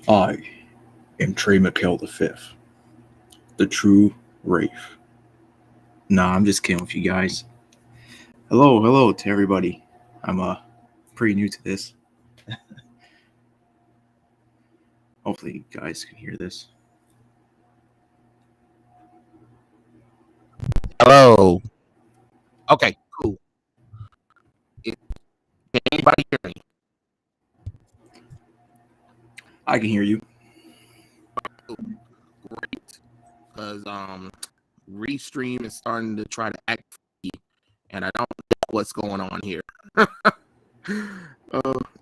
I am Trey McHale the Fifth, the true Wraith. Nah, I'm just kidding with you guys. Hello to everybody. I'm pretty new to this. Hopefully you guys can hear this. Hello. Okay, cool. Can anybody hear me? I can hear you. Great. Because Restream is starting to try to act funny, and I don't know what's going on here.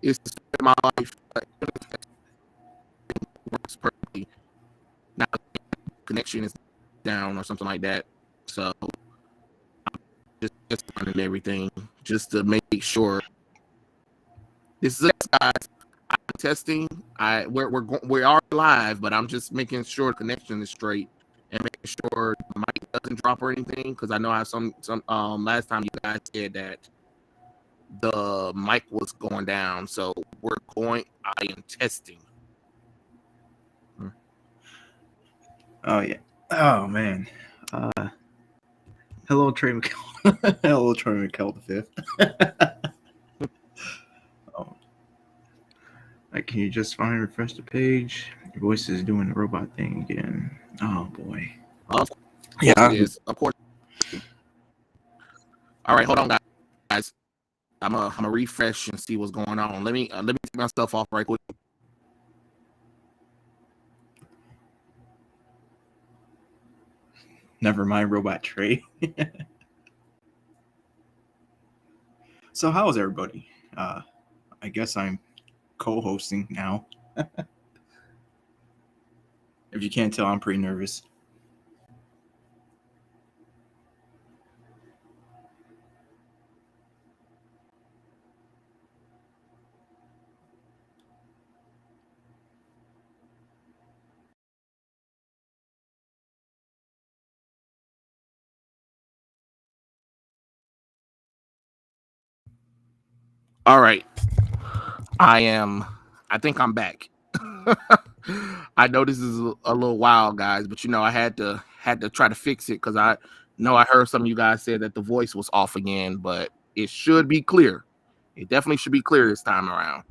It's the story of my life, but it works perfectly. Now the connection is down or something like that. So I'm just running everything just to make sure. This is it, guys. I'm testing. We are live, but I'm just making sure the connection is straight and making sure the mic doesn't drop or anything. Because I know how some last time you guys said that the mic was going down. So I am testing. Oh yeah. Oh man. Hello Trey McHale. Hello Trey McHale the Fifth. Oh. Can you just finally refresh the page? Your voice is doing the robot thing again. Oh boy. Of course it is. Of course. All right, hold on, guys. I'm a refresh and see what's going on. Let me take myself off right quick. Never mind, Robot Trey. So how's everybody? I guess I'm co-hosting now. If you can't tell, I'm pretty nervous. All right. I think I'm back. I know this is a little wild, guys, but I had to try to fix it because I know I heard some of you guys say that the voice was off again, but it should be clear. It definitely should be clear this time around.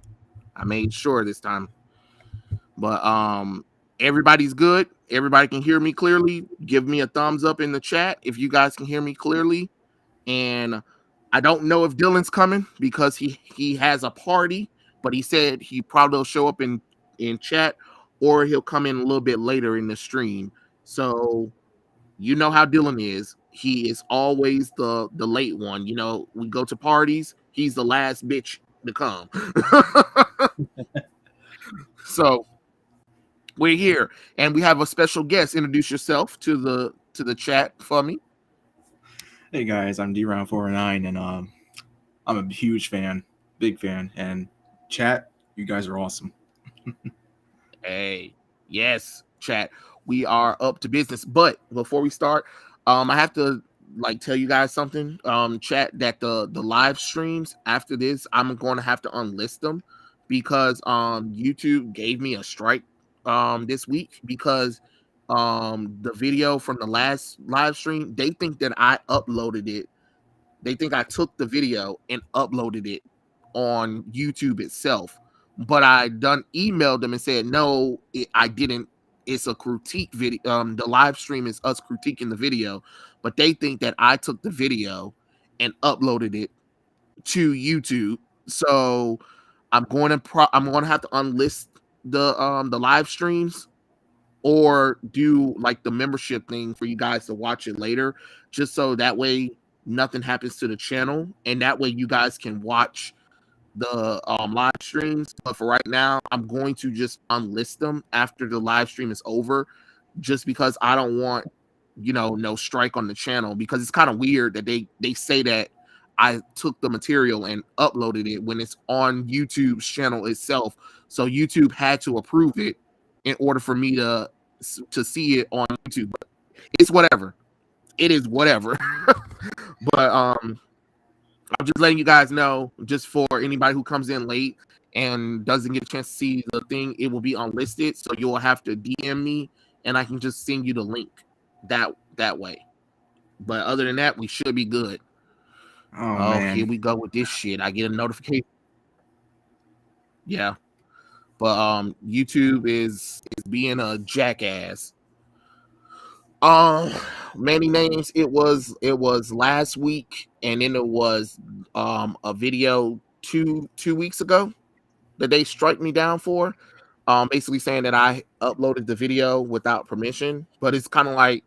I made sure this time. But everybody's good. Everybody can hear me clearly. Give me a thumbs up in the chat if you guys can hear me clearly. And I don't know if Dylan's coming because he has a party, but he said he probably will show up in chat or he'll come in a little bit later in the stream. So you know how Dylan is. He is always the late one. We go to parties, he's the last bitch to come. So we're here and we have a special guest. Introduce yourself to the chat for me. Hey guys, I'm DRound409 and I'm a huge fan, big fan, and chat, you guys are awesome. Hey, yes, chat. We are up to business. But before we start, I have to tell you guys something. Chat, that the live streams after this, I'm going to have to unlist them because YouTube gave me a strike this week because the video from the last live stream, they think that I uploaded it. They think I took the video and uploaded it on YouTube itself. But I done emailed them and said, no, I didn't. It's a critique video. The live stream is us critiquing the video, but they think that I took the video and uploaded it to YouTube. So I'm going to have to unlist the live streams or do the membership thing for you guys to watch it later, just so that way nothing happens to the channel and that way you guys can watch the live streams. But for right now, I'm going to just unlist them after the live stream is over, just because I don't want no strike on the channel, because it's kind of weird that they say that I took the material and uploaded it when it's on YouTube's channel itself. So YouTube had to approve it in order for me to see it on YouTube. But it's whatever. It is whatever. But I'm just letting you guys know, just for anybody who comes in late, and doesn't get a chance to see the thing, it will be unlisted. So you'll have to DM me, and I can just send you the link that way. But other than that, we should be good. Oh Oh, here man. we go with this shit. I get a notification. Yeah. But YouTube is being a jackass. Um Many names. It was last week, and then it was a video two weeks ago that they strike me down for. Basically saying that I uploaded the video without permission, but it's kind of like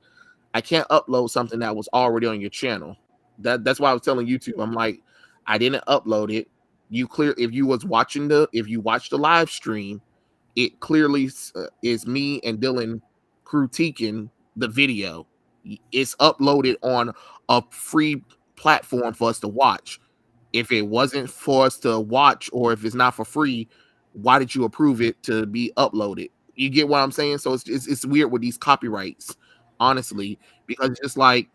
I can't upload something that was already on your channel. That's why I was telling YouTube, I'm like, I didn't upload it. If you watched the live stream, it clearly is me and Dylan critiquing the video. It's uploaded on a free platform for us to watch. If it wasn't for us to watch, or if it's not for free, why did you approve it to be uploaded? You get what I'm saying? So it's weird with these copyrights, honestly, because it's just like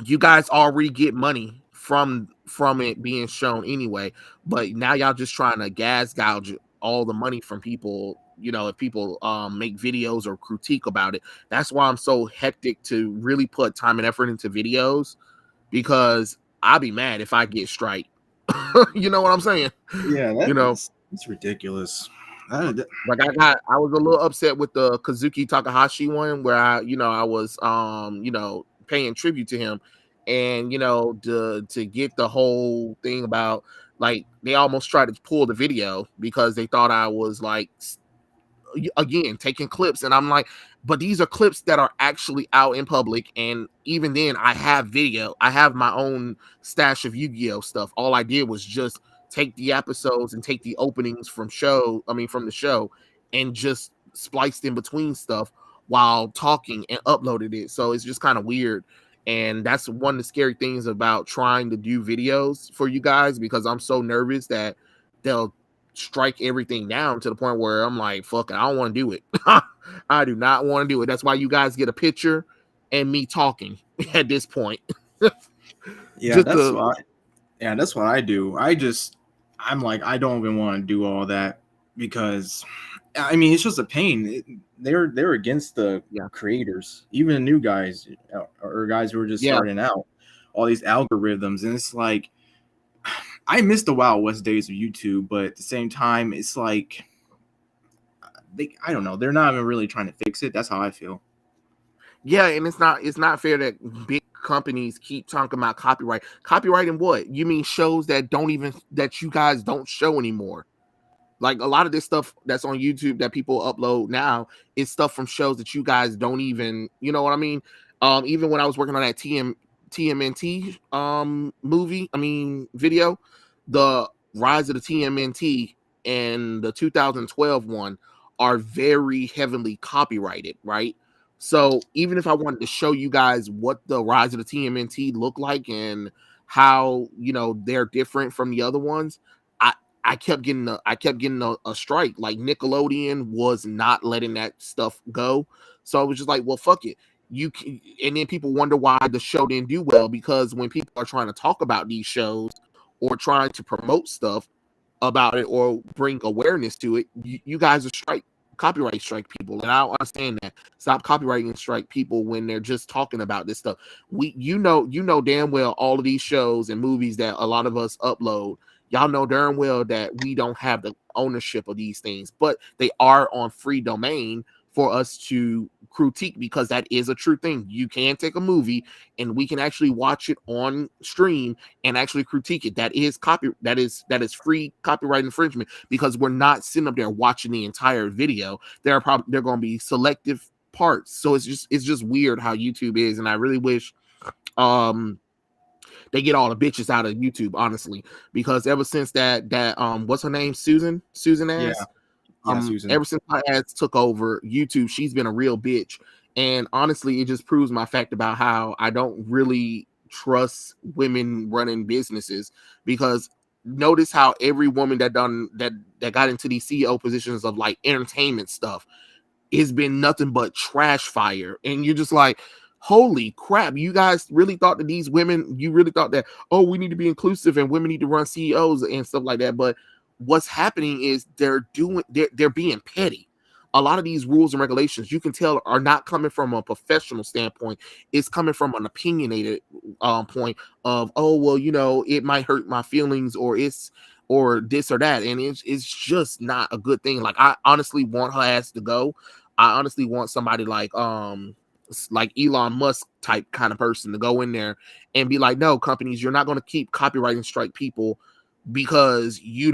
you guys already get money from it being shown anyway, but now y'all just trying to gas gouge all the money from people. If people make videos or critique about it. That's why I'm so hectic to really put time and effort into videos, because I'll be mad if I get strike. You know what I'm saying? Yeah, You know, it's ridiculous. like I was a little upset with the Kazuki Takahashi one, where I was paying tribute to him, and to get the whole thing about, like, they almost tried to pull the video because they thought I was like, again, taking clips, and I'm like, but these are clips that are actually out in public, and even then I have video. I have my own stash of Yu-Gi-Oh stuff. All I did was just take the episodes and take the openings from the show, and just spliced in between stuff while talking and uploaded it. So it's just kind of weird, and that's one of the scary things about trying to do videos for you guys, because I'm so nervous that they'll strike everything down to the point where I'm like, fuck it, I don't want to do it. I do not want to do it. That's why you guys get a picture and me talking at this point. Yeah, that's what I do. I'm like, I don't even want to do all that, because I mean, it's just a pain. They're against the creators, even the new guys, or guys who are just starting out. All these algorithms, and it's like, I miss the Wild West days of YouTube, but at the same time, it's like I don't know, they're not even really trying to fix it. That's how I feel. Yeah, and it's not fair that big companies keep talking about copyright. Copyright in what? You mean shows that you guys don't show anymore? Like, a lot of this stuff that's on YouTube that people upload now is stuff from shows that you guys don't even, you know what I mean? Even when I was working on that TMNT video, the Rise of the TMNT and the 2012 one are very heavily copyrighted, right? So even if I wanted to show you guys what the Rise of the TMNT look like and how they're different from the other ones, I kept getting a strike. Like, Nickelodeon was not letting that stuff go. So I was just like, well, fuck it. And then people wonder why the show didn't do well, because when people are trying to talk about these shows or trying to promote stuff about it or bring awareness to it, you guys are copyright strike people, and I don't understand that. Stop copyrighting strike people when they're just talking about this stuff. You know damn well all of these shows and movies that a lot of us upload, y'all know darn well that we don't have the ownership of these things, but they are on free domain for us to critique, because that is a true thing. You can take a movie and we can actually watch it on stream and actually critique it. That is free copyright infringement, because we're not sitting up there watching the entire video. They're going to be selective parts. So it's just weird how YouTube is, and I really wish they get all the bitches out of YouTube, honestly, because ever since that what's her name, Susan ass, Susan. ever since her ass took over YouTube, she's been a real bitch. And honestly, it just proves my fact about how I don't really trust women running businesses, because notice how every woman that got into these CEO positions of like entertainment stuff has been nothing but trash fire. And you're just like, holy crap, you guys really thought that we need to be inclusive and women need to run CEOs and stuff like that. But what's happening is they're being petty. A lot of these rules and regulations, you can tell, are not coming from a professional standpoint. It's coming from an opinionated point of, oh, well, you know, it might hurt my feelings, or it's, or this or that, and it's just not a good thing. Like, I honestly want her ass to go. I honestly want somebody like Elon Musk type kind of person to go in there and be like, no, companies, you're not going to keep copyright and strike people because you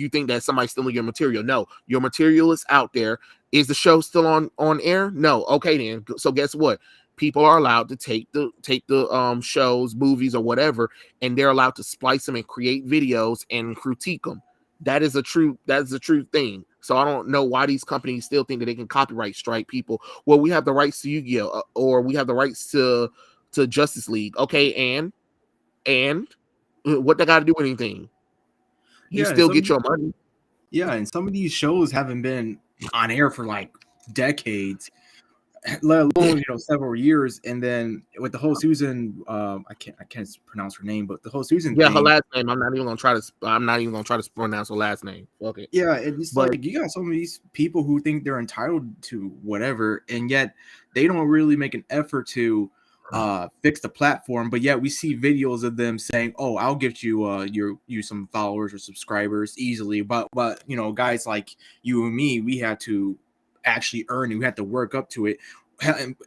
think that somebody's stealing your material. No, your material is out there. Is the show still on air? No. Okay, then. So guess what? People are allowed to take the shows, movies, or whatever, and they're allowed to splice them and create videos and critique them. That is a true thing. So I don't know why these companies still think that they can copyright strike people. Well, we have the rights to Yu-Gi-Oh, or we have the rights to Justice League. Okay, and what they got to do with anything? You still get your money. Yeah, and some of these shows haven't been on air for like decades, let alone several years. And then with the whole Susan, I can't pronounce her name, but the whole Susan her thing, last name, I'm not even gonna try to pronounce her last name. Okay. Yeah, and it's like you got some of these people who think they're entitled to whatever, and yet they don't really make an effort to fix the platform. But yet we see videos of them saying, "Oh, I'll get you you some followers or subscribers easily." But guys like you and me, we had to actually earn it. We had to work up to it,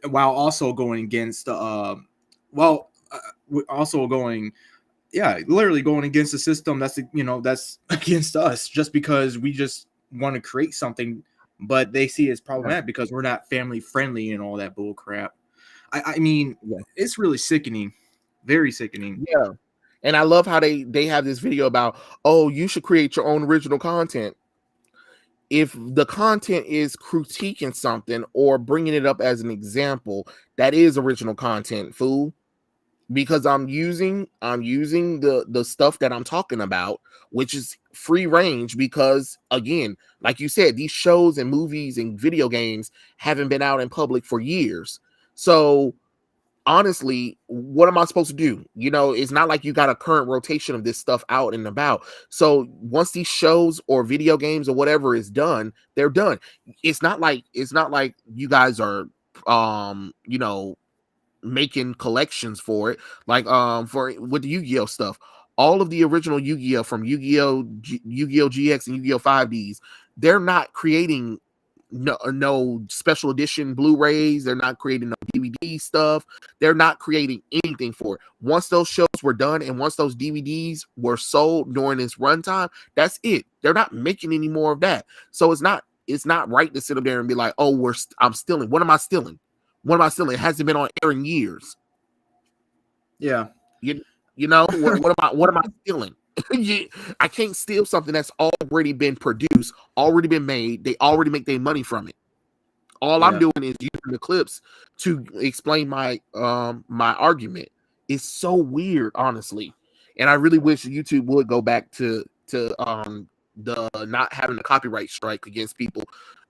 while also going against literally going against the system that's against us, just because we just want to create something, but they see it's problematic because we're not family friendly and all that bull crap. I mean, it's really sickening, very sickening. Yeah, and I love how they have this video about, oh, you should create your own original content. If the content is critiquing something or bringing it up as an example, that is original content, fool. Because I'm using the stuff that I'm talking about, which is free range, because again, like you said, these shows and movies and video games haven't been out in public for years. So honestly, what am I supposed to do? It's not like you got a current rotation of this stuff out and about. So once these shows or video games or whatever is done, they're done. It's not like you guys are making collections for it, like with the Yu-Gi-Oh stuff. All of the original Yu-Gi-Oh from Yu-Gi-Oh GX and Yu-Gi-Oh 5Ds, they're not creating no special edition Blu-rays. They're not creating no DVD stuff. They're not creating anything for it. Once those shows were done and once those DVDs were sold during its runtime, that's it. They're not making any more of that. So it's not right to sit up there and be like, oh, I'm stealing. What am I stealing? It hasn't been on air in years. Yeah. What am I stealing? I can't steal something that's already been produced, already been made. They already make their money from it. All I'm doing is using the clips to explain my my argument. It's so weird, honestly. And I really wish YouTube would go back to the not having a copyright strike against people,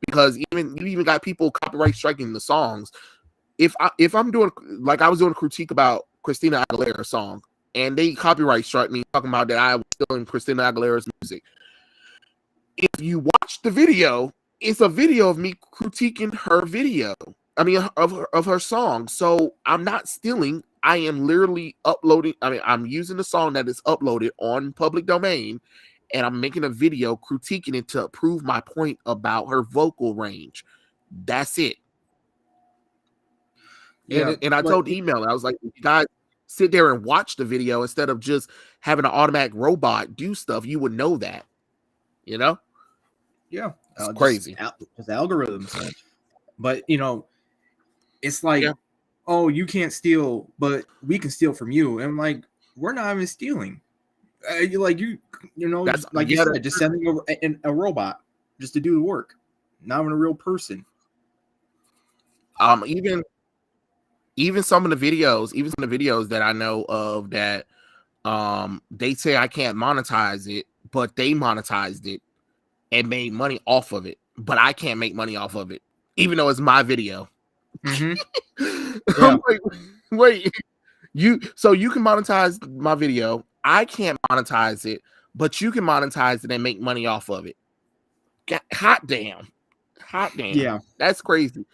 because you even got people copyright striking the songs. If I'm doing, like, I was doing a critique about Christina Aguilera's song, and they copyright strike me talking about that I was stealing Christina Aguilera's music. If you watch the video, it's a video of me critiquing her video. I mean, of her song. So I'm not stealing. I am literally uploading. I mean, I'm using the song that is uploaded on public domain, and I'm making a video critiquing it to prove my point about her vocal range. That's it. Yeah, and I told email, I was like, you guys sit there and watch the video instead of just having an automatic robot do stuff. You would know that, Yeah, it's crazy. Just algorithms. But it's like, oh, you can't steal, but we can steal from you. And I'm like, we're not even stealing. Like you said, just sending a robot just to do the work, not even a real person. Even some of the videos that I know of that they say I can't monetize it, but they monetized it and made money off of it, but I can't make money off of it, even though it's my video. Mm-hmm. I'm like, wait, you can monetize my video, I can't monetize it, but you can monetize it and make money off of it. Hot damn. Yeah. That's crazy.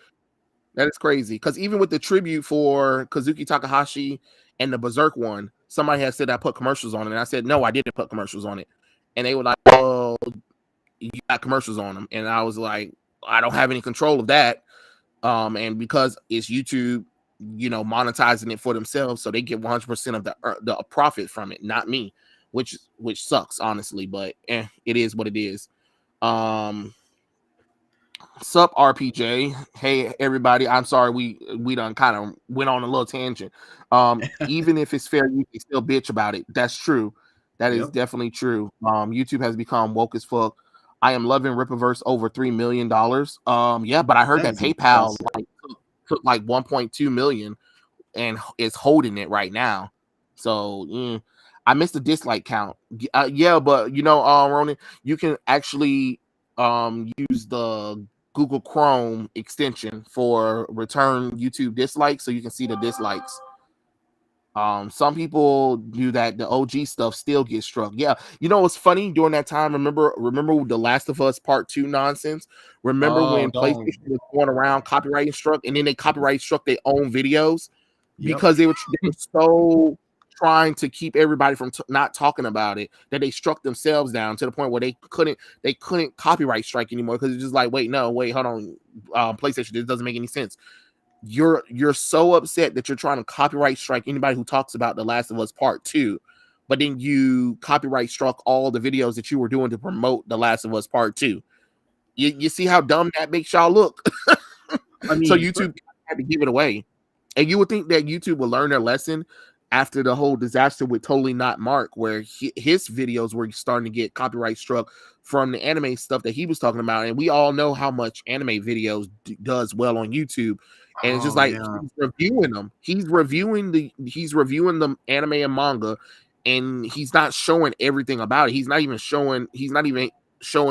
That is crazy. Because even with the tribute for Kazuki Takahashi and the Berserk one, somebody had said I put commercials on it. And I said, no, I didn't put commercials on it. And they were like, well, you got commercials on them. And I was like, I don't have any control of that. And because it's YouTube, monetizing it for themselves, so they get 100% of the profit from it, not me, which sucks, honestly. But it is what it is. Sup RPJ, hey everybody, I'm sorry we done kind of went on a little tangent. Even if it's fair, you can still bitch about it. That's true. That is definitely true. YouTube has become woke as fuck. I am loving Rippaverse over $3 million. Yeah, but I heard that PayPal took like 1.2 million and is holding it right now. So I missed the dislike count. Yeah, but Ronan, you can actually use the Google Chrome extension for return YouTube dislikes, so you can see the dislikes. Some people do that. The OG stuff still gets struck. Yeah, what's funny during that time? Remember the Last of Us Part 2 nonsense. Remember when PlayStation was going around copyright struck, and then they copyright struck their own videos because they were so trying to keep everybody from not talking about it that they struck themselves down to the point where they couldn't copyright strike anymore, because it's just like, wait, hold on, PlayStation, this doesn't make any sense. You're so upset that you're trying to copyright strike anybody who talks about The Last of Us Part 2, but then you copyright struck all the videos that you were doing to promote The Last of Us Part 2. You see how dumb that makes y'all look? I mean, so YouTube had to give it away. And you would think that YouTube will learn their lesson after the whole disaster with Totally Not Mark, where his videos were starting to get copyright struck from the anime stuff that he was talking about. And we all know how much anime videos does well on YouTube. And it's just like he's reviewing them. He's reviewing the anime and manga, and he's not showing everything about it. He's not even showing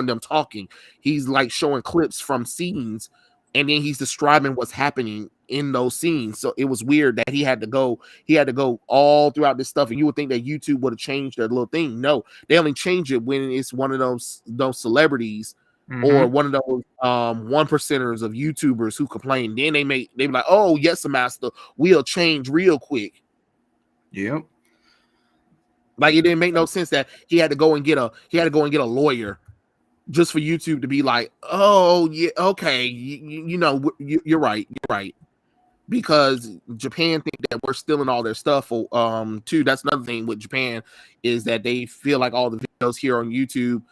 them talking. He's like showing clips from scenes, and then he's describing what's happening in those scenes. So it was weird that he had to go all throughout this stuff. And you would think that YouTube would have changed their little thing. No, they only change it when it's one of those celebrities or one of those 1%ers of YouTubers who complain. Then they be like, oh yes, master, we'll change real quick. Yep. Like it didn't make no sense that he had to go and get a lawyer just for YouTube to be like, oh yeah, okay, you're right, because Japan think that we're stealing all their stuff. Too, that's another thing with Japan, is that they feel like all the videos here on YouTube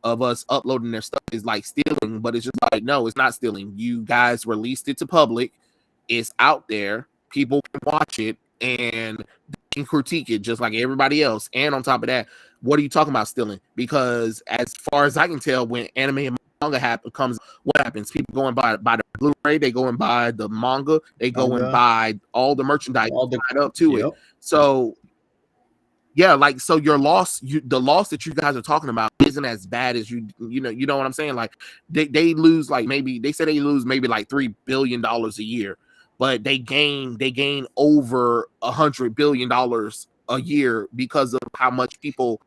of us uploading their stuff is like stealing, but it's just like, no, it's not stealing. You guys released it to public, it's out there, people can watch it and they can critique it just like everybody else. And on top of that, what are you talking about stealing? Because as far as I can tell, when anime and manga comes, what happens? People go and buy the Blu-ray, they go and buy the manga, they go and buy all the merchandise tied up to it. So yeah, like, so the loss that you guys are talking about isn't as bad as you know what I'm saying? Like they lose like maybe like $3 billion a year, but they gain over $100 billion a year because of how much people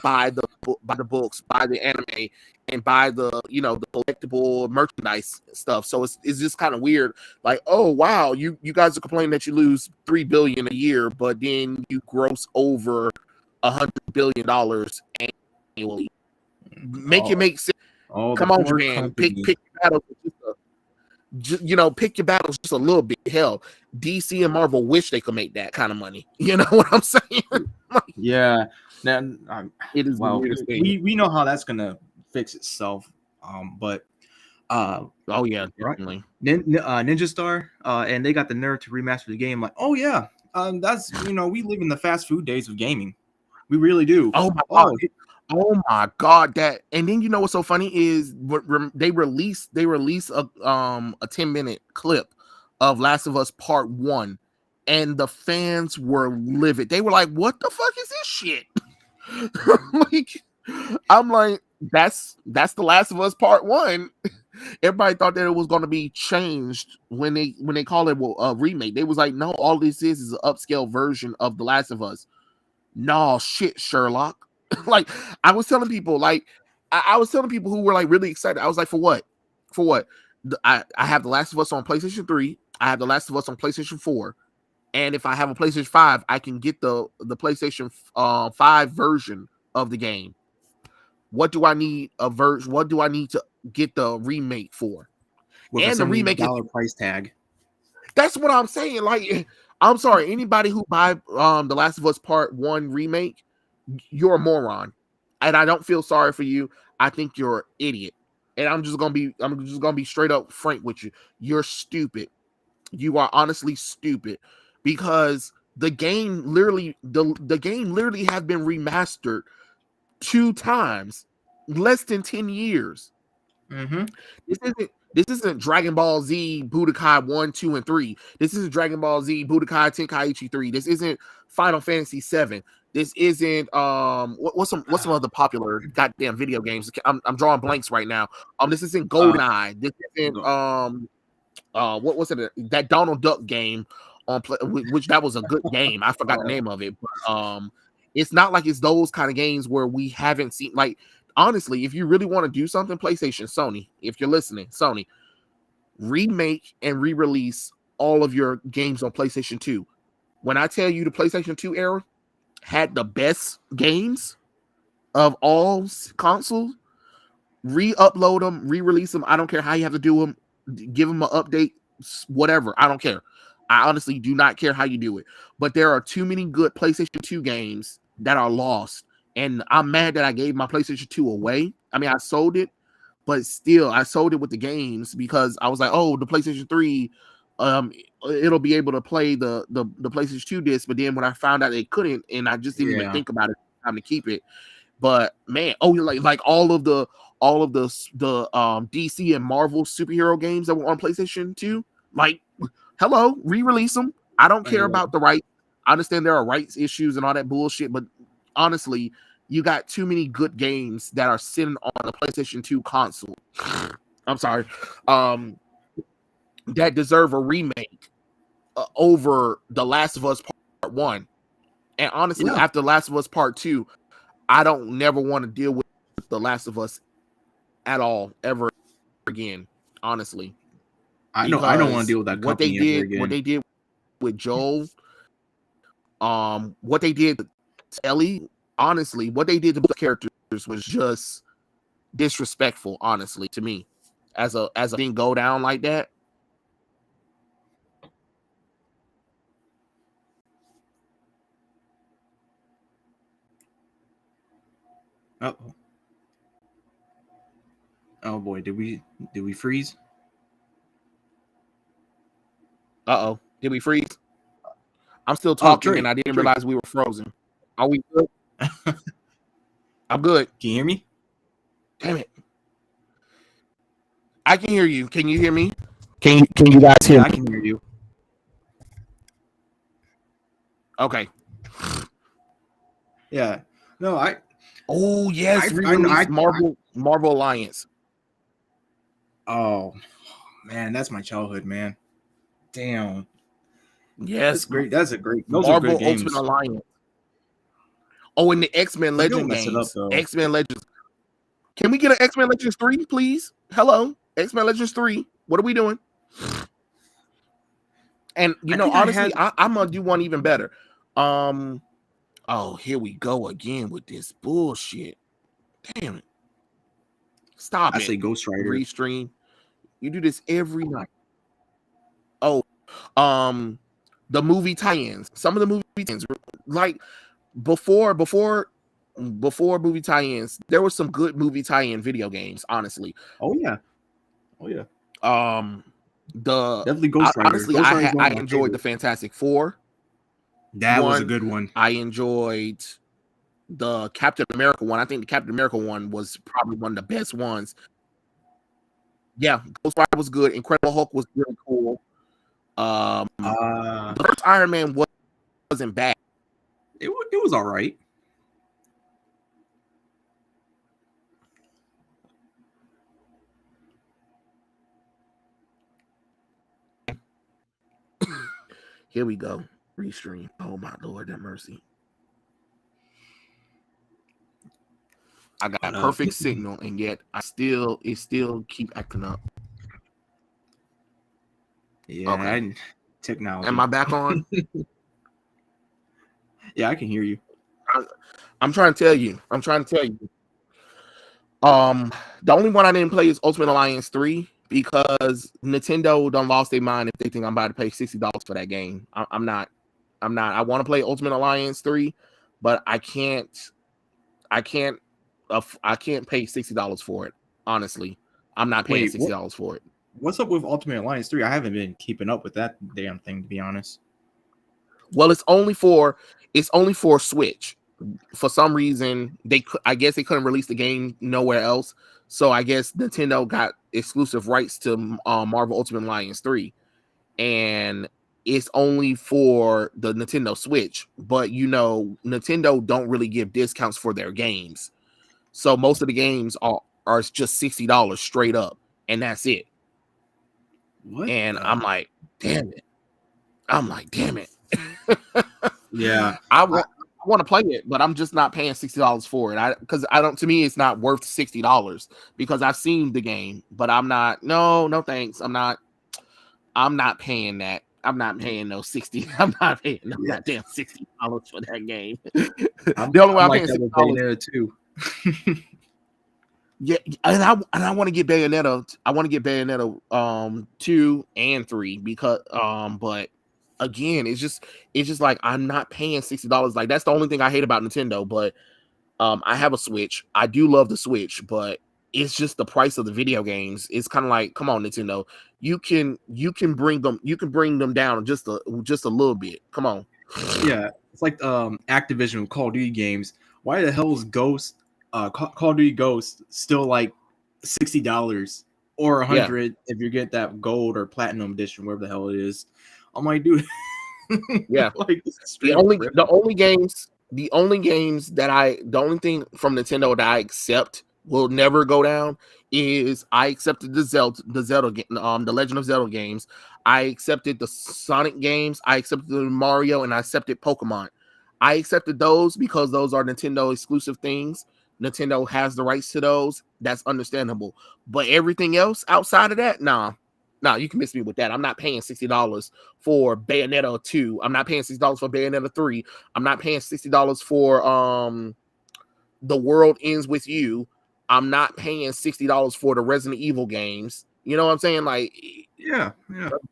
buy the books, buy the anime, and buy the the collectible merchandise stuff. So it's just kind of weird. Like, oh wow, you guys are complaining that you lose $3 billion a year, but then you gross over $100 billion annually. Make it make sense. Come on, Japan, pick your battles. Pick your battles just a little bit. Hell, DC and Marvel wish they could make that kind of money. You know what I'm saying? Yeah. Now, it is we know how that's gonna fix itself. But oh yeah, definitely. Ninja Star, and they got the nerve to remaster the game. Like, oh yeah, that's we live in the fast food days of gaming. We really do. Oh my god. Oh my god, that. And then what's so funny is they release a 10-minute clip of Last of Us Part 1, and the fans were livid. They were like, what the fuck is this shit? Like, I'm like, that's The Last of Us Part 1. Everybody thought that it was going to be changed when they call it a remake. They was like, no, all this is an upscale version of The Last of Us. No shit, Sherlock. Like I was telling people, like I was telling people who were like really excited. I was like, for what? For what? I have The Last of Us on PlayStation 3. I have The Last of Us on PlayStation 4. And if I have a PlayStation 5, I can get the PlayStation 5 version of the game. What do I need a version? What do I need to get the remake for? With And a the remake $70 price tag. That's what I'm saying. Like, I'm sorry, anybody who buy The Last of Us Part 1 remake, you're a moron. And I don't feel sorry for you. I think you're an idiot. And I'm just gonna be straight up frank with you. You're stupid. You are honestly stupid because the game literally have been remastered 2 times, less than 10 years. Mm-hmm. This isn't Dragon Ball Z Budokai 1, 2, and 3. This isn't Dragon Ball Z Budokai Tenkaichi 3. This isn't Final Fantasy 7. This isn't what's some other popular goddamn video games. I'm drawing blanks right now. This isn't GoldenEye. This isn't what was it? That Donald Duck game on which that was a good game. I forgot the name of it, but it's not like it's those kind of games where we haven't seen. Like, honestly, if you really want to do something, PlayStation, Sony, if you're listening, Sony, remake and re-release all of your games on PlayStation 2. When I tell you the PlayStation 2 era had the best games of all consoles, re-upload them, re-release them. I don't care how you have to do them. Give them an update, whatever. I don't care. I honestly do not care how you do it. But there are too many good PlayStation 2 games that are lost. And I'm mad that I gave my PlayStation 2 away. I mean, I sold it, but still, I sold it with the games because I was like, oh, the PlayStation 3, it'll be able to play the PlayStation 2 disc. But then when I found out it couldn't, and I just didn't even think about it, time to keep it. But man, like all of the DC and Marvel superhero games that were on PlayStation 2, like, hello, re-release them. I don't care about the right. I understand there are rights issues and all that bullshit, but honestly, you got too many good games that are sitting on the PlayStation 2 console. I'm sorry, that deserve a remake over The Last of Us Part 1. And honestly, after Last of Us Part 2, I don't never want to deal with The Last of Us at all ever again. Honestly, I don't want to deal with that what they company did, ever again. what they did with Joel, what they did to Ellie. Honestly, what they did to both characters was just disrespectful. Honestly, to me, as a thing go down like that. Oh boy, did we freeze? Did we freeze? I'm still talking, and I didn't realize we were frozen. Are we good? I'm good. Can you hear me? Damn it! I can hear you. Can you hear me? Can you guys hear me? I can hear you. Okay. Yeah. No, I. Oh yes, re-release Marvel Alliance. Oh man, that's my childhood, man. Damn. Yes, that's great. That's a great. Those Marvel are good games. Ultimate Alliance. Oh, and the X-Men Legend games. X-Men Legends. Can we get an X-Men Legends 3, please? Hello, X-Men Legends 3. What are we doing? And honestly, I'm gonna do one even better. Oh, here we go again with this bullshit. Damn it. Stop it. I say Ghost Rider. Restream. You do this every night. Oh, the movie tie-ins. Some of the movie tie-ins, like before movie tie-ins, there was some good movie tie-in video games, honestly. Oh yeah. Definitely Ghost Rider. Honestly, Ghost I enjoyed the Fantastic Four. That was a good one. I enjoyed the Captain America one. I think the Captain America one was probably one of the best ones. Yeah, Ghost Rider was good. Incredible Hulk was really cool. The first Iron Man wasn't bad. It was all right. Here we go. Restream. Oh my Lord, have mercy. I got perfect signal, and yet it still keep acting up. Yeah, okay. Technology. Am I back on? Yeah, I can hear you. I'm trying to tell you. The only one I didn't play is Ultimate Alliance 3 because Nintendo done lost their mind if they think I'm about to pay $60 for that game. I'm not. I want to play Ultimate Alliance 3, but I can't pay $60 for it. Honestly, I'm not paying $60 for it. What's up with Ultimate Alliance 3? I haven't been keeping up with that damn thing, to be honest. Well, it's only for Switch. For some reason, I guess they couldn't release the game nowhere else. So I guess Nintendo got exclusive rights to Marvel Ultimate Alliance 3. And it's only for the Nintendo Switch. But, Nintendo don't really give discounts for their games. So most of the games are just $60 straight up. And that's it. What? And I'm like, damn it. Yeah. I want to play it, but I'm just not paying $60 for it. Because to me, it's not worth $60 because I've seen the game, but I'm not. No, thanks. I'm not paying that. I'm not paying no 60. I'm not paying no goddamn $60 for that game. The only way I'm paying $60 too. Yeah, and I want to get Bayonetta. I want to get Bayonetta 2 and 3 because but again, it's just like I'm not paying $60. Like that's the only thing I hate about Nintendo. But I have a Switch. I do love the Switch, but it's just the price of the video games. It's kind of like, come on, Nintendo, you can bring them down just a little bit. Come on. Yeah, it's like Activision with Call of Duty games. Why the hell is Ghost Call of Duty Ghost still like $60 or $100 if you get that gold or platinum edition, wherever the hell it is? I'm like, dude. Yeah. Like the only thing from Nintendo that I accept will never go down is I accepted the Zelda the Legend of Zelda games. I accepted the Sonic games. I accepted the Mario, and I accepted Pokemon. I accepted those because those are Nintendo exclusive things. Nintendo has the rights to those. That's understandable. But everything else outside of that, nah, you can miss me with that. I'm not paying $60 for Bayonetta 2. I'm not paying $60 for Bayonetta 3. I'm not paying $60 for The World Ends With You. I'm not paying $60 for the Resident Evil games. You know what I'm saying? Like, yeah.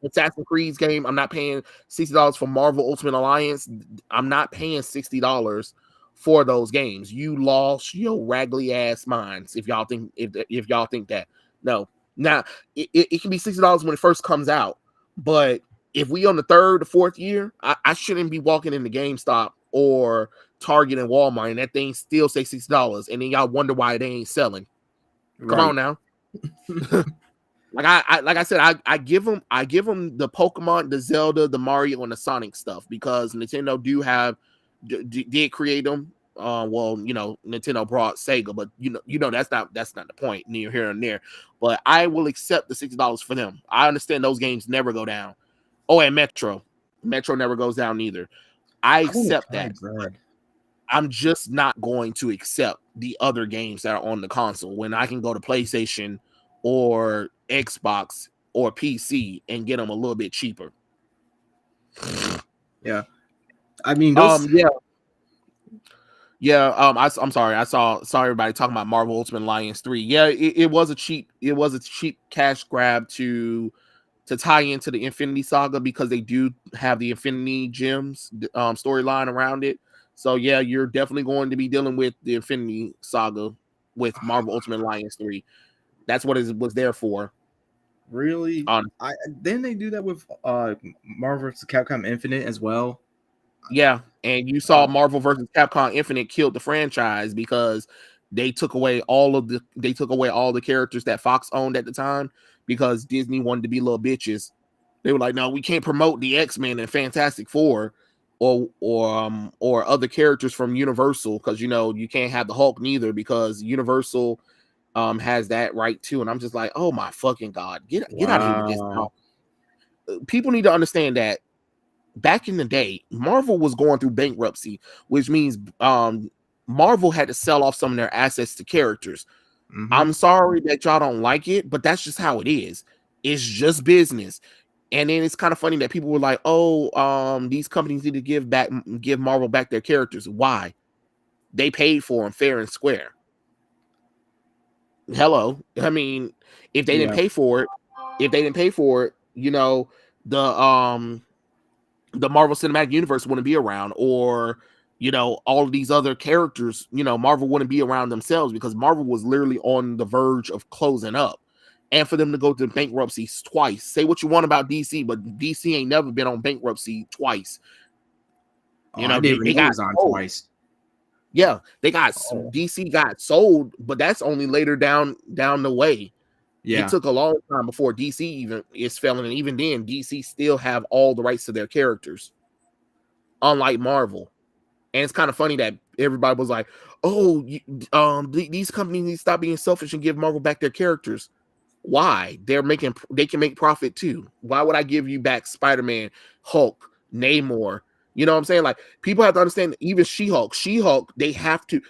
Assassin's Creed game. I'm not paying $60 for Marvel Ultimate Alliance. I'm not paying $60 for those games. You lost your raggedy ass minds if y'all think that. No. Now it can be $60 when it first comes out, but if we on the third or fourth year, I shouldn't be walking into GameStop or Target and Walmart and that thing still say $60, and then y'all wonder why they ain't selling. Come on now. Like I said, I give them the Pokemon, the Zelda, the Mario, and the Sonic stuff because Nintendo did create them. Well, Nintendo brought Sega, but that's not the point near here and there. But I will accept the $60 for them. I understand those games never go down. Oh, and Metro never goes down either. I accept that. I'm just not going to accept the other games that are on the console when I can go to PlayStation or Xbox or PC and get them a little bit cheaper. Yeah, I mean, those... I'm sorry. I saw everybody talking about Marvel Ultimate Alliance 3. Yeah, it was a cheap cash grab to tie into the Infinity Saga because they do have the Infinity Gems storyline around it. So yeah, you're definitely going to be dealing with the Infinity Saga with Marvel Ultimate Alliance 3. That's what it was there for. Really? Didn't they do that with Marvel vs. Capcom Infinite as well? Yeah, and you saw Marvel vs. Capcom Infinite killed the franchise because they took away all the characters that Fox owned at the time because Disney wanted to be little bitches. They were like, no, we can't promote the X-Men and Fantastic Four or other characters from Universal because you can't have the Hulk neither because Universal has that right too. And I'm just like, oh my fucking God, get out of here with this. People need to understand that back in the day, Marvel was going through bankruptcy, which means Marvel had to sell off some of their assets to characters. Mm-hmm. I'm sorry that y'all don't like it, but that's just how it is. It's just business. And then it's kind of funny that people were like, "Oh, these companies need to give Marvel back their characters." Why? They paid for them fair and square. Hello, I mean, if they didn't pay for it, you know, the Marvel Cinematic Universe wouldn't be around, or you know, all of these other characters, you know, Marvel wouldn't be around themselves, because Marvel was literally on the verge of closing up. And for them to go to bankruptcy twice, say what you want about DC, but DC ain't never been on bankruptcy twice. You know, I didn't they know it got was on sold. twice. Yeah, DC got sold, but that's only later down the way. Yeah. It took a long time before DC even is failing, and even then, DC still have all the rights to their characters, unlike Marvel. And it's kind of funny that everybody was like, "Oh, these companies need to stop being selfish and give Marvel back their characters." Why? They can make profit too. Why would I give you back Spider-Man, Hulk, Namor? You know what I'm saying? Like, people have to understand, even She-Hulk, they have to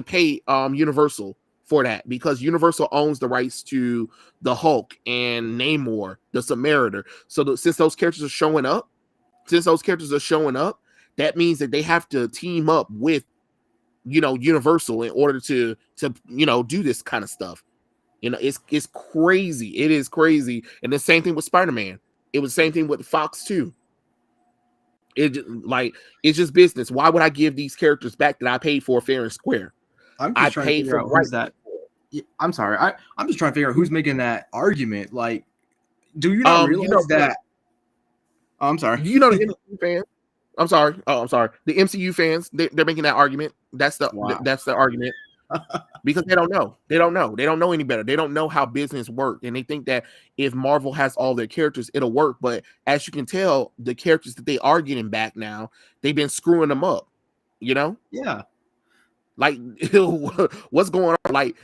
pay Universal for that, because Universal owns the rights to the Hulk and Namor, the Submariner. So since those characters are showing up, that means that they have to team up with, you know, Universal in order to you know, do this kind of stuff. You know, it's crazy. It is crazy. And the same thing with Spider-Man. It was the same thing with Fox too. It's just business. Why would I give these characters back that I paid for fair and square? I'm just trying to figure out who's that. I'm sorry. I'm just trying to figure out who's making that argument. Like, do you not realize that? Oh, I'm sorry. You know, the MCU fans. I'm sorry. Oh, I'm sorry. The MCU fans, they're making that argument. That's the argument. Because they don't know. They don't know any better. They don't know how business works. And they think that if Marvel has all their characters, it'll work. But as you can tell, the characters that they are getting back now, they've been screwing them up. You know? Yeah. Like, what's going on? Like,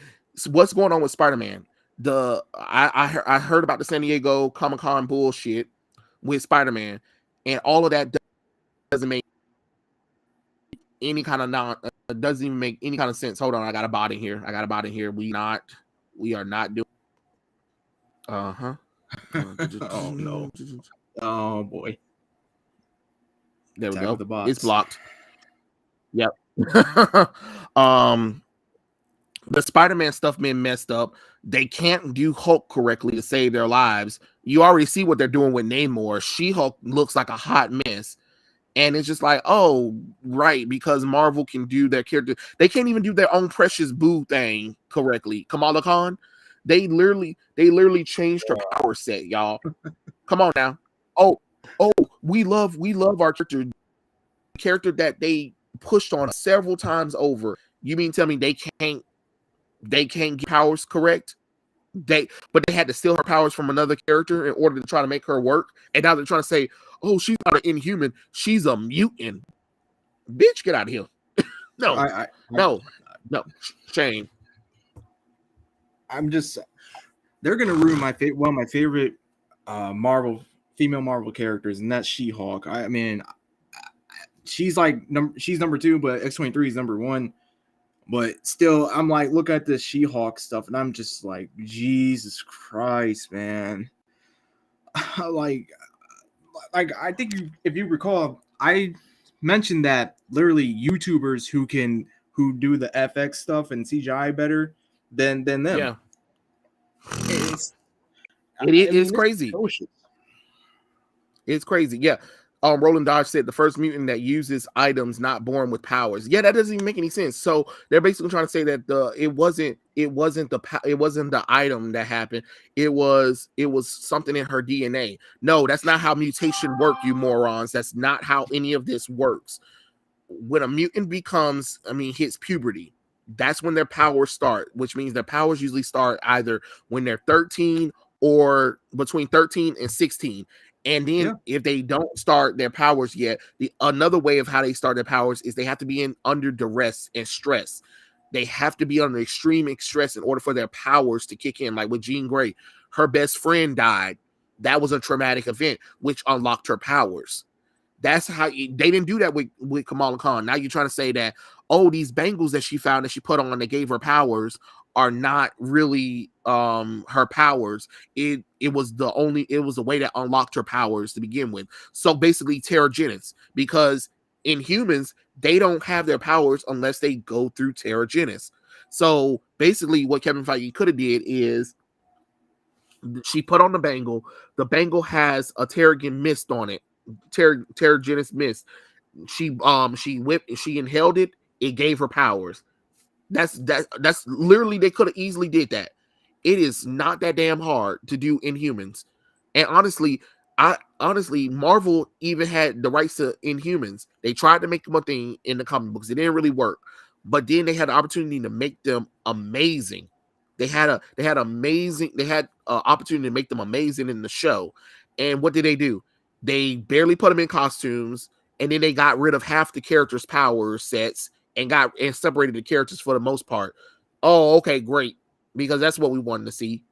what's going on with Spider-Man? I heard about the San Diego Comic-Con bullshit with Spider-Man, and all of that doesn't make any kind of doesn't even make any kind of sense. Hold on, I got a bot in here. We are not doing. Oh no. Oh boy. There we go. It's blocked. Yep. The Spider-Man stuff been messed up. They can't do Hulk correctly to save their lives. You already see what they're doing with Namor. She-Hulk looks like a hot mess. And it's just like, oh, right, because Marvel can do their character. They can't even do their own Precious Boo thing correctly. Kamala Khan, they literally changed her power set, y'all. Come on now. Oh, we love our character that they pushed on several times over. You mean tell me they can't get powers correct? But they had to steal her powers from another character in order to try to make her work. And now they're trying to say, oh, she's not an Inhuman, she's a mutant. Bitch, get out of here. No, shame. They're gonna ruin one of my favorite female Marvel characters, and that's She-Hulk. I mean, she's number 2, but X-23 is number 1. But still, I'm like, look at this She-Hulk stuff, and I'm just like, Jesus Christ, man. like I think if you recall, I mentioned that literally YouTubers who do the FX stuff and CGI better than them. Yeah, it's crazy. It's crazy. Yeah. Roland Dodge said the first mutant that uses items not born with powers. Yeah, that doesn't even make any sense. So they're basically trying to say that it wasn't the item that happened. It was something in her DNA. No, that's not how mutation work, you morons. That's not how any of this works. When a mutant hits puberty, that's when their powers start, which means their powers usually start either when they're 13 or between 13 and 16. And then if they don't start their powers yet, another way of how they start their powers is they have to be under duress and stress. They have to be under extreme stress in order for their powers to kick in. Like with Jean Grey, her best friend died. That was a traumatic event, which unlocked her powers. That's how they didn't do that with Kamala Khan. Now you're trying to say that, oh, these bangles that she found that she put on that gave her powers are not really her powers. It was the way that unlocked her powers to begin with. So basically Terrigenesis, because Inhumans, they don't have their powers unless they go through Terrigenesis. So basically what Kevin Feige could have did is she put on the bangle. The bangle has a Terrigen mist on it. Terrigenesis mist. She inhaled it, it gave her powers. That's literally, they could have easily did that. It is not that damn hard to do Inhumans. And honestly, Marvel even had the rights to Inhumans. They tried to make them a thing in the comic books. It didn't really work. But then they had the opportunity to make them amazing. They had opportunity to make them amazing in the show. And what did they do? They barely put them in costumes, and then they got rid of half the characters' power sets and separated the characters for the most part. Oh, okay, great, because that's what we wanted to see.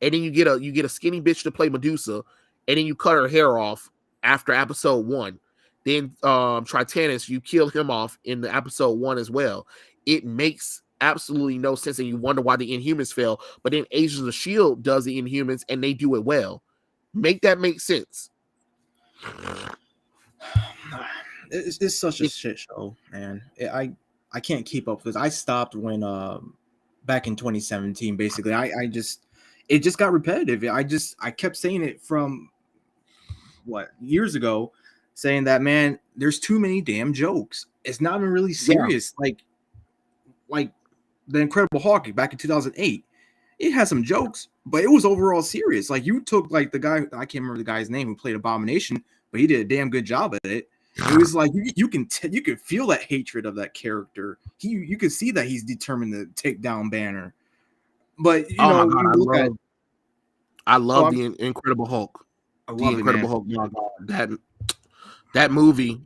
And then you get a skinny bitch to play Medusa, and then you cut her hair off after episode 1. Then Tritanus, you kill him off in the episode 1 as well. It makes absolutely no sense, and you wonder why the Inhumans fell. But then Agents of S.H.I.E.L.D. does the Inhumans, and they do it well. Make that make sense. It's such a shit show, man. I can't keep up with this. I stopped when back in 2017. Basically, it just got repetitive. I kept saying it from years ago, saying that, man, there's too many damn jokes. It's not even really serious. Yeah. Like the Incredible Hulk back in 2008. It had some jokes, but it was overall serious. Like, you took like the guy, I can't remember the guy's name who played Abomination, but he did a damn good job at it. It was like you can feel that hatred of that character. You can see that he's determined to take down Banner. But I love the Incredible Hulk. Hulk. That movie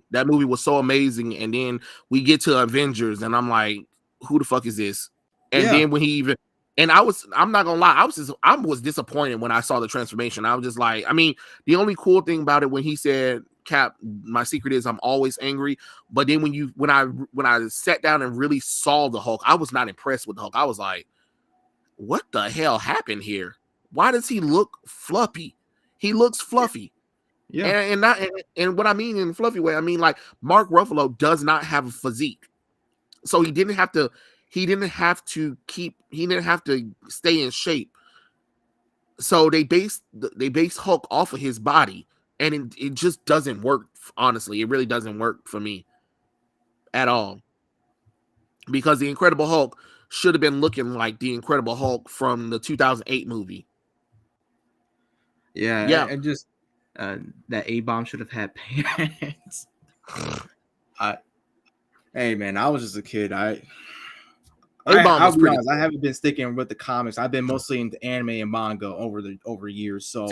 was so amazing. And then we get to Avengers, and I'm like, who the fuck is this? And then when I'm not gonna lie, I was disappointed when I saw the transformation. I was just like, I mean, the only cool thing about it when he said, Cap, my secret is I'm always angry. But then when I sat down and really saw the Hulk, I was not impressed with the Hulk. I was like, what the hell happened here? Why does he look fluffy? He looks fluffy. Yeah. And what I mean in a fluffy way, I mean like Mark Ruffalo does not have a physique. So he didn't have to stay in shape. So they base Hulk off of his body, and it just doesn't work. Honestly, it really doesn't work for me at all, because the Incredible Hulk should have been looking like the Incredible Hulk from the 2008 movie. Yeah. I just that A-bomb should have had pants. Hey man, I was just a kid. I'll be honest, I haven't been sticking with the comics. I've been mostly into anime and manga over years. So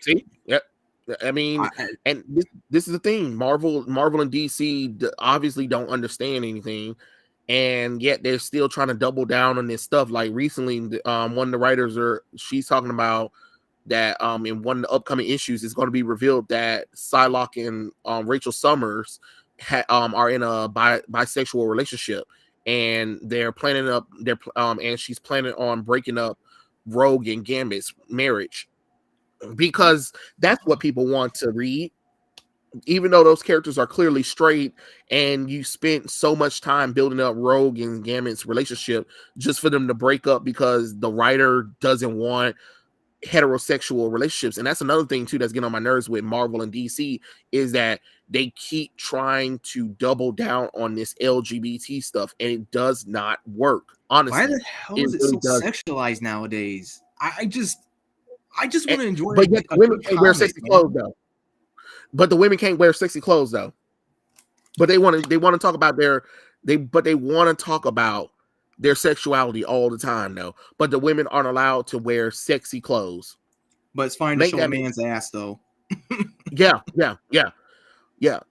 see, yep. I mean, and this is the thing. Marvel and DC obviously don't understand anything, and yet they're still trying to double down on this stuff. Like recently, one of the writers she's talking about that in one of the upcoming issues it's going to be revealed that Psylocke and Rachel Summers are in a bisexual relationship. And and she's planning on breaking up Rogue and Gambit's marriage, because that's what people want to read, even though those characters are clearly straight, and you spent so much time building up Rogue and Gambit's relationship just for them to break up because the writer doesn't want heterosexual relationships. And that's another thing too that's getting on my nerves with Marvel and DC, is that they keep trying to double down on this LGBT stuff, and it does not work. Honestly, why the hell is it really so sexualized nowadays? I just want to enjoy it. But women can't wear sexy clothes though. But the women can't wear sexy clothes though. But they want to talk about their sexuality all the time though. But the women aren't allowed to wear sexy clothes. But it's fine to show a man's ass though. Yeah.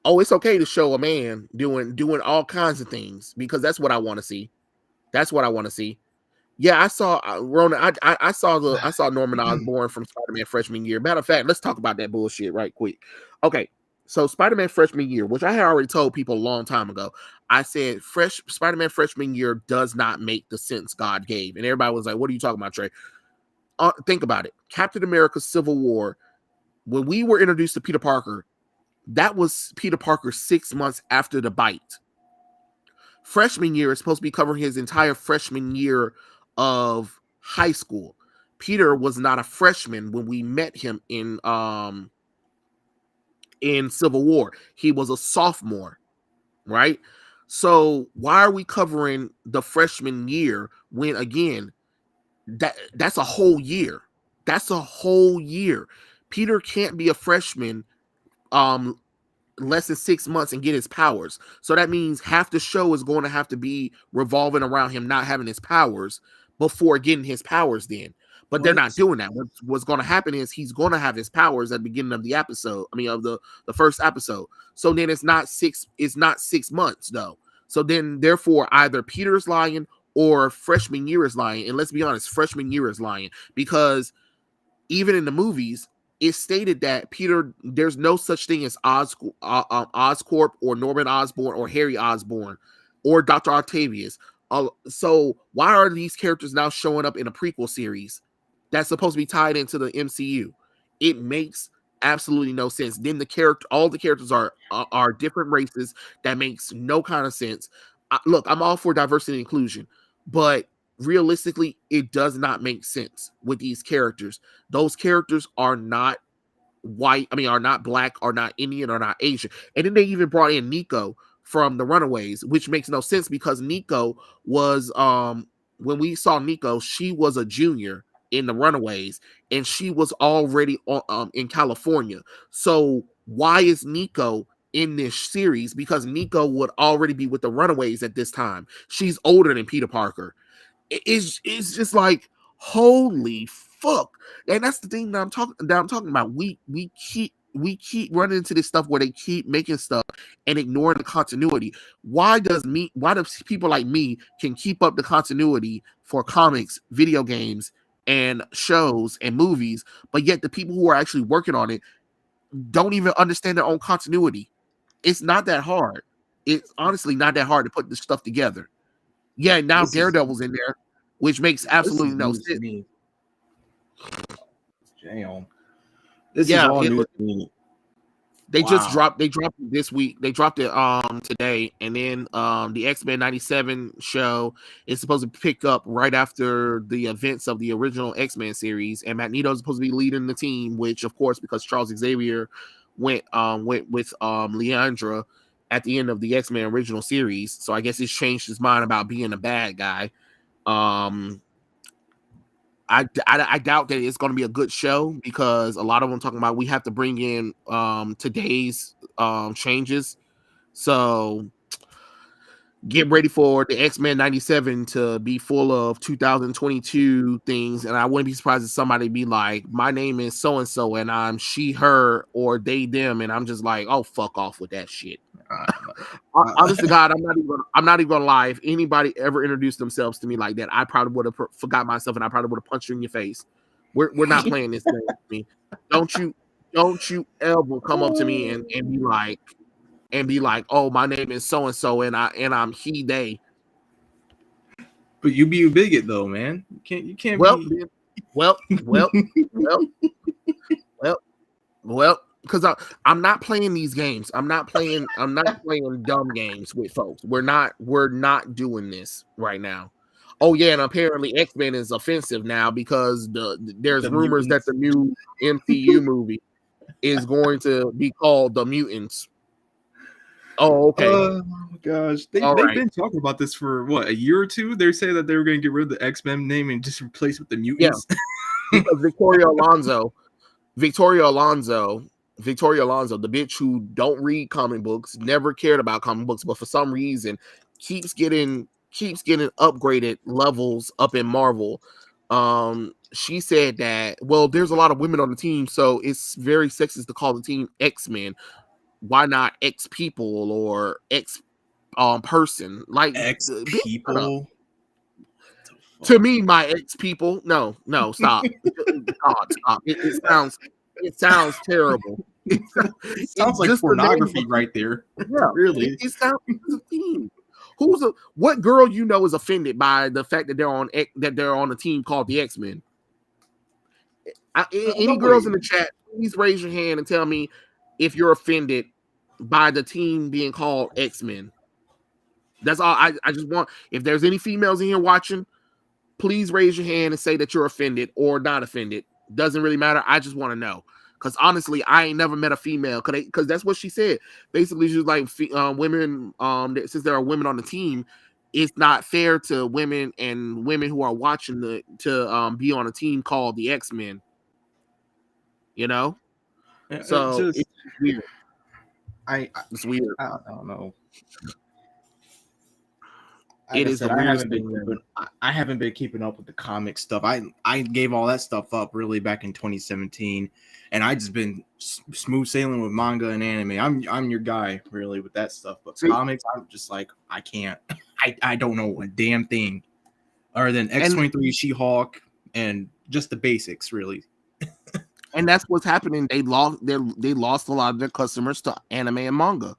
Oh, it's okay to show a man doing all kinds of things, because that's what I want to see. Yeah, I saw Rona. I saw Norman Osborn from Spider-Man freshman year. Matter of fact, let's talk about that bullshit right quick. Okay, So Spider-Man freshman year, which I had already told people a long time ago, I said Spider-Man freshman year does not make the sense God gave. And everybody was like, what are you talking about, Trey? Think about it. Captain America Civil War, when we were introduced to Peter Parker, that was Peter Parker 6 months after the bite. Freshman year is supposed to be covering his entire freshman year of high school. Peter was not a freshman when we met him in Civil War. He was a sophomore, right? So why are we covering the freshman year when, again, that's a whole year? That's a whole year. Peter can't be a freshman less than 6 months and get his powers. So that means half the show is going to have to be revolving around him not having his powers before getting his powers then. But they're not doing that. What's going to happen is he's going to have his powers at the beginning of the episode. I mean, of the first episode. So then it's not 6 months though. So then therefore either Peter's lying or freshman year is lying. And let's be honest, freshman year is lying, because even in the movies, it's stated that Peter, there's no such thing as Oscorp or Norman Osborn or Harry Osborn or Dr. Octavius. So why are these characters now showing up in a prequel series that's supposed to be tied into the MCU? It makes absolutely no sense. Then all the characters are different races. That makes no kind of sense. Look, I'm all for diversity and inclusion, but realistically, it does not make sense with these characters. Those characters are not white, are not black, are not Indian, are not Asian. And then they even brought in Nico from the Runaways, which makes no sense because Nico was, when we saw Nico, she was a junior in the Runaways and she was already in California. So why is Nico in this series? Because Nico would already be with the Runaways at this time. She's older than Peter Parker. It's just like, holy fuck. And that's the thing that I'm talking about. We keep running into this stuff where they keep making stuff and ignoring the continuity. Why do people like me can keep up the continuity for comics, video games, and shows and movies, but yet the people who are actually working on it don't even understand their own continuity? It's not that hard. It's honestly not that hard to put this stuff together. Yeah, now Daredevil's in there, which makes absolutely no sense. Damn. This is all new to me. They just dropped it this week. They dropped it today, and then the X-Men 97 show is supposed to pick up right after the events of the original X-Men series, and Magneto is supposed to be leading the team, which of course, because Charles Xavier went with Leandra at the end of the X-Men original series. So I guess he's changed his mind about being a bad guy. I doubt that it's going to be a good show because a lot of them talking about we have to bring in today's changes. So get ready for the X-Men 97 to be full of 2022 things. And I wouldn't be surprised if somebody be like, my name is so-and-so and I'm she, her, or they, them. And I'm just like, oh, fuck off with that shit. Honestly, God, I'm not even gonna lie. If anybody ever introduced themselves to me like that, I probably would have forgot myself and I probably would have punched you in your face. We're not playing this game with me. Don't you ever come up to me and be like, oh, my name is so and so and I'm he, they. But you be a bigot though, man. You can't be well, because I'm not playing these games. I'm not playing dumb games with folks. We're not doing this right now. Oh yeah, and apparently X-Men is offensive now because there's rumors that the new MCU movie is going to be called The Mutants. Oh, okay. Oh my gosh. They've been talking about this for what, a year or two? They say that they were going to get rid of the X-Men name and just replace it with the Mutants. Yeah. Because Victoria Alonso, the bitch who don't read comic books, never cared about comic books, but for some reason keeps getting upgraded levels up in Marvel. She said that, well, there's a lot of women on the team, so it's very sexist to call the team X-Men. Why not X people or X person? Like X people. To me, my ex people. No, stop. God, stop. It sounds terrible. It sounds like just the pornography name. right there. Yeah, Really. it sounds it's a theme. What girl you know is offended by the fact that they're on a team called the X-Men? Any girls Nobody. in the chat, please raise your hand and tell me if you're offended by the team being called X-Men. That's all. I just want, if there's any females in here watching, please raise your hand and say that you're offended or not offended. Doesn't really matter. I just want to know. Because honestly, I ain't never met a female. Because that's what she said. Basically, she was like, women, since there are women on the team, it's not fair to women and women who are watching to be on a team called the X-Men. You know? So it's weird. It's weird. I don't know. Like I haven't been keeping up with the comic stuff. I gave all that stuff up really back in 2017, and I just been smooth sailing with manga and anime. I'm your guy really with that stuff, but comics, I'm just like, I can't. I don't know a damn thing other than X-23, She-Hulk, and just the basics really. And that's what's happening. They lost a lot of their customers to anime and manga.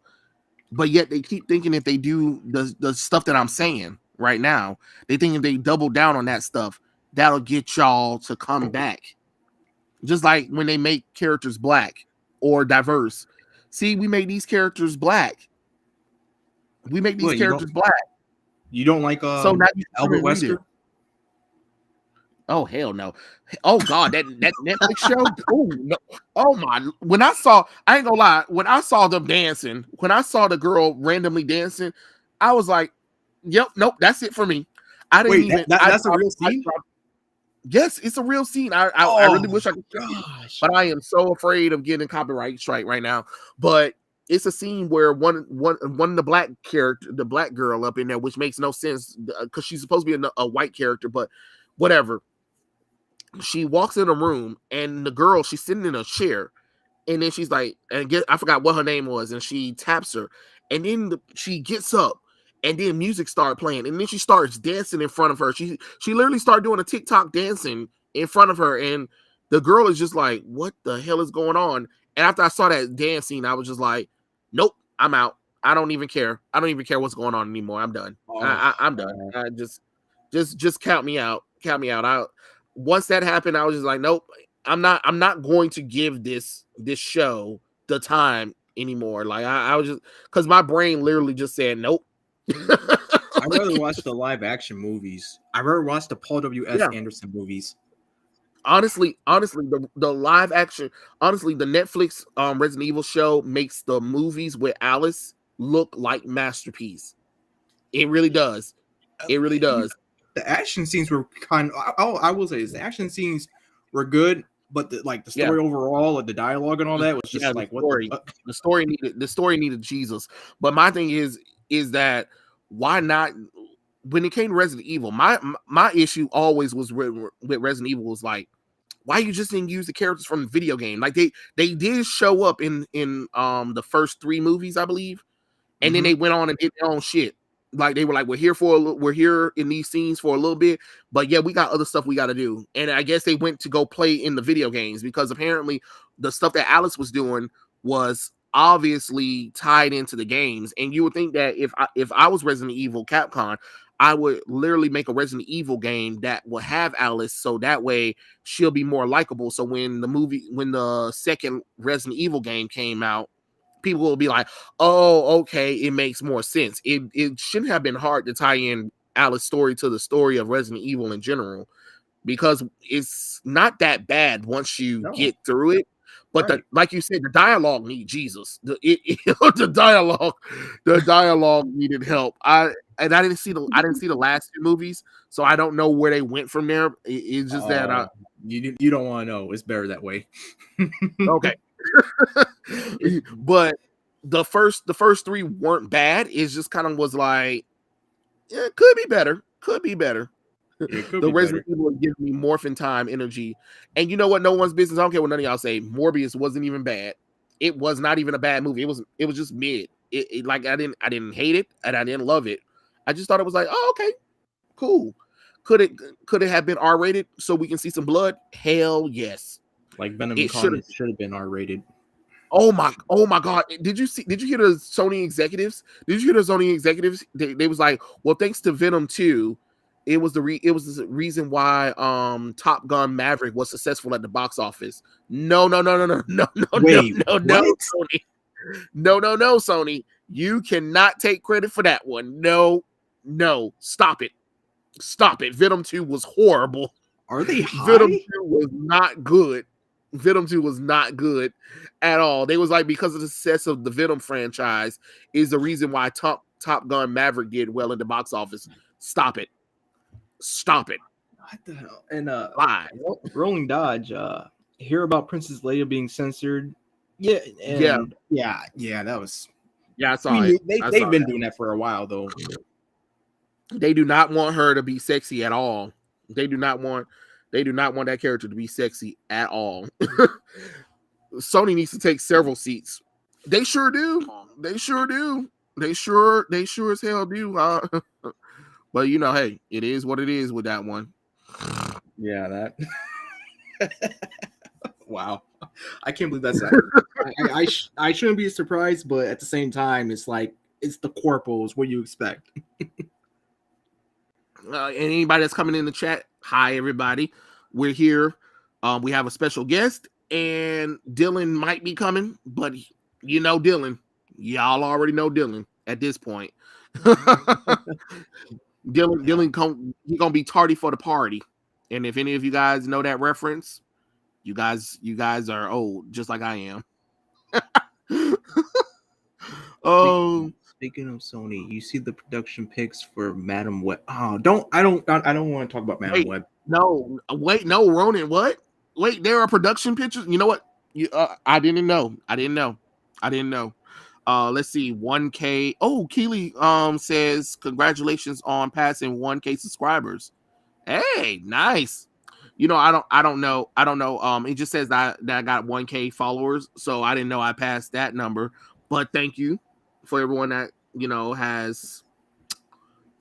But yet they keep thinking if they do the stuff that I'm saying right now, they think if they double down on that stuff, that'll get y'all to come back. Just like when they make characters black or diverse. See, we make these characters black. We make these characters black. You don't like so now Albert Wesker? Oh hell no! Oh god, that Netflix show. Oh no! Oh my! I ain't gonna lie. When I saw them dancing, when I saw the girl randomly dancing, I was like, "Yep, nope, that's it for me." I didn't that's a real scene. Yes, it's a real scene. I really wish I could, but I am so afraid of getting copyright strike right now. But it's a scene where one of the black character, the black girl up in there, which makes no sense because she's supposed to be a white character, but whatever. She walks in a room and the girl, she's sitting in a chair, and then she's like, I forgot what her name was, and she taps her, and then she gets up, and then music started playing, and then she starts dancing in front of her. She literally started doing a TikTok dancing in front of her, and the girl is just like, what the hell is going on? And after I saw that dance scene, I was just like, nope, I'm out. I don't even care. I don't even care what's going on anymore. I'm done. I'm done. I just count me out. Count me out. Once that happened, I was just like, nope, I'm not going to give this show the time anymore. Like I was just, because my brain literally just said nope. I'd rather watch the live action movies. I'd rather watch the Paul W.S. Anderson movies. Honestly, the live action, honestly, the Netflix Resident Evil show makes the movies with Alice look like masterpiece. It really does. It really does. The action scenes were I will say this, the action scenes were good, but the story overall, like the dialogue and all that was just like the story needed Jesus. But my thing is that why not, when it came to Resident Evil, my issue always was with Resident Evil was like, why you just didn't use the characters from the video game? Like they did show up in the first 3 movies, I believe, and then they went on and did their own shit. Like they were like, we're here in these scenes for a little bit, but yeah, we got other stuff we got to do. And I guess they went to go play in the video games because apparently the stuff that Alice was doing was obviously tied into the games. And you would think that if I was Resident Evil Capcom, I would literally make a Resident Evil game that will have Alice, so that way she'll be more likable. So when the second Resident Evil game came out, people will be like, oh, okay, it makes more sense. It shouldn't have been hard to tie in Alice's story to the story of Resident Evil in general, because it's not that bad once you get through it. But like you said, the dialogue needs Jesus. The dialogue needed help. I didn't see the last 2 movies, so I don't know where they went from there. It's just that you don't want to know. It's better that way. Okay. But the first 3 weren't bad. It just kind of was like, yeah, it could be better. The Resident Evil gives me Morphin Time energy. And you know what? No one's business. I don't care what none of y'all say. Morbius wasn't even bad. It was not even a bad movie. It was just mid. It like I didn't hate it and I didn't love it. I just thought it was like, oh, okay, cool. Could it have been R-rated so we can see some blood? Hell yes. Like Venom and Conan should have been R-rated. Oh my God! Did you hear the Sony executives? They was like, well, thanks to Venom 2, it was the reason why Top Gun Maverick was successful at the box office. No, Wait, what? Sony. No, Sony. You cannot take credit for that one. No, stop it. Venom 2 was horrible. Are they high? Venom 2 was not good. Venom 2 was not good at all. They was like, because of the success of the Venom franchise is the reason why Top Gun Maverick did well in the box office. Stop it. What the hell? And Lies. Rolling Dodge, hear about Princess Leia being censored. Yeah, that was. Yeah, I saw it. They've been doing that for a while, though. They do not want her to be sexy at all. They do not want that character to be sexy at all. Sony needs to take several seats. They sure do. They sure as hell do. But hey, it is what it is with that one. Yeah, that. Wow, I can't believe that's happening. I shouldn't be surprised, but at the same time, it's like it's the corpos. What do you expect? Anybody that's coming in the chat, hi everybody. We're here. We have a special guest, and Dylan might be coming, but Dylan. Y'all already know Dylan at this point. Dylan, he's gonna be tardy for the party. And if any of you guys know that reference, you guys are old, just like I am. Speaking of Sony, you see the production pics for Madam Web. Oh, I don't want to talk about Madam Web. No, Ronan, what? Wait, there are production pictures. You know what? I didn't know. Let's see, 1K. Oh, Keely says congratulations on passing 1K subscribers. Hey, nice. I don't know. It just says that I got 1K followers, so I didn't know I passed that number. But thank you for everyone that has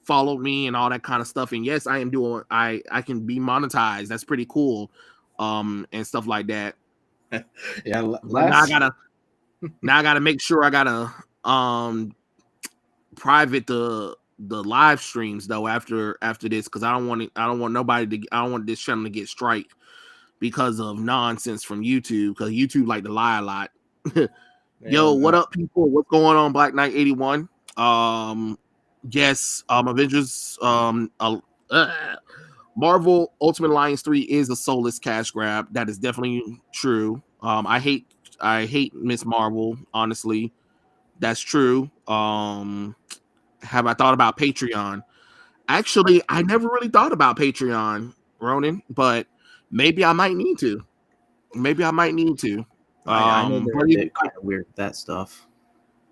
followed me and all that kind of stuff. And yes, I am doing. I can be monetized. That's pretty cool. And stuff like that. Yeah. Now I gotta make sure I gotta private the live streams though after this, because I don't want this channel to get strike because of nonsense from YouTube, because YouTube like to lie a lot. Yo, what up, people? What's going on, Black Knight 81? Yes, Avengers, Marvel Ultimate Alliance 3 is a soulless cash grab. That is definitely true. I hate Miss Marvel, honestly. That's true. Have I thought about Patreon? Actually, I never really thought about Patreon, Ronan, but maybe I might need to. I know they're a bit kind of weird with that stuff.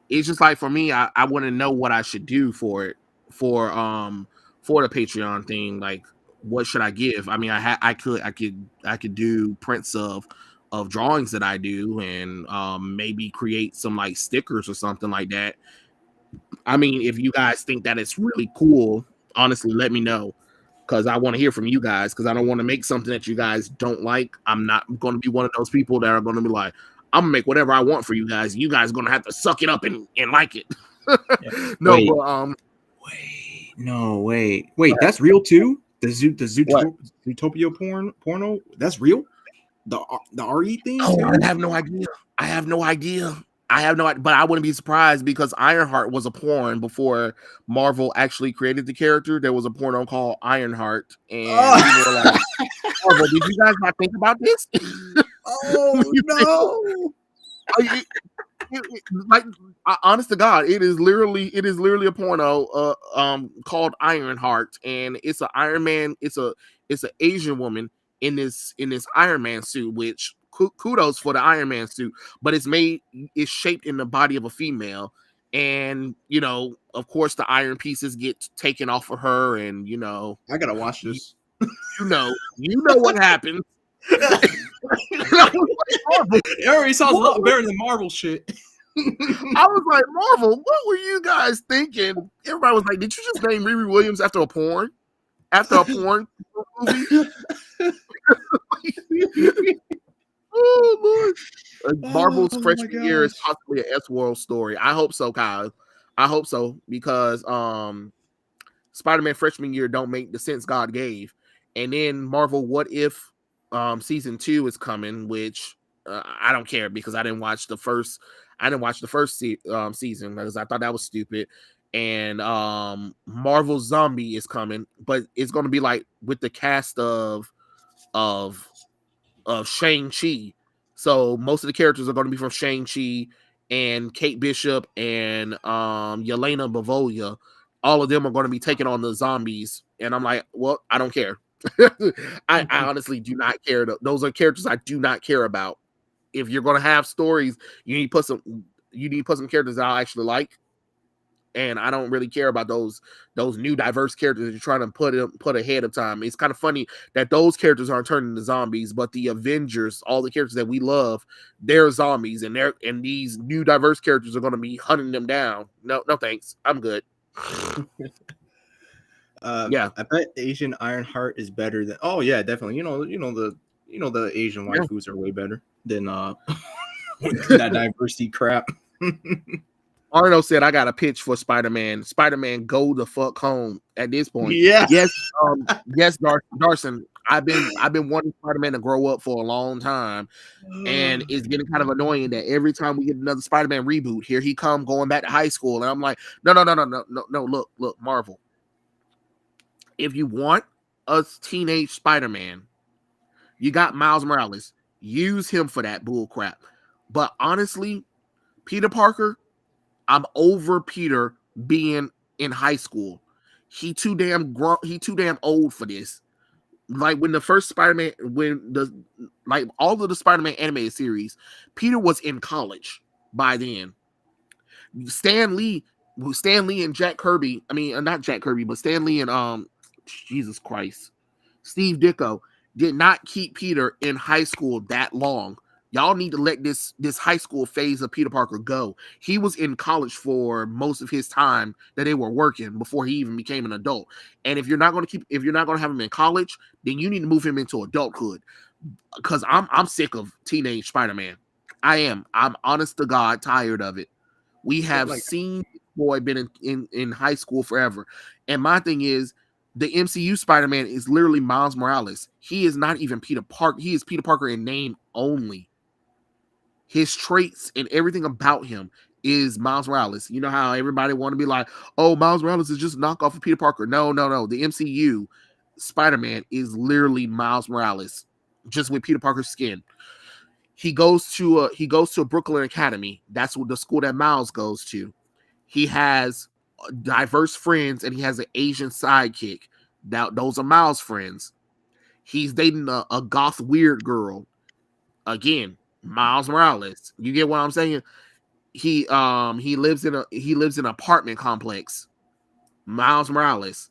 It's just like, for me, I want to know what I should do for it, for the Patreon thing. Like, what should I give? I mean, I could do prints of drawings that I do, and maybe create some like stickers or something like that. I mean, if you guys think that it's really cool, honestly, let me know, because I want to hear from you guys, because I don't want to make something that you guys don't like. I'm not going to be one of those people that are going to be like, I'm going to make whatever I want for you guys. You guys are going to have to suck it up and like it. No, wait, wait, that's real too? The Zootopia porno? That's real? The RE thing? Oh, I have no idea. But I wouldn't be surprised, because Ironheart was a porn before Marvel actually created the character. There was a porno called Ironheart, and people were like, Marvel, did you guys not think about this? Oh no! Like, honest to God, it is literally a porno called Ironheart, and it's an Iron Man. It's an Asian woman in this Iron Man suit, which kudos for the Iron Man suit, but it's shaped in the body of a female, and of course the iron pieces get taken off of her, and I gotta watch this. You know what happens. It already sounds a lot better than Marvel shit. I was like, Marvel, what were you guys thinking? Everybody was like, did you just name Riri Williams after a porn? After a porn movie? Oh Lord. Marvel's Oh my freshman year is gosh. possibly an S-World story. I hope so, Kyle. I hope so because Spider-Man freshman year don't make the sense God gave. And then Marvel What If season 2 is coming, which I don't care because I didn't watch the first season because I thought that was stupid. And Marvel Zombie is coming, but it's going to be like with the cast of Shang-Chi. So most of the characters are going to be from Shang-Chi and Kate Bishop and Yelena Bavolia. All of them are going to be taking on the zombies. And I'm like, well, I don't care. I honestly do not care. Those are characters I do not care about. If you're going to have stories, you need to put some characters that I actually like. And I don't really care about those new diverse characters that you're trying to put ahead of time. It's kind of funny that those characters aren't turning into zombies, but the Avengers, all the characters that we love, they're zombies, and these new diverse characters are going to be hunting them down. No, thanks, I'm good. Yeah, I bet Asian Ironheart is better than. Oh yeah, definitely. The Asian yeah. waifus are way better than that diversity crap. Arno said, "I got a pitch for Spider-Man. Spider-Man, go the fuck home." At this point, Yeah. yes, Darson. I've been wanting Spider-Man to grow up for a long time, and it's getting kind of annoying that every time we get another Spider-Man reboot, here he come going back to high school, and I'm like, no. Look, Marvel. If you want a teenage Spider-Man, you got Miles Morales. Use him for that bull crap. But honestly, Peter Parker, I'm over Peter being in high school. He too damn old for this. Like when the first Spider-Man, all of the Spider-Man animated series, Peter was in college by then. Stan Lee and Jack Kirby, I mean not Jack Kirby, but Stan Lee and Jesus Christ, Steve Ditko did not keep Peter in high school that long. Y'all need to let this high school phase of Peter Parker go. He was in college for most of his time that they were working before he even became an adult. And if you're not going to have him in college, then you need to move him into adulthood. Because I'm sick of teenage Spider-Man. I am. I'm honest to God tired of it. We have Like, seen boy been in high school forever. And my thing is, the MCU Spider-Man is literally Miles Morales. He is not even Peter Parker. He is Peter Parker in name only. His traits and everything about him is Miles Morales. You know how everybody want to be like, oh, Miles Morales is just a knockoff of Peter Parker. No. The MCU Spider-Man is literally Miles Morales, just with Peter Parker's skin. He goes to a Brooklyn Academy. That's what the school that Miles goes to. He has diverse friends and he has an Asian sidekick. Now those are Miles' friends. He's dating a goth weird girl. Again, Miles Morales. You get what I'm saying? He lives in an apartment complex. Miles Morales.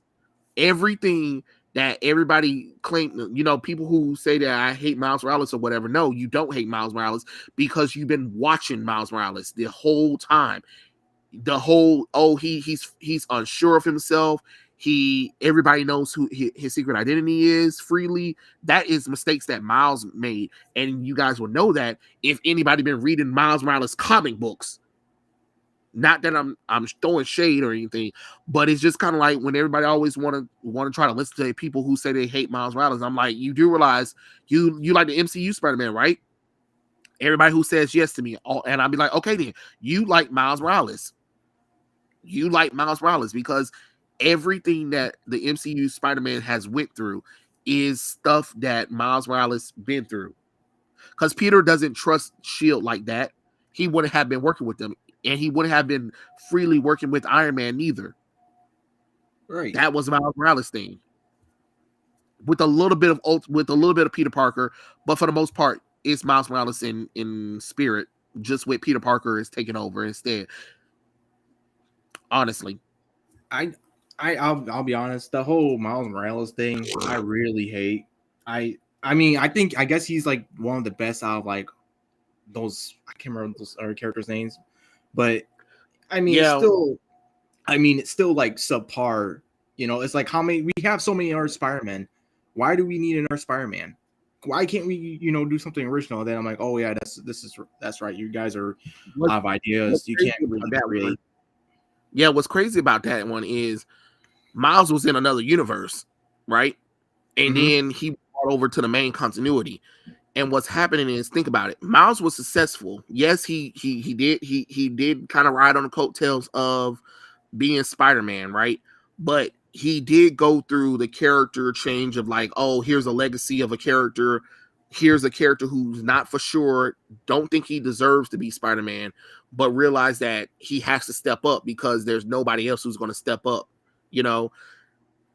Everything that everybody claim, people who say that I hate Miles Morales or whatever. No, you don't hate Miles Morales because you've been watching Miles Morales the whole time. He's unsure of himself. Everybody knows who his secret identity is freely. That is mistakes that Miles made, and you guys will know that if anybody been reading Miles Morales comic books. Not that I'm throwing shade or anything, but it's just kind of like when everybody always want to try to listen to people who say they hate Miles Morales. I'm like, you do realize you like the MCU Spider-Man, right? Everybody who says yes to me, and I'll be like, okay, then you like Miles Morales. You like Miles Morales because everything that the MCU Spider-Man has went through is stuff that Miles Morales been through. Because Peter doesn't trust S.H.I.E.L.D. like that. He wouldn't have been working with them, and he wouldn't have been freely working with Iron Man neither. right. That was Miles Morales' thing. With a little bit of Peter Parker, but for the most part, it's Miles Morales in spirit, just with Peter Parker is taking over instead. Honestly. I'll be honest. The whole Miles Morales thing, I really hate. I mean, I guess he's like one of the best out of like those. I can't remember those other characters' names, but I mean, Yeah. it's still like subpar. It's like how many we have so many other Spider-Man. Why do we need another Spider-Man? why can't we, do something original? And then I'm like, oh yeah, that's right. You guys are What, out of what's ideas. You crazy can't about really that one? create. Yeah, what's crazy about that one is Miles was in another universe, right? And Mm-hmm. then he brought over to the main continuity. And what's happening is, think about it. Miles was successful. Yes, he did kind of ride on the coattails of being Spider-Man, right? But he did go through the character change of like, oh, here's a legacy of a character. Here's a character who's not for sure, don't think he deserves to be Spider-Man, but realize that he has to step up because there's nobody else who's going to step up. You know,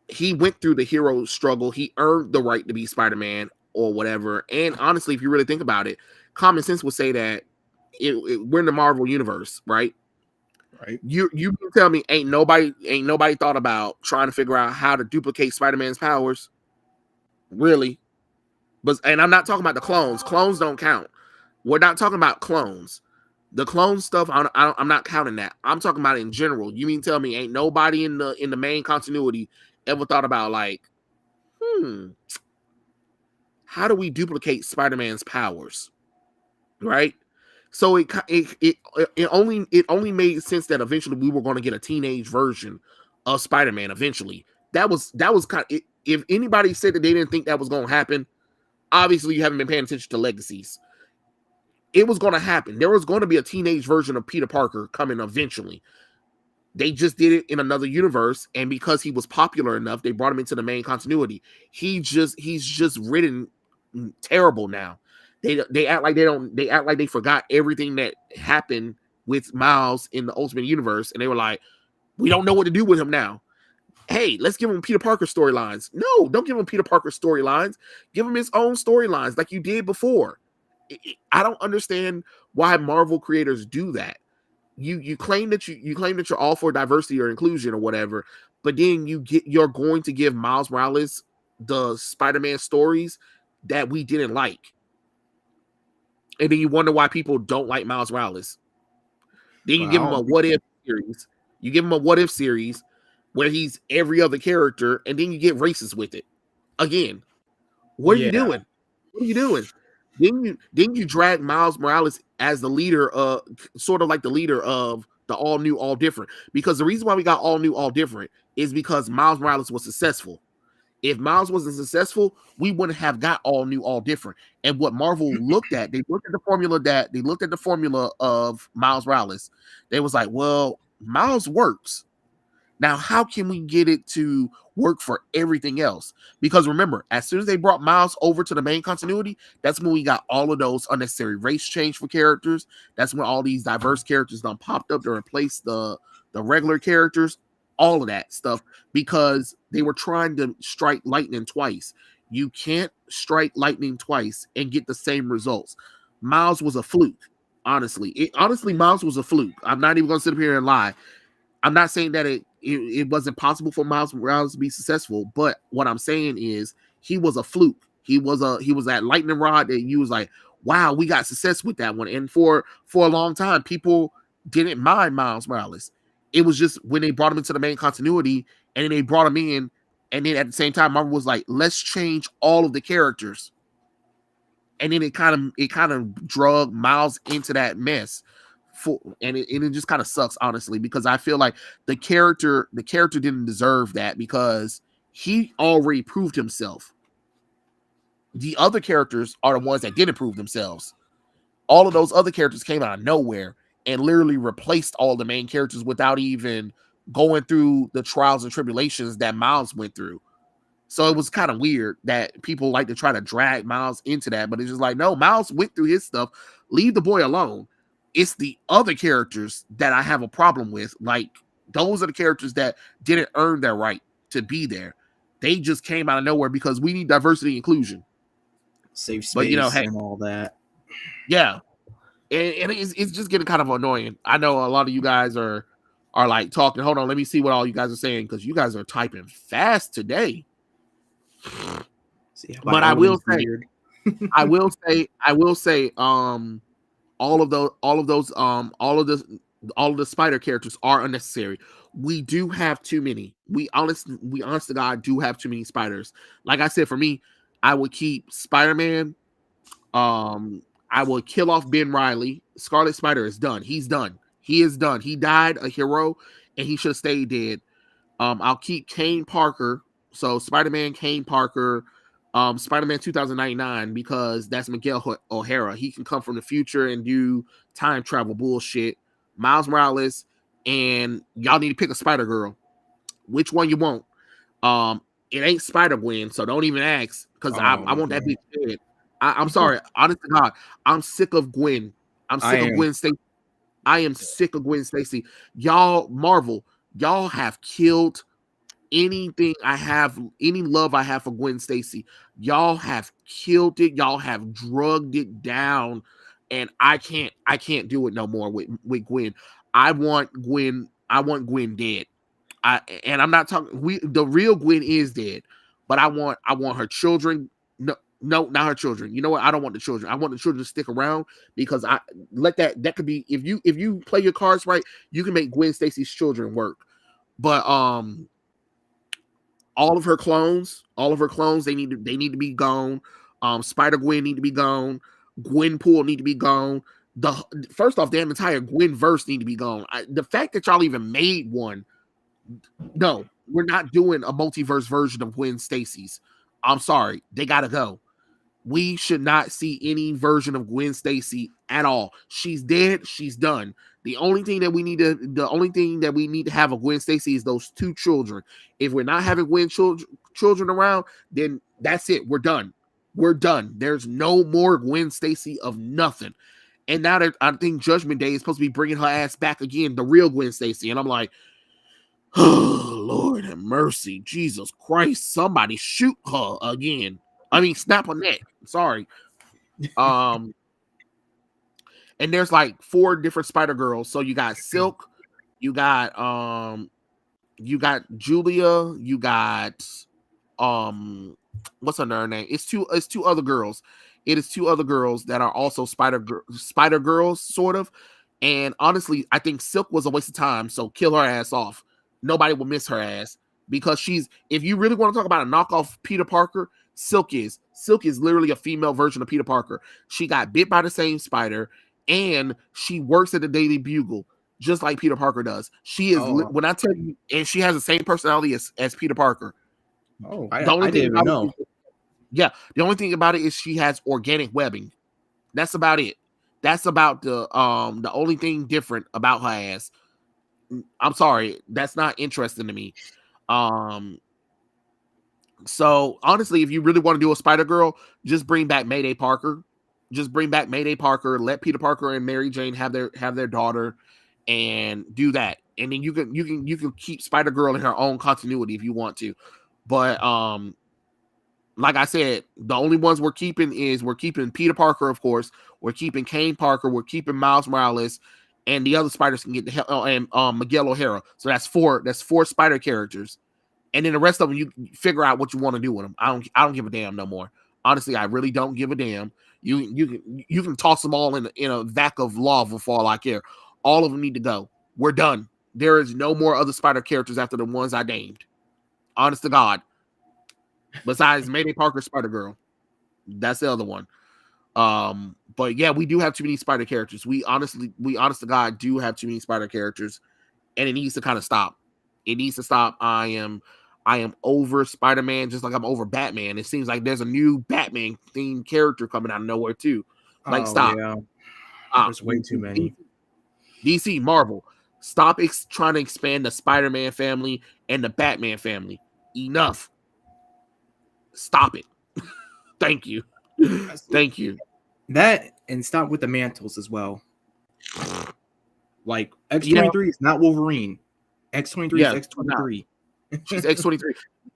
he went through the hero struggle. He earned the right to be Spider-Man or whatever. And honestly, if you really think about it, common sense would say that we're in the Marvel universe, right? Right. You can tell me ain't nobody thought about trying to figure out how to duplicate Spider-Man's powers, really? But and I'm not talking about the clones. Clones don't count. We're not talking about clones. The clone stuff, I'm not counting that. I'm talking about in general. You mean tell me ain't nobody in the main continuity ever thought about like, how do we duplicate Spider-Man's powers, right? So it only made sense that eventually we were going to get a teenage version of Spider-Man. Eventually, that was kind of, if anybody said that they didn't think that was going to happen, obviously you haven't been paying attention to legacies. It was going to happen. There was going to be a teenage version of Peter Parker coming eventually. They just did it in another universe, and because he was popular enough, they brought him into the main continuity. He's just written terrible now. They act like they forgot everything that happened with Miles in the Ultimate Universe, and they were like, we don't know what to do with him now. Hey, let's give him Peter Parker storylines. No, don't give him Peter Parker storylines. Give him his own storylines like you did before. I don't understand why Marvel creators do that. You claim that you're all for diversity or inclusion or whatever, but then you're going to give Miles Morales the Spider-Man stories that we didn't like, and then you wonder why people don't like Miles Morales. Then you But I give him a don't. what if series. You give him a what if series where he's every other character, and then you get racist with it again. What are you Yeah. doing? What are you doing? Then you drag Miles Morales as the leader, sort of like the leader of the all new, all different. Because the reason why we got all new, all different is because Miles Morales was successful. If Miles wasn't successful, we wouldn't have got all new, all different. And what Marvel looked at, they looked at the formula of Miles Morales. They was like, well, Miles works. Now, how can we get it to work for everything else? Because remember, as soon as they brought Miles over to the main continuity, that's when we got all of those unnecessary race change for characters. That's when all these diverse characters done popped up to replace the regular characters, all of that stuff, because they were trying to strike lightning twice. You can't strike lightning twice and get the same results. Miles was a fluke. Honestly, Miles was a fluke. I'm not even going to sit up here and lie. I'm not saying that it wasn't possible for Miles Morales to be successful, but what I'm saying is he was a fluke. He was that lightning rod that you was like, wow, we got success with that one. And for a long time, people didn't mind Miles Morales. It was just when they brought him into the main continuity, and then they brought him in, and then at the same time, Marvel was like, let's change all of the characters. And then it kind of drug Miles into that mess. And it just kind of sucks, honestly, because I feel like the character didn't deserve that because he already proved himself. The other characters are the ones that didn't prove themselves. All of those other characters came out of nowhere and literally replaced all the main characters without even going through the trials and tribulations that Miles went through. So it was kind of weird that people like to try to drag Miles into that, but it's just like, no, Miles went through his stuff. Leave the boy alone. It's the other characters that I have a problem with. Like, those are the characters that didn't earn their right to be there. They just came out of nowhere because we need diversity and inclusion. Safe But space hey, and all that. yeah, and it's just getting kind of annoying. I know a lot of you guys are like talking. Hold on, let me see what all you guys are saying because you guys are typing fast today. See, But I will say, all of the spider characters are unnecessary. We do have too many. We honest to God do have too many spiders. Like I said, for me, I would keep Spider-Man. I would kill off Ben Reilly. Scarlet Spider is done. He's done. He is done. He died a hero, and he should have stayed dead. I'll keep Kane Parker. So Spider-Man, Kane Parker, Spider-Man 2099, because that's Miguel O'Hara. He can come from the future and do time travel bullshit. Miles Morales, and y'all need to pick a Spider-Girl. Which one you want? It ain't Spider-Gwen, so don't even ask, because I want that bitch dead. I'm sorry. Honest to God, I'm sick of Gwen. I'm sick of Gwen Stacy. I am sick of Gwen Stacy. Y'all, Marvel, y'all have killed anything I have, any love I have for Gwen Stacy. Y'all have killed it. Y'all have drugged it down, and I can't do it no more with Gwen. I want Gwen dead. I'm not talking. The real Gwen is dead, but I want her children. No, not her children. You know what? I don't want the children. I want the children to stick around, because that could be, if you play your cards right, you can make Gwen Stacy's children work. But all of her clones, they need to be gone. Spider-Gwen need to be gone. Gwenpool need to be gone. First off, damn entire Gwen verse need to be gone. The fact that y'all even made one, no, we're not doing a multiverse version of Gwen Stacy's. I'm sorry, they gotta go. We should not see any version of Gwen Stacy at all. She's dead. She's done. The only thing that we need to have of Gwen Stacy is those two children. If we're not having Gwen children around, then that's it. We're done. We're done. There's no more Gwen Stacy of nothing. And now that I think Judgment Day is supposed to be bringing her ass back again, the real Gwen Stacy. And I'm like, oh, Lord have mercy. Jesus Christ. Somebody shoot her again. I mean, snap her neck. Sorry. And there's like 4 different Spider-Girls. So you got Silk, you got Julia, you got what's her name? It's two other girls. It is 2 other girls that are also Spider Girls, sort of. And honestly, I think Silk was a waste of time. So kill her ass off. Nobody will miss her ass, because if you really want to talk about a knockoff Peter Parker, Silk is literally a female version of Peter Parker. She got bit by the same spider, and she works at the Daily Bugle just like Peter Parker does. She is when I tell you, and she has the same personality as Peter Parker. Oh, I didn't even know. The only thing about it is she has organic webbing. That's about it. That's about the only thing different about her ass. I'm sorry, that's not interesting to me. So honestly, if you really want to do a Spider-Girl, just bring back Mayday Parker. Let Peter Parker and Mary Jane have their daughter, and do that. And then you can keep Spider-Girl in her own continuity if you want to. But like I said, the only ones we're keeping Peter Parker, of course. We're keeping Kane Parker. We're keeping Miles Morales, and the other spiders can get the hell. And Miguel O'Hara. So that's 4 Spider characters. And then the rest of them, you figure out what you want to do with them. I don't give a damn no more. Honestly, I really don't give a damn. You can toss them all in a vat of lava for all I care. All of them need to go. We're done. There is no more other Spider characters after the ones I named. Honest to God. Besides Mayday Parker, Spider-Girl. That's the other one. But yeah, we do have too many Spider characters. We honest to God do have too many Spider characters, and it needs to kind of stop. It needs to stop. I am over Spider-Man, just like I'm over Batman. It seems like there's a new Batman themed character coming out of nowhere too. Like, stop. Yeah. There's way too many. DC, Marvel, stop trying to expand the Spider-Man family and the Batman family. Enough. Stop it. Thank you. Thank you. That, and stop with the mantles as well. Like, X-23 is not Wolverine. X-23 is X-23. She's X-23.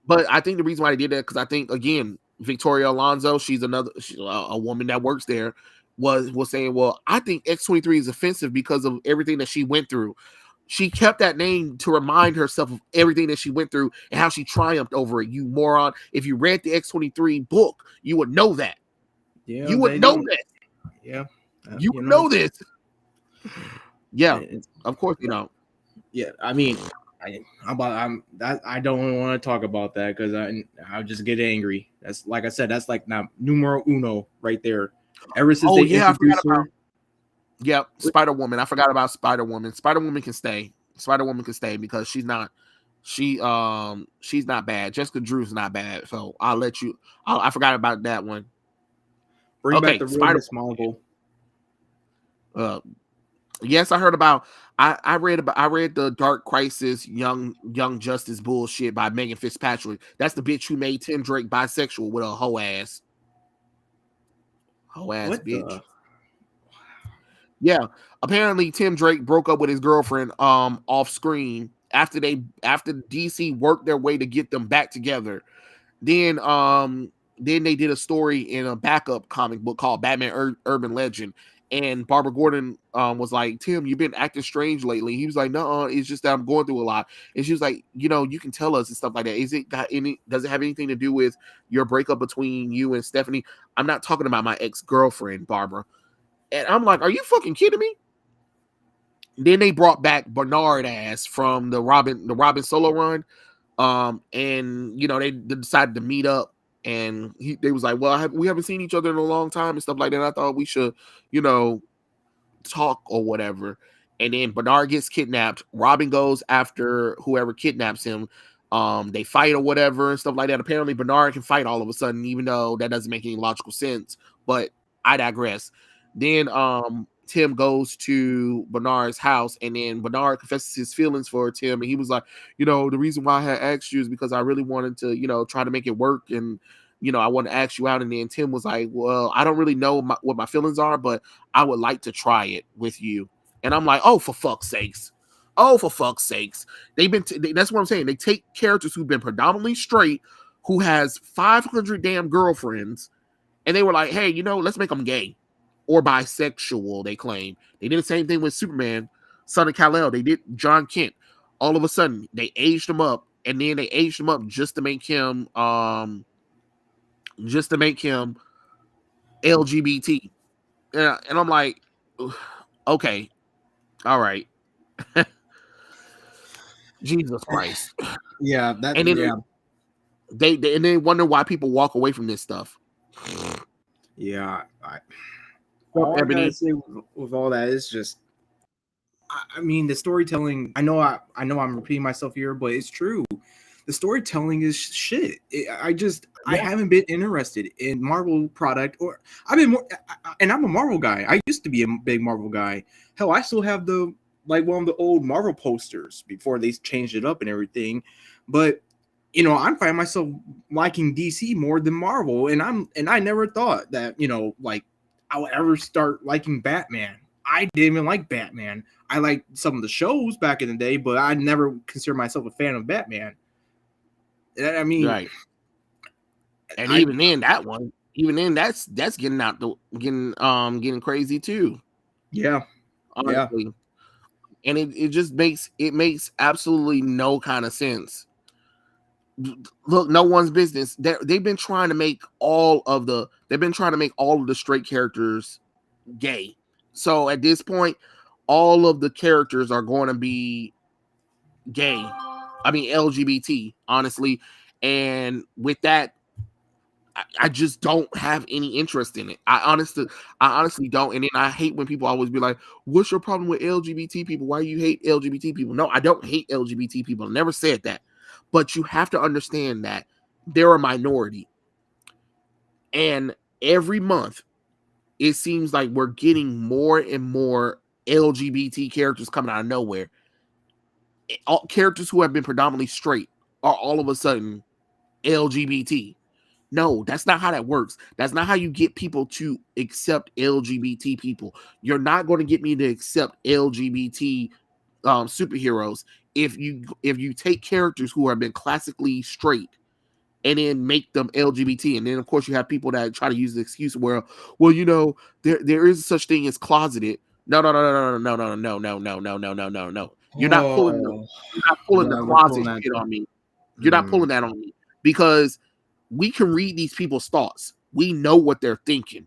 But I think the reason why they did that, because I think, again, Victoria Alonso, she's a woman that works there, was saying, well, I think X-23 is offensive because of everything that she went through. She kept that name to remind herself of everything that she went through and how she triumphed over it. You moron. If you read the X-23 book, you would know that. Yeah, you would know that. Yeah. You would know this. Yeah, of course you don't. Yeah, I mean, I don't want to talk about that because I'll just get angry. That's like I said, that's like now numero uno right there. Ever since Oh they yeah, I forgot introduced about. her, Yep, Spider-Woman. I forgot about Spider-Woman. Spider-Woman can stay. Spider-Woman can stay because she's not bad. Jessica Drew's not bad. So I'll let you I forgot about that one. bring back Okay, the real Spider Miss Marvel. yes, I heard about I read the Dark Crisis Young Justice bullshit by Megan Fitzpatrick. That's the bitch who made Tim Drake bisexual with a hoe ass What bitch. the? Yeah, apparently Tim Drake broke up with his girlfriend off screen after DC worked their way to get them back together. Then they did a story in a backup comic book called Batman Urban Legend, and Barbara Gordon was like, "Tim, you've been acting strange lately." He was like, "No, it's just that I'm going through a lot." And she was like, "You can tell us and stuff like that. Does it have anything to do with your breakup between you and Stephanie?" I'm not talking about my ex-girlfriend, Barbara. And I'm like, "Are you fucking kidding me?" Then they brought back Bernard ass from the Robin solo run. And they decided to meet up, and they was like, well, we haven't seen each other in a long time and stuff like that. I thought we should, talk or whatever. And then Bernard gets kidnapped. Robin goes after whoever kidnaps him. They fight or whatever and stuff like that. Apparently, Bernard can fight all of a sudden, even though that doesn't make any logical sense. But I digress. Then Tim goes to Bernard's house, and then Bernard confesses his feelings for Tim, and he was like, the reason why I had asked you is because I really wanted to, try to make it work, and I want to ask you out. And then Tim was like, well, I don't really know what my feelings are, but I would like to try it with you. And I'm like, oh, for fuck's sakes. Oh, for fuck's sakes. That's what I'm saying. They take characters who've been predominantly straight, who has 500 damn girlfriends, and they were like, hey, let's make them gay or bisexual, they claim. They did the same thing with Superman, Son of Kal-El. They did John Kent. All of a sudden, they aged him up, and then they aged him up just to make him LGBT. And I'm like, okay, all right. Jesus Christ. Yeah, And then they wonder why people walk away from this stuff. Yeah, all I gotta say with all that is just, I mean, the storytelling. I know I'm repeating myself here, but it's true. The storytelling is shit. I haven't been interested in Marvel product, or I've been more, and I'm a Marvel guy. I used to be a big Marvel guy. Hell, I still have one of the old Marvel posters before they changed it up and everything. But I find myself liking DC more than Marvel, and I never thought that like I would ever start liking Batman. I didn't even like Batman. I liked some of the shows back in the day, but I never considered myself a fan of Batman. I mean, right. And even then, that's getting crazy too. Yeah, honestly. yeah. And it just makes absolutely no kind of sense. Look, no one's business. They've been trying to make all of the straight characters gay. So at this point, all of the characters are going to be gay. I mean LGBT, honestly. And with that, I just don't have any interest in it. I honestly don't. And then I hate when people always be like, "What's your problem with LGBT people? Why you hate LGBT people?" No, I don't hate LGBT people. I never said that. But you have to understand that they're a minority. And every month, it seems like we're getting more and more LGBT characters coming out of nowhere. All characters who have been predominantly straight are all of a sudden LGBT. No, that's not how that works. That's not how you get people to accept LGBT people. You're not going to get me to accept LGBT superheroes if you take characters who have been classically straight and then make them LGBT. And then of course you have people that try to use the excuse where, well, there is such thing as closeted. No. You're not pulling the closet shit on me. You're not pulling that on me because we can read these people's thoughts. We know what they're thinking.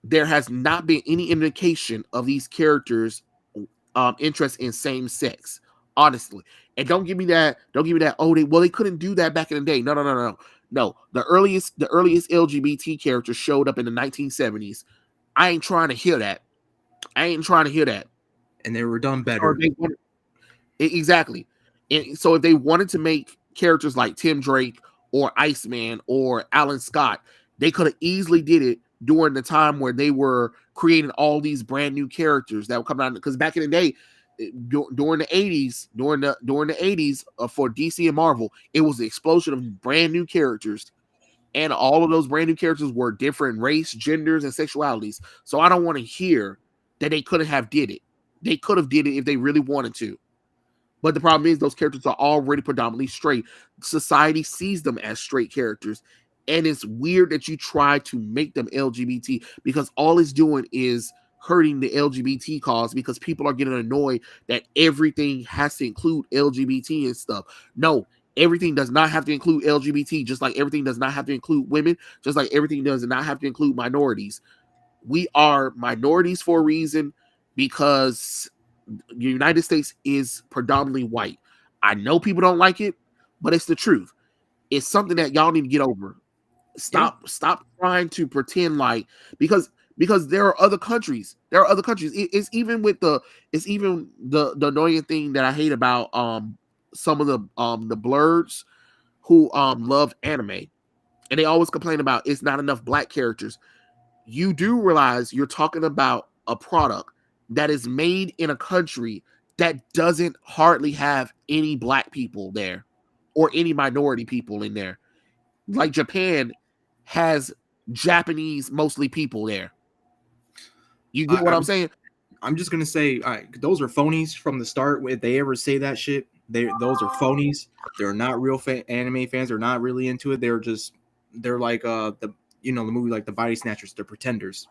There has not been any indication of these characters' interest in same sex. honestly. And don't give me that. Oh, they couldn't do that back in the day. No. The earliest LGBT characters showed up in the 1970s. I ain't trying to hear that. And they were done better. Exactly. And so if they wanted to make characters like Tim Drake or Iceman or Alan Scott, they could have easily did it during the time where they were creating all these brand new characters that would come out. Because back in the day, during the 80s, for DC and Marvel, it was the explosion of brand new characters. And all of those brand new characters were different race, genders, and sexualities. So I don't want to hear that they couldn't have did it. They could have did it if they really wanted to. But the problem is those characters are already predominantly straight. Society sees them as straight characters. And it's weird that you try to make them LGBT because all it's doing is hurting the LGBT cause because people are getting annoyed that everything has to include LGBT and stuff. No, everything does not have to include LGBT, just like everything does not have to include women, just like everything does not have to include minorities. We are minorities for a reason because the United States is predominantly white. I know people don't like it, but it's the truth. It's something that y'all need to get over. Stop trying to pretend like because there are other countries. It's even the annoying thing that I hate about some of the blurs who love anime, and they always complain about it's not enough black characters. You do realize you're talking about a product that is made in a country that doesn't hardly have any black people there or any minority people in there. Like Japan has Japanese mostly people there. You get what I'm saying? I'm just gonna say those are phonies from the start. If they ever say that shit, those are phonies. They're not real anime fans. They're not really into it. They're like the movie like the Body Snatchers. They're pretenders.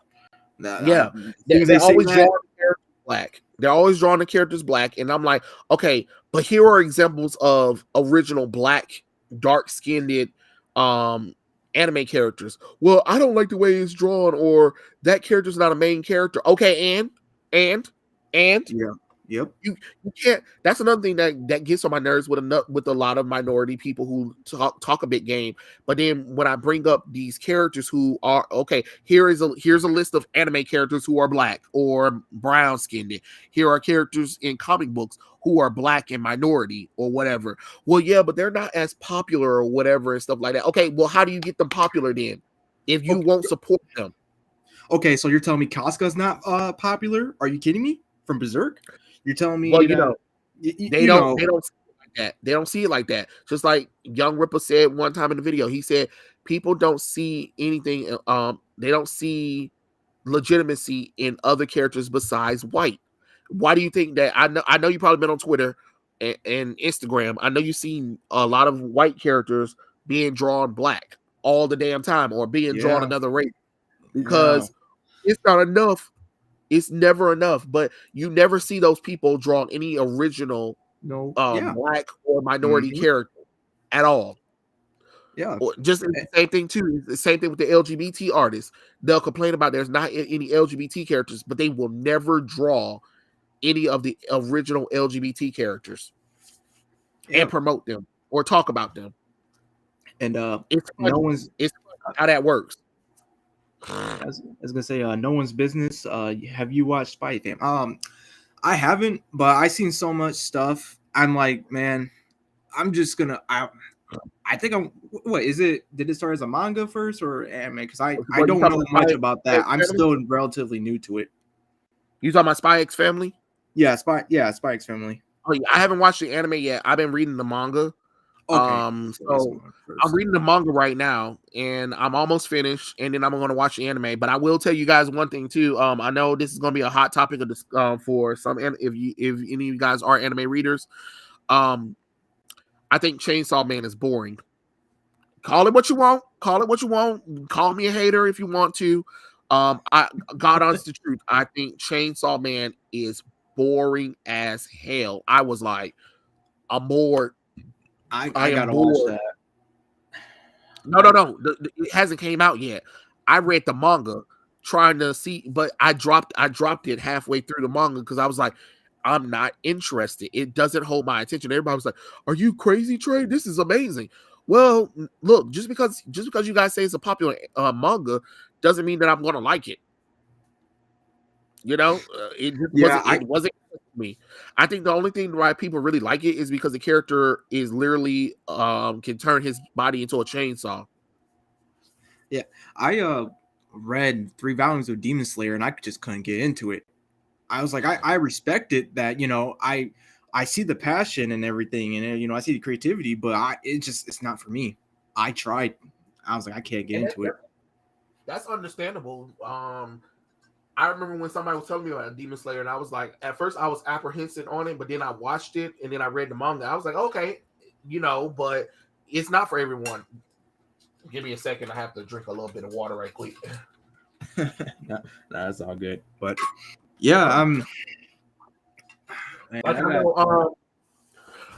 They're always drawing the characters black. They're always drawing the characters black, and I'm like, okay, but here are examples of original black, dark-skinned anime characters. Well, I don't like the way it's drawn, or that character's not a main character. Okay, and yeah. Yep. You can't. That's another thing that gets on my nerves with a lot of minority people who talk a big game. But then when I bring up these characters who are okay, here's a list of anime characters who are black or brown skinned. Here are characters in comic books who are black and minority or whatever. Well, yeah, but they're not as popular or whatever and stuff like that. Okay, well, how do you get them popular then if you won't support them? Okay, so you're telling me Casca's not popular? Are you kidding me? From Berserk? You're telling me? Well, they don't see it like that. They don't see it like that. Just like young Rippa said one time in the video, he said people don't see anything. They don't see legitimacy in other characters besides white. Why do you think that? I know you probably been on Twitter and Instagram. I know you've seen a lot of white characters being drawn black all the damn time or being drawn another race because it's not enough. It's never enough, but you never see those people draw any original black or minority character at all. Yeah. Or just the same thing too. The same thing with the LGBT artists. They'll complain about there's not any LGBT characters, but they will never draw any of the original LGBT characters and promote them or talk about them. And it's how that works. I was gonna say, no one's business. Have you watched Spy Fam? I haven't, but I seen so much stuff. I'm like, man, I'm just gonna. I think I'm. What is it? Did it start as a manga first or anime? Because I don't know much about that. I'm still relatively new to it. You talking about Spy X Family? Yeah, Spy X Family. Oh, yeah, I haven't watched the anime yet. I've been reading the manga. Okay. So I'm reading the manga right now, and I'm almost finished. And then I'm going to watch the anime. But I will tell you guys one thing too. I know this is going to be a hot topic of this for some. If any of you guys are anime readers, I think Chainsaw Man is boring. Call it what you want. Call me a hater if you want to. God honest the truth. I think Chainsaw Man is boring as hell. I was like, I'm bored. I gotta watch that. No. It hasn't came out yet. I read the manga trying to see, but I dropped it halfway through the manga because I was like, I'm not interested. It doesn't hold my attention. Everybody was like, "Are you crazy, Trey? This is amazing." Well, look, just because you guys say it's a popular manga doesn't mean that I'm going to like it. You know, it just wasn't me. I think the only thing why people really like it is because the character is literally can turn his body into a chainsaw. Yeah, I read 3 volumes of Demon Slayer and I just couldn't get into it. I was like, I respect it that, you know, I see the passion and everything, and you know, I see the creativity, but it's not for me. I tried. I was like, I can't get into it. That's understandable. I remember when somebody was telling me about Demon Slayer, and I was like, at first I was apprehensive on it, but then I watched it and then I read the manga. I was like, okay, you know, but it's not for everyone. Give me a second. I have to drink a little bit of water right quick. No, that's all good. But yeah, man,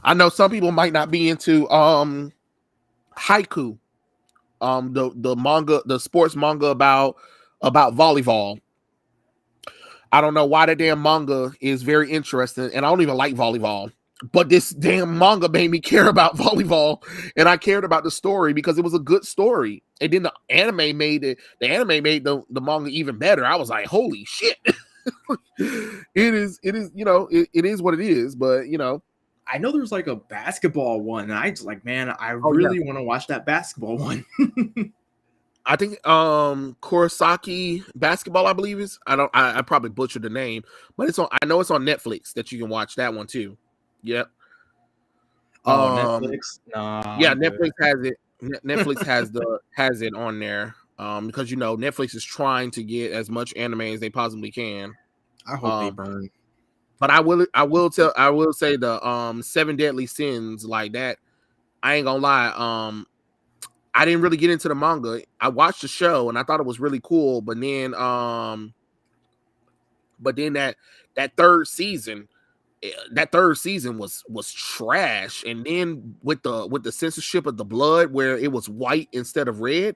I know some people might not be into haiku, the manga, the sports manga about volleyball. I don't know why the damn manga is very interesting, and I don't even like volleyball. But this damn manga made me care about volleyball, and I cared about the story because it was a good story. And then the anime made the manga even better. I was like, holy shit. It is, you know, it is what it is, but you know. I know there's like a basketball one, and I just like, man, I really want to watch that basketball one. I think Kurosaki Basketball, I believe is. I probably butchered the name, but I know it's on Netflix that you can watch that one too. Yep. Netflix. Yeah, Netflix has it. Netflix has it on there. Because you know Netflix is trying to get as much anime as they possibly can. I hope they burn. But I will say the 7 Deadly Sins like that. I ain't gonna lie. I didn't really get into the manga. I watched the show and I thought it was really cool, but then that third season was trash. And then with the censorship of the blood where it was white instead of red,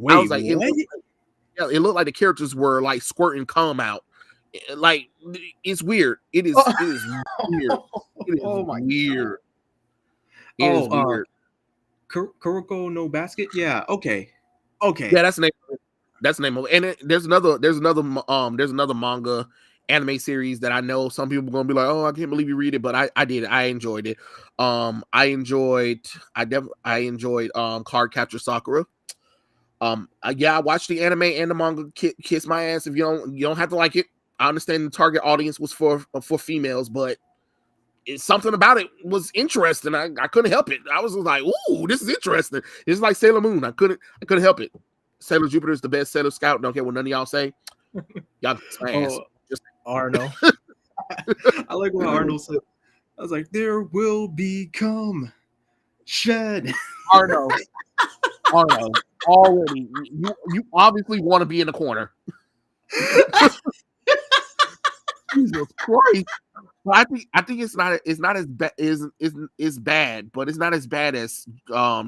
I was like, it looked like the characters were like squirting cum out. Like, it's weird. It is weird. It is weird. It is weird. Kuroko no Basket? Yeah, okay. Yeah, that's the name of it. That's the name of it. And there's another manga anime series that I know some people are gonna be like, oh, I can't believe you read it, but I did it. I enjoyed it. I enjoyed Card Capture Sakura. I watched the anime and the manga. Kiss my ass if you don't have to like it. I understand the target audience was for females, but something about it was interesting. I couldn't help it. I was like, ooh, this is interesting. It's like Sailor Moon. I couldn't help it. Sailor Jupiter is the best Sailor Scout. Don't care what none of y'all say. Y'all ass. Just Arno. I like what Arno said. I was like, there will become shed. Arno, already. You obviously want to be in the corner. Jesus Christ. But I think it's not as bad is bad, but it's not as bad as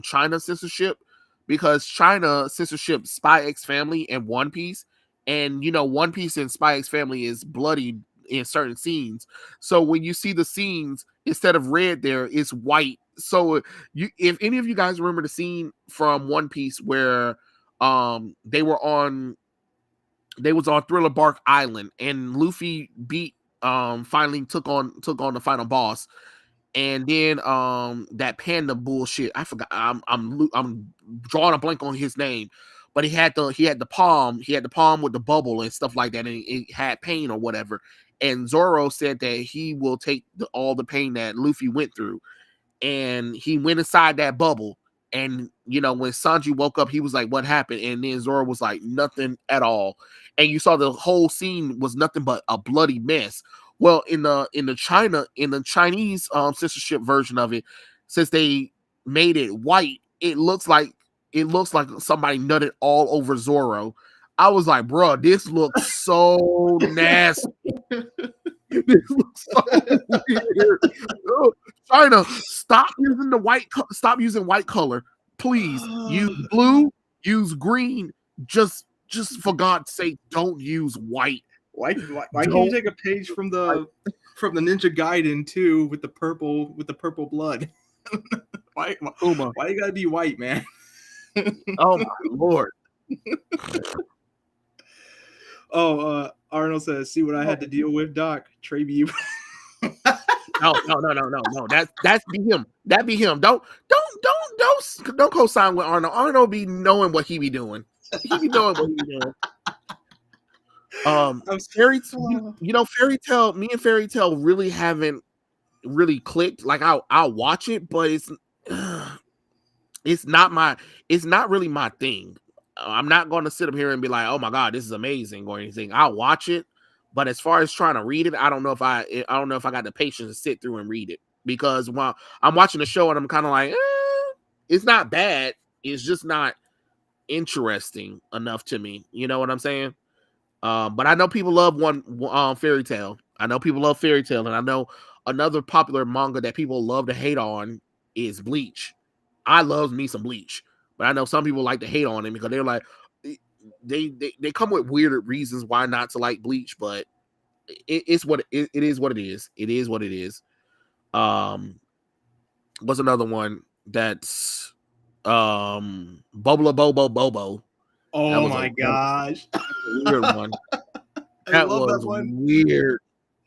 China censorship, because China censorship Spy X Family and One Piece, and you know One Piece and Spy X Family is bloody in certain scenes. So when you see the scenes, instead of red there, it's white. So if any of you guys remember the scene from One Piece where they was on Thriller Bark Island and Luffy finally took on the final boss, and then that panda bullshit, I forgot, I'm drawing a blank on his name, but he had the palm with the bubble and stuff like that, and it had pain or whatever, and Zoro said that he will take all the pain that Luffy went through, and he went inside that bubble. And you know, when Sanji woke up, he was like, what happened? And then Zoro was like, nothing at all. And you saw the whole scene was nothing but a bloody mess. Well, in the Chinese censorship version of it, since they made it white, it looks like somebody nutted all over Zoro. I was like, bro, this looks so nasty. This looks so weird. China, stop using white color. Please use blue, use green. Just for God's sake, don't use white. Why can't Don't you take a page from the Ninja Gaiden too with the purple blood? why Uma. why you gotta be white, man? Oh my lord. Arnold says, "See what I had to deal with, Doc. Trey B." No. That's be him. That be him. Don't co-sign with Arnold. Arnold be knowing what he be doing. He be knowing what he be doing. Fairy Fairy Tale. Me and Fairy Tale really haven't really clicked. Like I'll watch it, but it's not really my thing. I'm not going to sit up here and be like, oh my god, this is amazing or anything. I'll watch it, but as far as trying to read it, I don't know if I got the patience to sit through and read it, because while I'm watching the show and I'm kind of like, it's not bad, it's just not interesting enough to me. You know what I'm saying? But I know people love Fairy Tale. I know people love Fairy Tale, and I know another popular manga that people love to hate on is Bleach. I love me some Bleach, but I know some people like to hate on it because they're like, they come with weird reasons why not to like Bleach, but it's what it is. What it is. It is what it is. What's another one that's Bobo Bobo? Oh my gosh, that was a weird one. I love that one. Weird.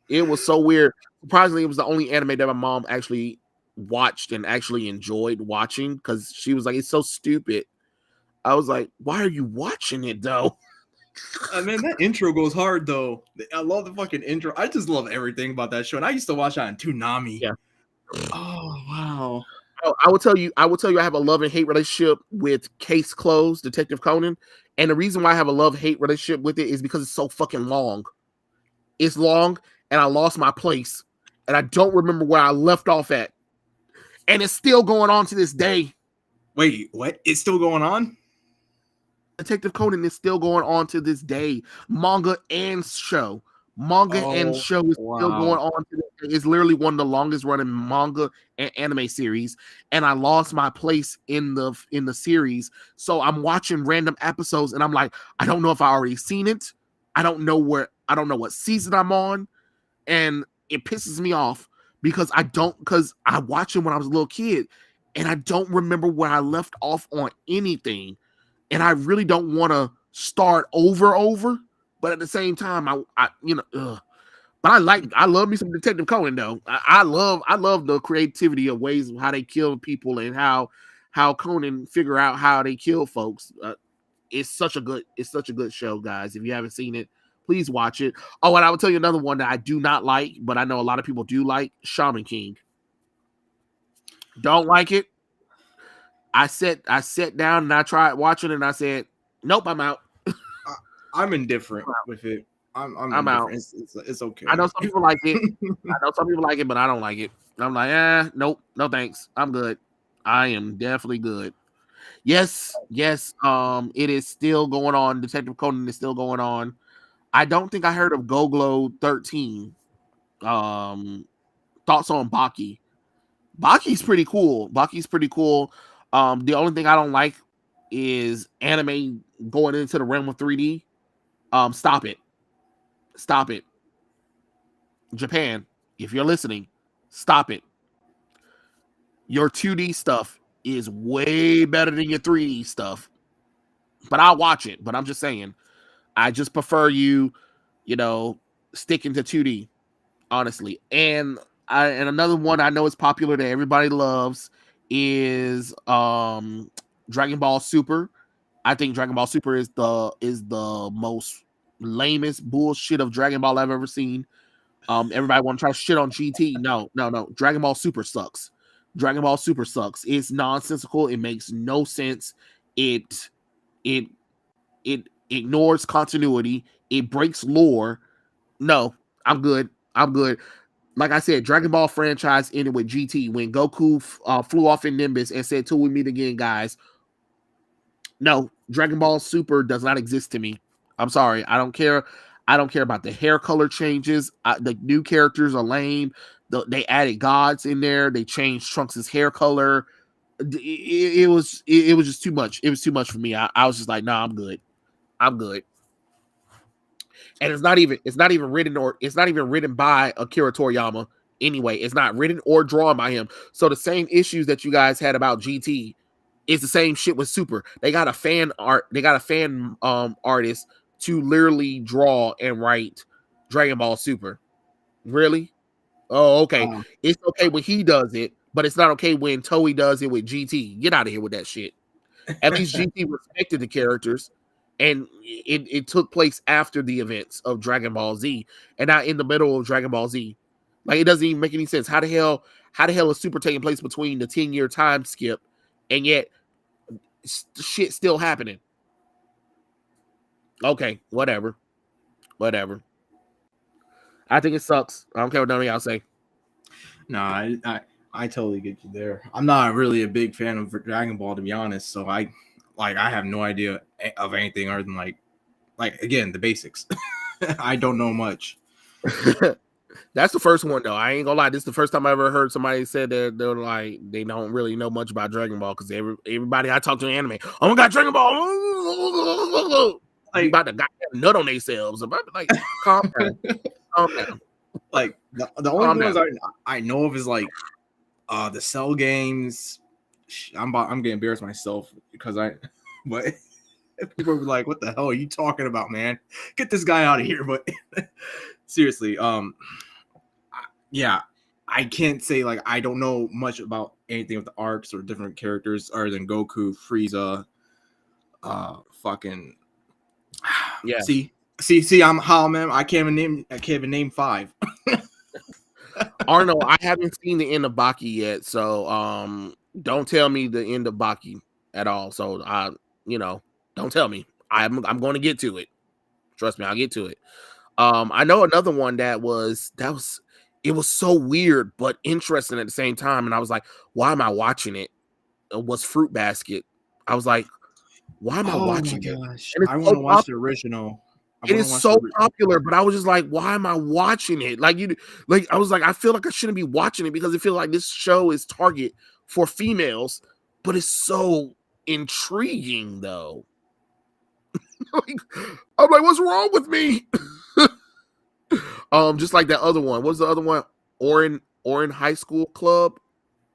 It was so weird. Surprisingly, it was the only anime that my mom actually watched and actually enjoyed watching, because she was like, it's so stupid. I was like, why are you watching it though? Man, that intro goes hard though. I love the fucking intro. I just love everything about that show, and I used to watch that on Toonami. Yeah. Oh wow. I will tell you, I have a love and hate relationship with Case Closed, Detective Conan. And the reason why I have a love-hate relationship with it is because it's so fucking long. It's long, and I lost my place, and I don't remember where I left off at. And it's still going on to this day. Wait, what? It's still going on? Detective Conan is still going on to this day. Manga and show. And show is still going on to this day. It's literally one of the longest running manga and anime series. And I lost my place in the series. So I'm watching random episodes and I'm like, I don't know if I already seen it. I don't know what season I'm on. And it pisses me off because I watched it when I was a little kid and I don't remember where I left off on anything. And I really don't want to start over, but at the same time, but I love me some Detective Conan though. I love the creativity of ways of how they kill people and how Conan figure out how they kill folks. It's such a good show, guys. If you haven't seen it, please watch it. Oh, and I will tell you another one that I do not like, but I know a lot of people do like: Shaman King. Don't like it. I sat down and I tried watching it and I said, nope, I'm out. I'm indifferent with it. I'm indifferent. Out. It's okay. I know some people like it. But I don't like it. I'm like, nope, no thanks. I'm good. I am definitely good. Yes. It is still going on. Detective Conan is still going on. I don't think I heard of Goglo 13. Thoughts on Baki? Baki's pretty cool. The only thing I don't like is anime going into the realm of 3D. Stop it. Japan, if you're listening, stop it. Your 2D stuff is way better than your 3D stuff. But I'll watch it. But I'm just saying, I just prefer you sticking to 2D, honestly. And another one I know is popular that everybody loves is Dragon Ball Super. I think Dragon Ball Super is the most lamest bullshit of Dragon Ball I've ever seen. Everybody want to try to shit on GT. No. Dragon Ball Super sucks. It's nonsensical. It makes no sense. It ignores continuity. It breaks lore. No, I'm good. Like I said, Dragon Ball franchise ended with GT when Goku flew off in Nimbus and said, "Till we meet again, guys." No, Dragon Ball Super does not exist to me. I'm sorry. I don't care. I don't care about the hair color changes. The new characters are lame. They added gods in there. They changed Trunks' hair color. It was just too much. It was too much for me. I was just like, nah, I'm good. and it's not even written by Akira Toriyama anyway. It's not written or drawn by him. So the same issues that you guys had about GT is the same shit with Super. They got a fan artist to literally draw and write Dragon Ball Super. Really? Oh, okay. It's okay when he does it, but it's not okay when Toei does it with GT. Get out of here with that shit. At least GT respected the characters, and it took place after the events of Dragon Ball Z, and not in the middle of Dragon Ball Z. Like, it doesn't even make any sense. How the hell is Super taking place between the 10-year time skip, and yet shit still happening? Okay, whatever. I think it sucks. I don't care what none of y'all say. Nah, I totally get you there. I'm not really a big fan of Dragon Ball, to be honest. So I have no idea of anything other than like again, the basics. I don't know much. That's the first one though. I ain't gonna lie. This is the first time I ever heard somebody said that they're like they don't really know much about Dragon Ball, because everybody I talk to in anime, oh my god, Dragon Ball, like about to goddamn nut on themselves. Like, calm down. Calm down. Like the only ones I know of is like the Cell games. I'm getting embarrassed myself because but people were like, "What the hell are you talking about, man? Get this guy out of here!" But seriously, yeah, I can't say like I don't know much about anything with the arcs or different characters other than Goku, Frieza, fucking yeah. See, I'm how man. I can't even name 5. Arno, I haven't seen the end of Baki yet, so don't tell me the end of Baki at all. So don't tell me. I'm going to get to it. Trust me, I'll get to it. I know another one that was so weird but interesting at the same time, and I was like, why am I watching it? It was Fruit Basket. I was like, why am I watching it? Gosh. I want to watch the original. It is so popular, but I was just like, why am I watching it? I was like, I feel like I shouldn't be watching it because I feel like this show is target for females, but it's so intriguing though. I'm like, what's wrong with me? Just like that other one. What's the other one? Orin High School Club.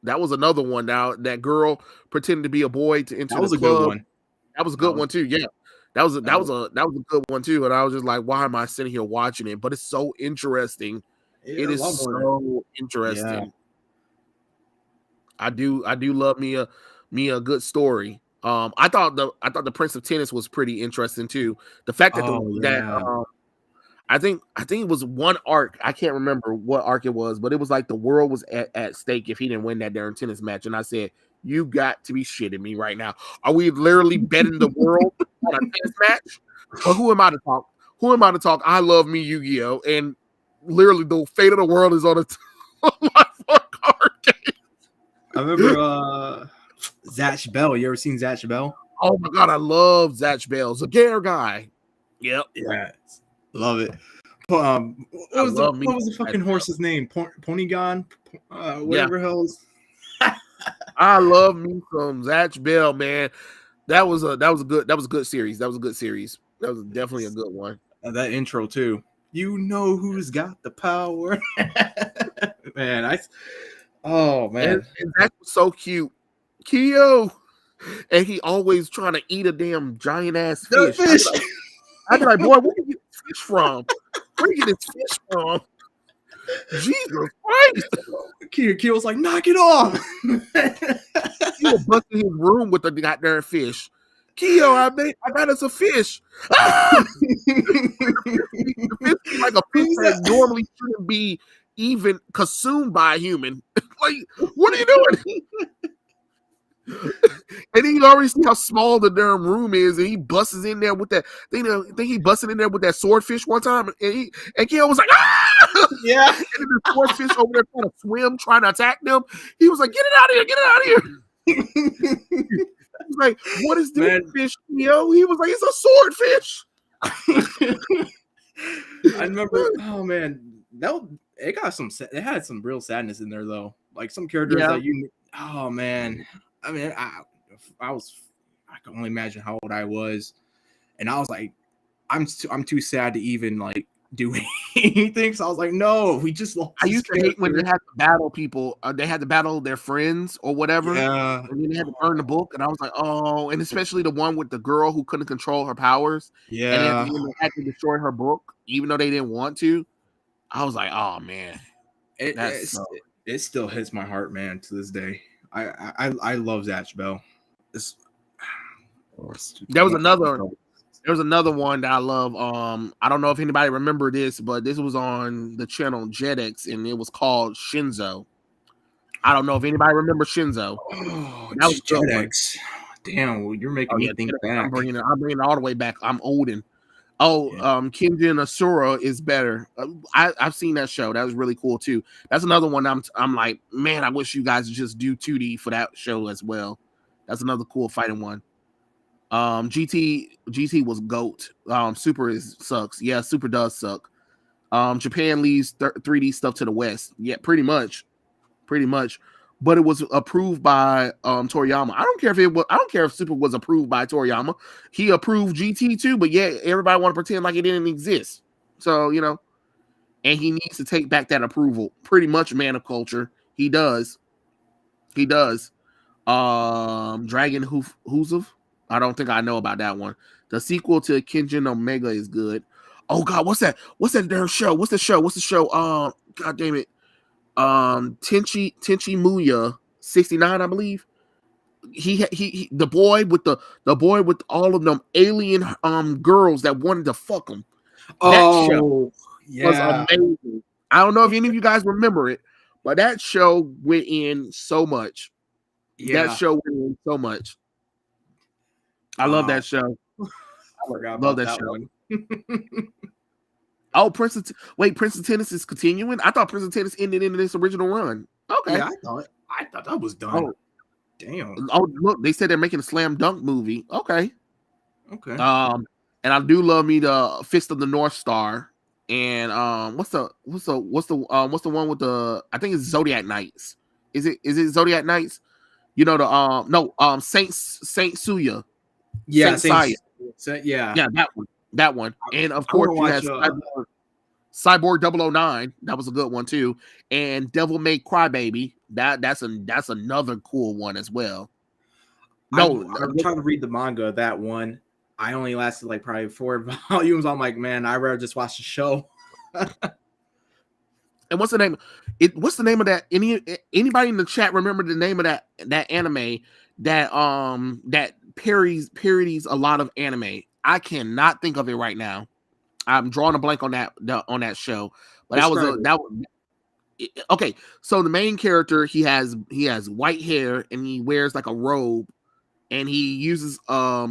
That was another one. Now that girl pretended to be a boy to enter the club. That was a good one. That was a good one too. Yeah. That was a good one too, and I was just like, why am I sitting here watching it? But it's so interesting. It is so interesting. Yeah. I do love me a good story. I thought the Prince of Tennis was pretty interesting too. The fact that I think it was one arc. I can't remember what arc it was, but it was like the world was at stake if he didn't win that darn tennis match. And I said, you got to be shitting me right now. Are we literally betting the world on a tennis match? But who am I to talk? I love me Yu-Gi-Oh! And literally the fate of the world is on my card game. I remember Zatch Bell. You ever seen Zatch Bell? Oh my god, I love Zatch Bell. Zagare guy. Yep. Yeah. Love it. What was the fucking horse's name? Ponygon? Whatever hell's. I love me some Zatch Bell, man. That was a good series. That was definitely a good one. That intro too. You know who's got the power, man. Oh man, and that was so cute, Kyo, and he always trying to eat a damn giant ass fish. I'd be like, boy, where you get this fish from? Where you get this fish from? Jesus Christ! Kyo was like, knock it off. He was busting his room with the goddamn fish. Kyo, I got us a fish. The fish is like a fish that normally shouldn't be even consumed by a human. Like, what are you doing? And then you already see how small the damn room is, and he busts in there with that. I think he busted in there with that swordfish one time, and Kyo was like, ah! Yeah. And then the swordfish over there trying to swim, trying to attack them. He was like, get it out of here, get it out of here. He was like, what is this fish, Kyo? He was like, it's a swordfish. I remember, oh man, it had some real sadness in there though. Like some characters that oh man. I mean, I can only imagine how old I was, and I was like, I'm too sad to even like do anything. So I was like, no, we just lost. I used to hate when they had to battle people. They had to battle their friends or whatever. Yeah. And then they had to burn the book. And I was like, oh, and especially the one with the girl who couldn't control her powers. Yeah. And then at the end they had to destroy her book, even though they didn't want to. I was like, oh man. It still hits my heart, man, to this day. I love Zatch Bell. There was another one that I love. I don't know if anybody remember this, but this was on the channel Jetix, and it was called Shinzo. I don't know if anybody remembers Shinzo. Oh, that was Jetix. Damn, well, you're making me think back. I'm bringing it all the way back. I'm olden. Kenjin Asura is better. I've seen that show. That was really cool too. That's another one. I'm like, man, I wish you guys would just do 2D for that show as well. That's another cool fighting one. GT was GOAT. Super sucks. Yeah, Super does suck. Japan leaves 3D stuff to the West. Yeah, pretty much. But it was approved by Toriyama. I don't care if Super was approved by Toriyama. He approved GT too, but yeah, everybody want to pretend like it didn't exist. So, and he needs to take back that approval. Pretty much, man of culture. He does. Dragon Hoof. I don't think I know about that one. The sequel to Kenjin Omega is good. Oh God, what's that damn show? What's the show? God damn it. Tenchi Muya 69, I believe. He the boy with all of them alien girls that wanted to fuck him. That show was amazing. I don't know if any of you guys remember it, but that show went in so much. Yeah. That show went in so much. I love that show. I forgot about that show. one. Oh, Prince of Tennis is continuing. I thought Prince of Tennis ended in this original run. Okay, yeah, I thought that was done. Oh, damn. Oh, look, they said they're making a slam dunk movie. Okay. And I do love me the Fist of the North Star, and what's the one with the, I think it's Zodiac Knights. Is it Zodiac Knights? Saint Suya. Yeah, Saint Seiya. Yeah, that one. And of course you had Cyborg 009. That was a good one too. And Devil May Cry Baby. That's another cool one as well. I'm trying to read the manga of that one. I only lasted like probably 4 volumes. I'm like, man, I'd rather just watch the show. And what's the name? What's the name of that? Anybody in the chat remember the name of that anime that parodies a lot of anime? I cannot think of it right now. I'm drawing a blank on that show. But okay. So the main character, he has white hair and he wears like a robe, and he uses a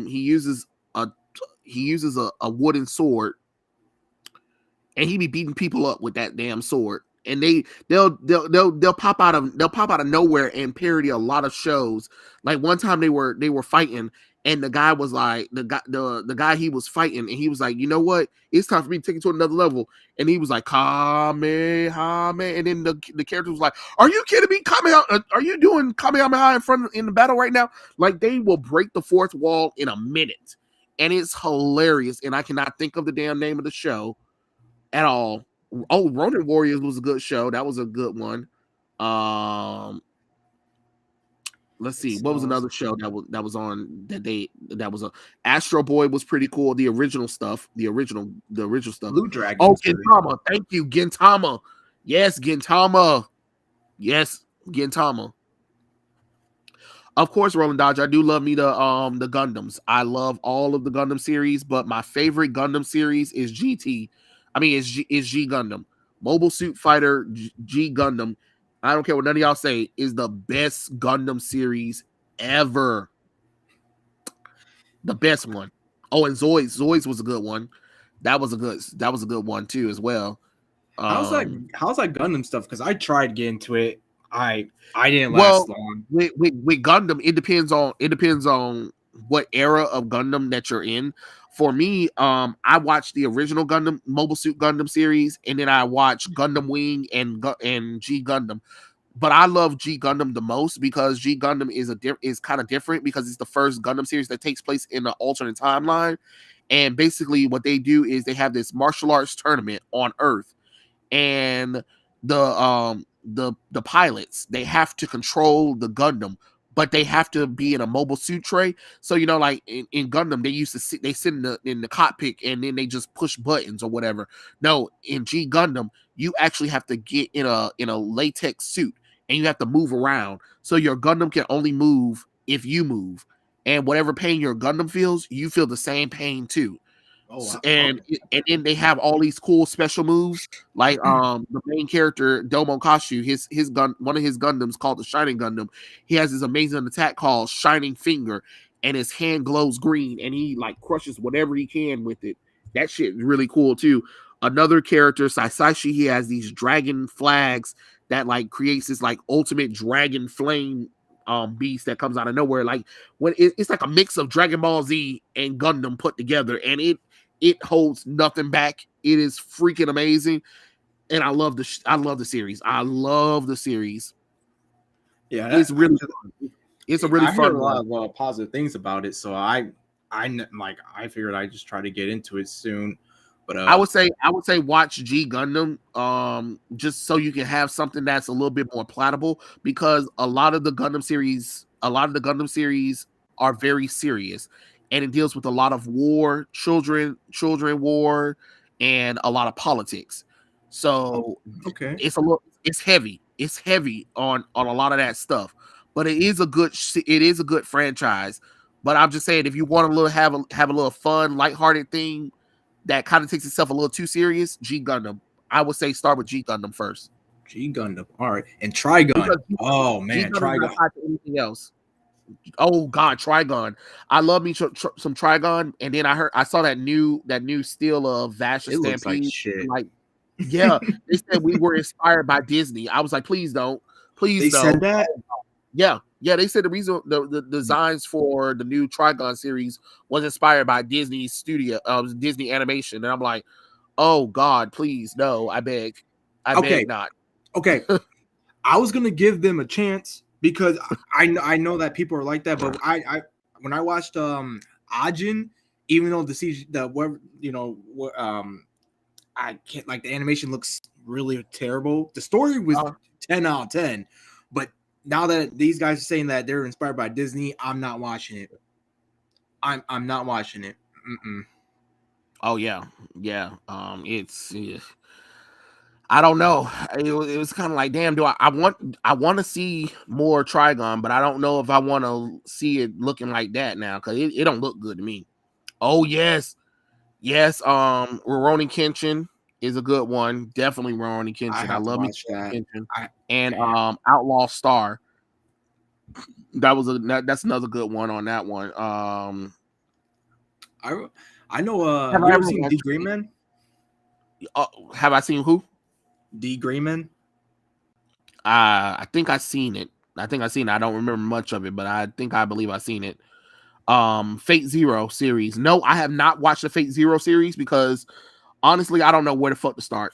wooden sword, and he be beating people up with that damn sword. And they'll pop out of nowhere and parody a lot of shows. Like one time they were fighting, and the guy was like, the guy he was fighting, and he was like, you know what? It's time for me to take it to another level. And he was like, Kamehameha. And then the character was like, are you kidding me? Are you doing Kamehameha in the battle right now? Like, they will break the fourth wall in a minute. And it's hilarious. And I cannot think of the damn name of the show at all. Oh, Ronin Warriors was a good show. That was a good one. Let's see. What was another show that was on that was a Astro Boy was pretty cool. The original stuff. The original stuff. Blue Dragon. Oh, Gintama. Thank you, Gintama. Yes, Gintama. Of course, Roland Dodge. I do love me the Gundams. I love all of the Gundam series, but my favorite Gundam series is G Gundam. Mobile Suit Fighter G Gundam. I don't care what none of y'all say, is the best Gundam series ever. The best one. Oh, and Zoids was a good one. That was a good one too as well. How's that Gundam stuff? Because I tried to get into it. I didn't last long. With Gundam, it depends on what era of Gundam that you're in. For me, I watched the original Gundam Mobile Suit Gundam series, and then I watched Gundam Wing and G Gundam. But I love G Gundam the most because G Gundam is kind of different because it's the first Gundam series that takes place in an alternate timeline, And basically what they do is they have this martial arts tournament on Earth, and the pilots, they have to control the Gundam, but they have to be in a mobile suit tray. So like in Gundam, they used to sit in the cockpit and then they just push buttons or whatever. No, in G Gundam, you actually have to get in a latex suit and you have to move around. So your Gundam can only move if you move. And whatever pain your Gundam feels, you feel the same pain too. Oh, wow. And then they have all these cool special moves, like the main character Domo Kashu, his gun, one of his Gundams called the Shining Gundam. He has this amazing attack called Shining Finger, and his hand glows green, and he like crushes whatever he can with it. That shit is really cool too. Another character, Saisashi, he has these dragon flags that like creates this like ultimate dragon flame beast that comes out of nowhere. Like when it's like a mix of Dragon Ball Z and Gundam put together, and it holds nothing back. It is freaking amazing, and I love the series. I love the series. Yeah, it's really fun. It's a really I fun heard a lot of positive things about it, so I figured I'd just try to get into it soon. But I would say watch G Gundam, just so you can have something that's a little bit more palatable, because a lot of the Gundam series are very serious, and it deals with a lot of war, children war, and a lot of politics. So okay, it's heavy on a lot of that stuff, but it is a good franchise. But I'm just saying, if you want to have a little fun, lighthearted thing that kind of takes itself a little too serious, G Gundam. I would say start with G Gundam first. G Gundam, all right, and Trigun. Oh man, Trigun. Anything else? Oh God, Trigun. I love me some Trigun, and then I saw that new steal of Vash and Stampede. Looks like shit. Like, yeah, they said we were inspired by Disney. I was like, please don't, please. They said that. Yeah, they said the reason the designs for the new Trigun series was inspired by Disney studio, Disney animation, and I'm like, oh God, please no, I beg not. Okay, I was gonna give them a chance because I know that people are like that, but I when I watched Ajin, even though I can't, like, the animation looks really terrible. The story was 10 out of 10, but now that these guys are saying that they're inspired by Disney, I'm not watching it. I'm not watching it. Oh yeah. It's I don't know. It was kind of like, damn, do I want to see more Trigun, but I don't know if I want to see it looking like that now, because it don't look good to me. Oh yes. Rurouni Kenshin is a good one. Definitely Rurouni Kenshin. I love me Kenshin. And Outlaw Star. That's another good one on that one. I know. Have you ever seen D Green Man? Have I seen who? D Green Man. I think I've seen it. I don't remember much of it, but I believe I've seen it. Fate Zero series. No, I have not watched the Fate Zero series because honestly, I don't know where the fuck to start.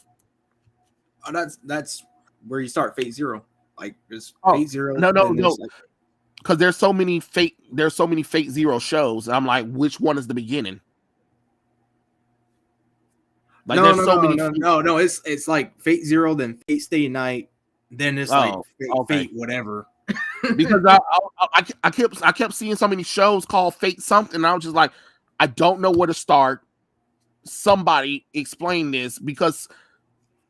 Oh, that's where you start. Fate Zero. Like, there's Fate Zero. No. Because there's so many Fate Zero shows. I'm like, which one is the beginning? Like, no. It's like Fate Zero, then Fate Stay Night, then it's Fate whatever. Because I kept seeing so many shows called Fate something, and I was just like, I don't know where to start. Somebody explain this, because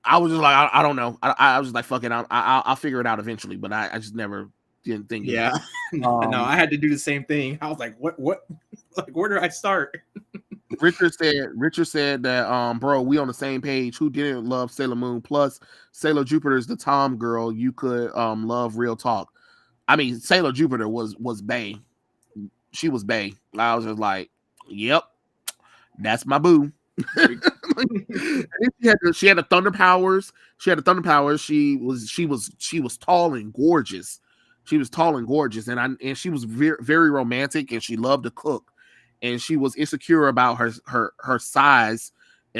I was just like, I don't know. I was just like, fuck it, I'll figure it out eventually. But I just never didn't think. Yeah, no, I had to do the same thing. I was like, what? Like, where do I start? Richard said that, bro, we on the same page. Who didn't love Sailor Moon? Plus, Sailor Jupiter is the Tom girl you could love. Real talk. I mean, Sailor Jupiter was bae. She was bae. I was just like, yep, that's my boo. She had the thunder powers. She was tall and gorgeous. And she was very, very romantic, and she loved to cook. And she was insecure about her size,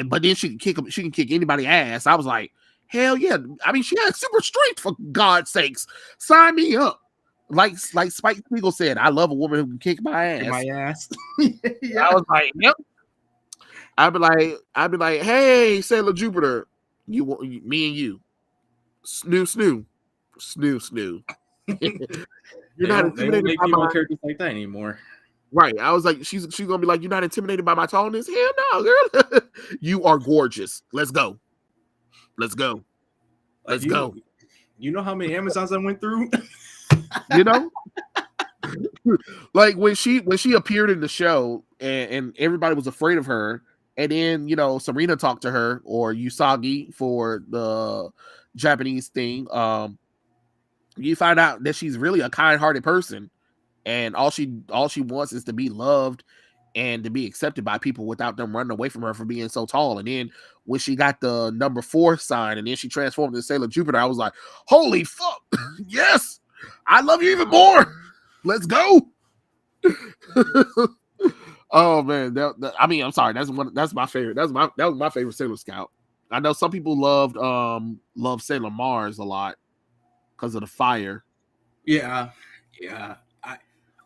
but then she can kick anybody's ass. I was like, hell yeah! I mean, she had super strength, for God's sakes. Sign me up. Like Spike Spiegel said, I love a woman who can kick my ass. Yeah. I was like, yep, I'd be like, hey, Sailor Jupiter, me and you, snoo. You're not They don't intimidated make by female my characters like that anymore. right. I was like, she's gonna be like, you're not intimidated by my tallness? Hell no, girl. You are gorgeous. Let's go. Let's go. Like Let's go. you know how many Amazons I went through? You know? Like when she appeared in the show and everybody was afraid of her, and then Serena talked to her, or Usagi for the Japanese thing. You find out that she's really a kind-hearted person, and all she wants is to be loved and to be accepted by people without them running away from her for being so tall. And then when she got the number 4 sign and then she transformed into Sailor Jupiter, I was like, holy fuck, yes, I love you even more. Let's go. Oh man, I mean, I'm sorry, that's my favorite. That was my favorite Sailor Scout. I know some people loved Sailor Mars a lot because of the fire. Yeah.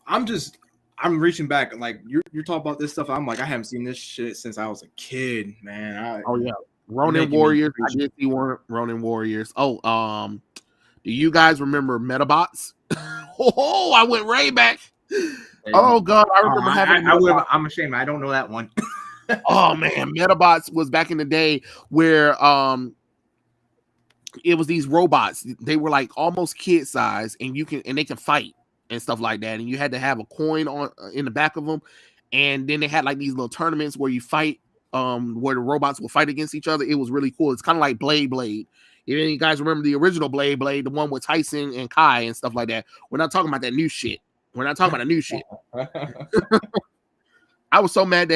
I'm reaching back. Like you're talking about this stuff. I'm like, I haven't seen this shit since I was a kid, man. Oh yeah, Ronin Warriors. I did see one Ronin Warriors. Oh, do you guys remember Metabots? Oh, I went way back. Oh god, I remember having. I'm ashamed. I don't know that one. Oh man, Metabots was back in the day where it was these robots. They were like almost kid size, and they can fight and stuff like that. And you had to have a coin on in the back of them, and then they had like these little tournaments where you fight, where the robots will fight against each other. It was really cool. It's kind of like Blade. If any of you guys remember the original Blade, the one with Tyson and Kai and stuff like that. We're not talking about that new shit. We're not talking about the new shit. I was so mad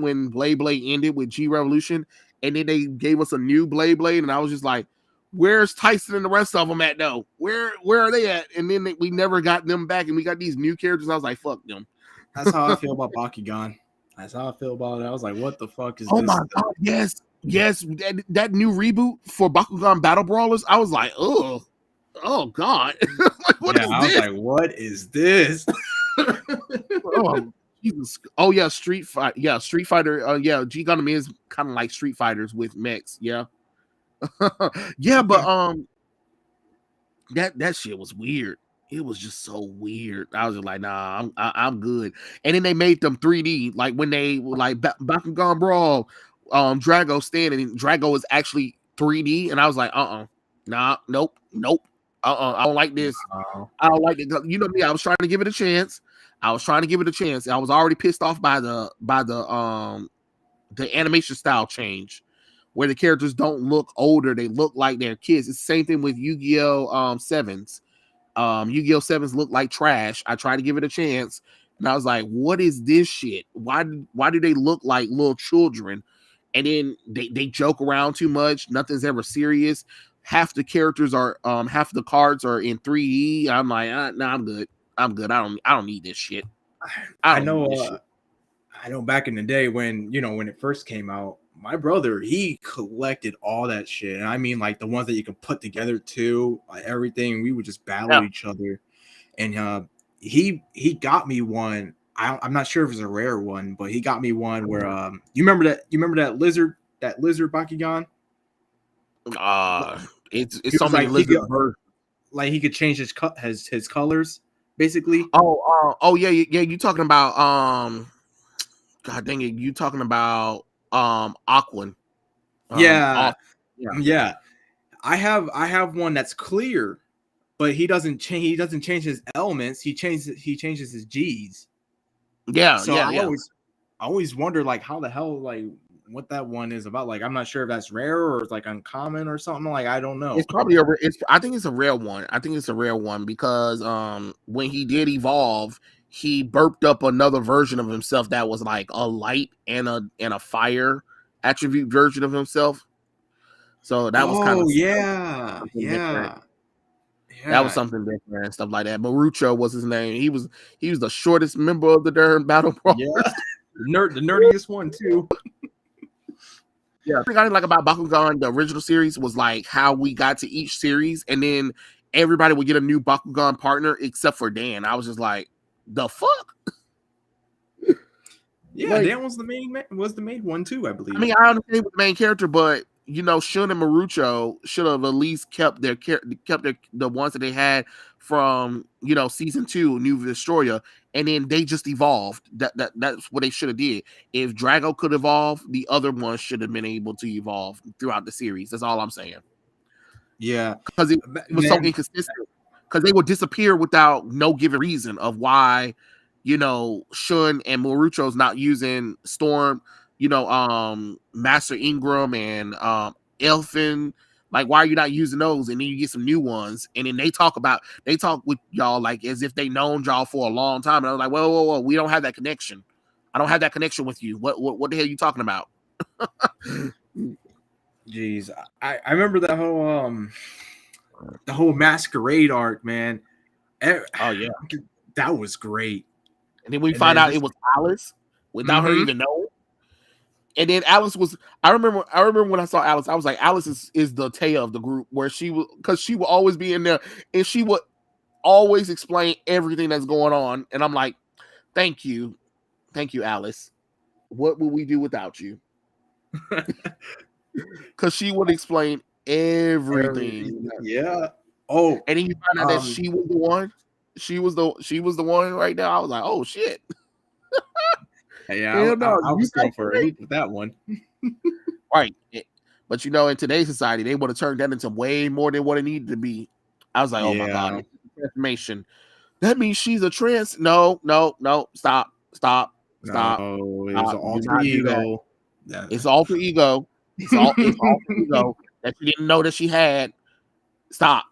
when Blade ended with G Revolution, and then they gave us a new Blade, and I was just like, where's Tyson and the rest of them at though? Where are they at? And then we never got them back, and we got these new characters. I was like, fuck them. That's how I feel about Bakugan. That's how I feel about it. I was like, what the fuck is this? Oh my god, yes. That new reboot for Bakugan Battle Brawlers, I was like, oh god. Like, what is this? I was like, what is this? Oh, Jesus. Oh yeah, Street Fighter. Yeah, Street Fighter. G Gundam is kind of like Street Fighters with mechs. Yeah. Yeah, but that shit was weird. It was just so weird. I was just like, nah, I'm good. And then they made them 3D, like when they like Bakugan Brawl, Drago standing, and Drago is actually 3D, and I was like, nah, nope. I don't like this. I don't like it. You know me, I was trying to give it a chance. I was already pissed off by the animation style change, where the characters don't look older, they look like they're kids. It's the same thing with Yu-Gi-Oh! Sevens. Yu-Gi-Oh! Sevens look like trash. I tried to give it a chance, and I was like, what is this shit? Why do they look like little children? And then they joke around too much. Nothing's ever serious. Half the characters are half the cards are in 3D. I'm like, nah, I'm good. I don't need this shit. I know back in the day when it first came out, my brother, he collected all that shit. And I mean, like the ones that you can put together too, like everything. We would just battle each other. And he got me one. I'm not sure if it's a rare one, but he got me one where you remember that lizard Bakugan? It's so many lizard birds. Like he could change his colors, basically. Oh yeah. You talking about God dang it, you talking about Aquan. Yeah. I have one that's clear, but he doesn't change his elements. He changes his G's. Yeah. So I always wonder like how the hell, like what that one is about. Like I'm not sure if that's rare or it's like uncommon or something. Like I don't know. It's probably I think it's a rare one. I think it's a rare one because when he did evolve, he burped up another version of himself that was like a light and a fire attribute version of himself. So that was kind of that was something different and stuff like that. Marucho was his name. He was the shortest member of the darn Battle Brawlers. Yeah. The nerdiest one too. Yeah, the thing I didn't like about Bakugan, the original series, was like how we got to each series, and then everybody would get a new Bakugan partner except for Dan. I was just like, the fuck? Yeah, Like, Dan was the main one too, I believe. I mean, I understand he was the main character, but you know, Shun and Marucho should have at least kept the ones that they had from, you know, season 2, New Destroyer, and then they just evolved. That's what they should have did. If Drago could evolve, the other ones should have been able to evolve throughout the series. That's all I'm saying. Yeah, Because it was so inconsistent. Because they would disappear without no given reason of why, you know, Shun and Marucho's not using Storm, you know, Master Ingram and Elfin. Like, why are you not using those? And then you get some new ones, and then they talk with y'all like as if they known y'all for a long time. And I was like, whoa, we don't have that connection. I don't have that connection with you. What the hell are you talking about? Jeez, I remember that whole masquerade arc, man. Oh yeah, that was great. and then we find out it was Alice without her even knowing. And then Alice was. I remember when I saw Alice, I was like, Alice is the Taya of the group, where she was, because she would always be in there, and she would always explain everything that's going on. And I'm like, thank you, Alice. What would we do without you? Because she would explain everything. Yeah. Oh, and then you find out that she was the one. She was the one right now. I was like, oh shit. Yeah, I was going for a loop with that one. Right. But you know, in today's society, they would have turned that into way more than what it needed to be. I was like, oh my God, transformation. That means she's a trans. No, stop. No, it's alter ego. It's alter ego. It's alter ego that she didn't know that she had. Stop.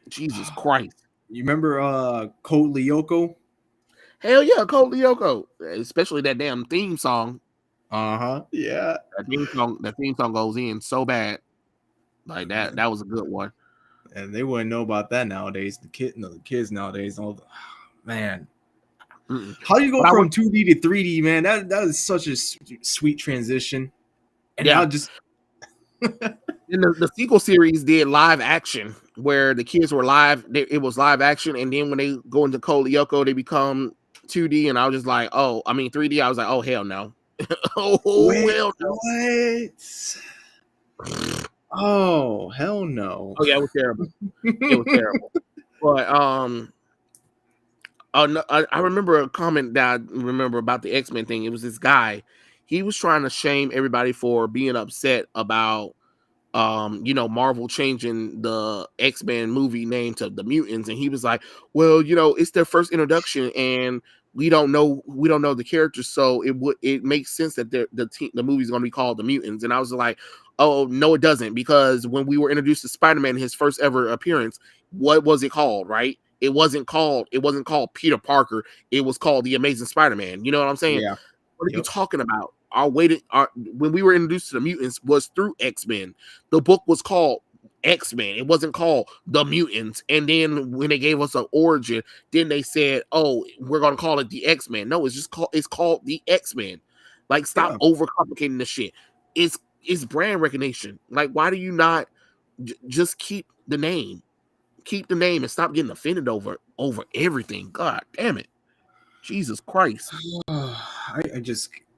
Jesus Christ. You remember Code Lyoko? Hell yeah, Code Lyoko. Especially that damn theme song. Yeah. That theme song goes in so bad. Like that. That was a good one. And they wouldn't know about that nowadays. The kids nowadays, man. How do you go from 2D to 3D, man? That is such a sweet transition. And now just in the sequel series did live action where the kids were live. It was live action, and then when they go into Code Lyoko, they become 2D, and I was just like, 3D. I was like, oh hell no. Hell no. What? Oh hell no. Oh yeah, it was terrible. It was terrible. But I remember a comment that I remember about the X-Men thing. It was this guy. He was trying to shame everybody for being upset about you know, Marvel changing the X-Men movie name to the Mutants, and he was like, well, you know, it's their first introduction, and we don't know the characters, so it makes sense that the movie's going to be called the Mutants. And I was like, oh no, it doesn't, because when we were introduced to Spider-Man, his first ever appearance, what was it called, right? It wasn't called Peter Parker. It was called The Amazing Spider-Man. You know what I'm saying? Yeah. What are you talking about? When we were introduced to the mutants was through X-Men. The book was called X-Men. It wasn't called The Mutants. And then when they gave us an origin, then they said, oh, we're going to call it the X-Men. No, it's called the X-Men. Like, stop overcomplicating the shit. It's brand recognition. Like, why do you not just keep the name? Keep the name and stop getting offended over everything. God damn it. Jesus Christ.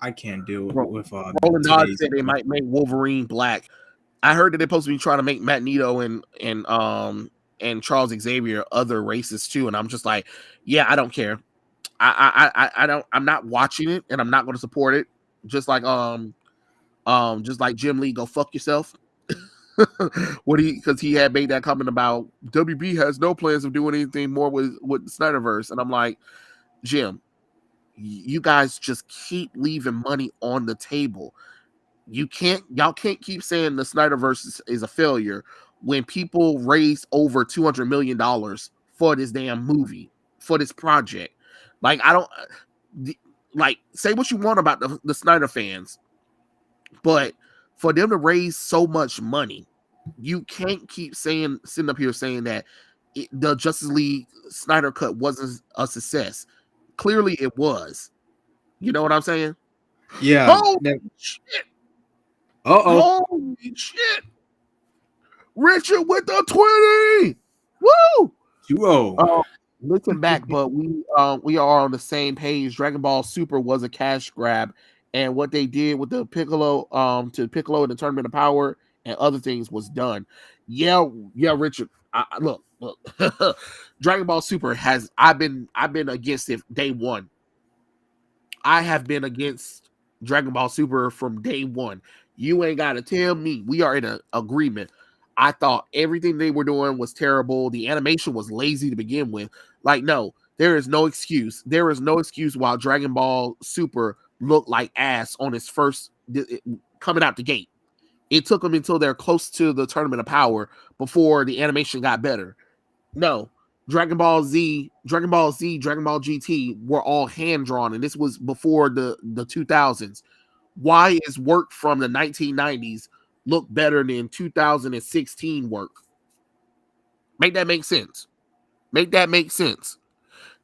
I can't do it with Roland Dodge said they might make Wolverine black. I heard that they're supposed to be trying to make Magneto and Charles Xavier other races too, and I'm just like, yeah, I don't care. I'm not watching it, and I'm not going to support it. Just like Jim Lee, go fuck yourself. Because he had made that comment about WB has no plans of doing anything more with the Snyderverse, and I'm like, Jim, you guys just keep leaving money on the table. Y'all can't keep saying the Snyderverse is a failure when people raised over $200 million for this damn movie, for this project. Like, I don't like, say what you want about the Snyder fans, but for them to raise so much money, you can't keep sitting up here saying that the Justice League Snyder Cut wasn't a success. Clearly it was. You know what I'm saying? Yeah. Holy shit. Holy shit. Richard with the 20. Woo! 2-0. looking back, but we are on the same page. Dragon Ball Super was a cash grab, and what they did with the Piccolo to Piccolo in the Tournament of Power and other things was done. Yeah, yeah, Richard. Look. Dragon Ball Super has I've been against it day one. I have been against Dragon Ball Super from day one. You ain't got to tell me. We are in an agreement. I thought everything they were doing was terrible. The animation was lazy to begin with. Like, no, there is no excuse. There is no excuse why Dragon Ball Super looked like ass on its first coming out the gate. It took them until they're close to the Tournament of Power before the animation got better. No, Dragon Ball Z, Dragon Ball Z, Dragon Ball GT were all hand drawn, and this was before the 2000s. Why is work from the 1990s look better than 2016 work? Make that make sense. Make that make sense.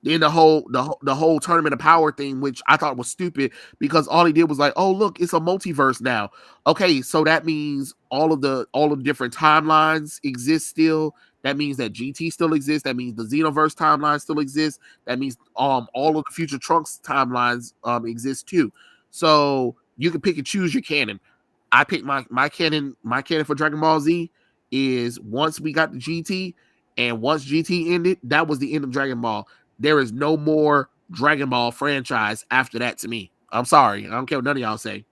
Then the whole Tournament of Power thing, which I thought was stupid because all he did was like, oh look, it's a multiverse now. Okay, so that means all of the different timelines exist still. That means that GT still exists. That means the Xenoverse timeline still exists. That means all of the future Trunks timelines exist too. So you can pick and choose your canon. I picked my canon for Dragon Ball Z is once we got the GT and once GT ended, that was the end of Dragon Ball. There is no more Dragon Ball franchise after that to me. I'm sorry. I don't care what none of y'all say.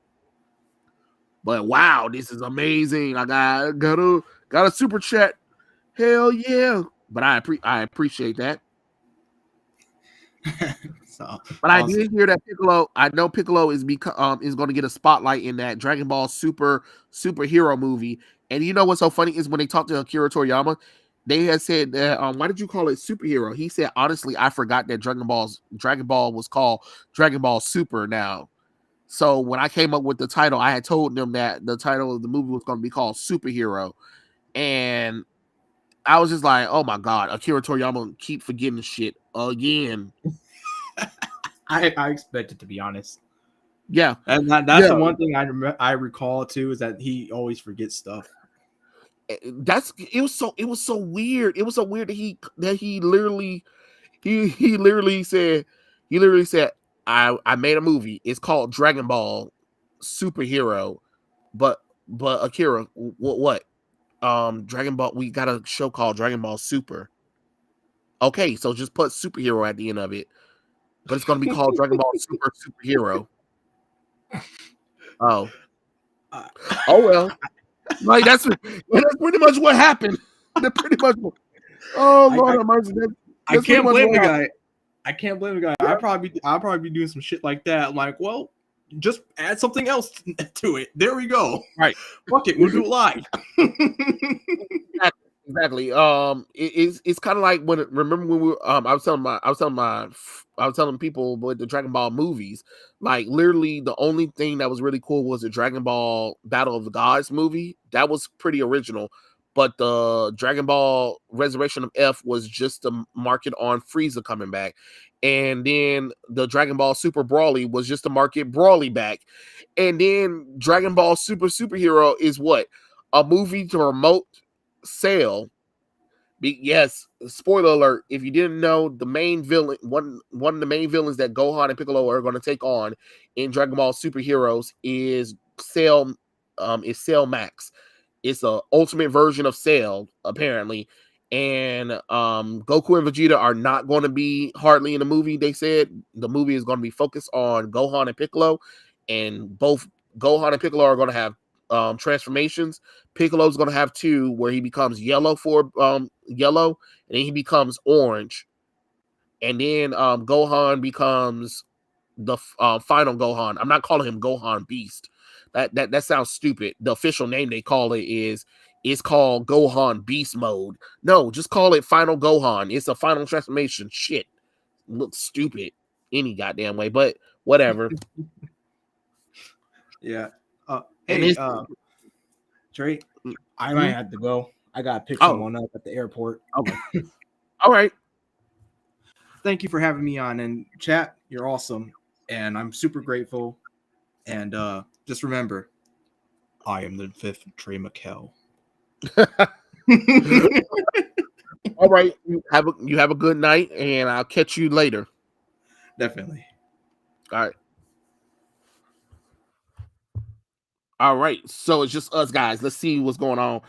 But wow, this is amazing. I got a super chat. Hell yeah. But I appreciate that. So, but I did hear that Piccolo. I know Piccolo is going to get a spotlight in that Dragon Ball superhero movie. And you know what's so funny is when they talked to Akira Toriyama, they had said that why did you call it superhero? He said honestly, I forgot that Dragon Ball was called Dragon Ball Super now. So when I came up with the title, I had told them that the title of the movie was going to be called Superhero, and I was just like, oh my god, Akira Toriyama keep forgetting shit again. I expect it, to be honest. Yeah, and that's the one thing I recall too, is that he always forgets stuff. It was so weird. It was so weird that he literally said I made a movie. It's called Dragon Ball Superhero, but Akira, what? Dragon Ball. We got a show called Dragon Ball Super. Okay, so just put superhero at the end of it, but it's going to be called Dragon Ball Superhero. Oh well. Like that's pretty much what happened. That's pretty much. Oh Lord, I can't blame the guy. I can't blame the guy. I'll probably be doing some shit like that. I'm like, well, just add something else to it. There we go. Right. Fuck it, we'll do it live. Exactly. It's kind of like remember when we I was telling people with the Dragon Ball movies, like literally the only thing that was really cool was the Dragon Ball Battle of the Gods movie. That was pretty original, but the Dragon Ball Resurrection of F was just to market on Frieza coming back, and then the Dragon Ball Super Brawly was just to market Brawly back, and then Dragon Ball Superhero is what, a movie to promote Cell. Yes, spoiler alert. If you didn't know, the main villain, one of the main villains that Gohan and Piccolo are going to take on in Dragon Ball Superheroes is Cell. Is Cell Max. It's a ultimate version of Cell, apparently. And Goku and Vegeta are not going to be hardly in the movie. They said the movie is going to be focused on Gohan and Piccolo, and both Gohan and Piccolo are going to have transformations. Piccolo's going to have two where he becomes yellow for yellow, and then he becomes orange, and then Gohan becomes the final Gohan. I'm not calling him Gohan Beast. That sounds stupid. The official name they call it is called Gohan Beast Mode. No, just call it Final Gohan. It's a final transformation. Shit, looks stupid any goddamn way, but whatever. Yeah. Hey, Trey, I might have to go. I got to pick someone up at the airport. Okay. All right. Thank you for having me on. And chat, you're awesome. And I'm super grateful. And just remember, I am the fifth Trey McKell. All right. You have a good night, and I'll catch you later. Definitely. All right. All right. So it's just us guys. Let's see what's going on.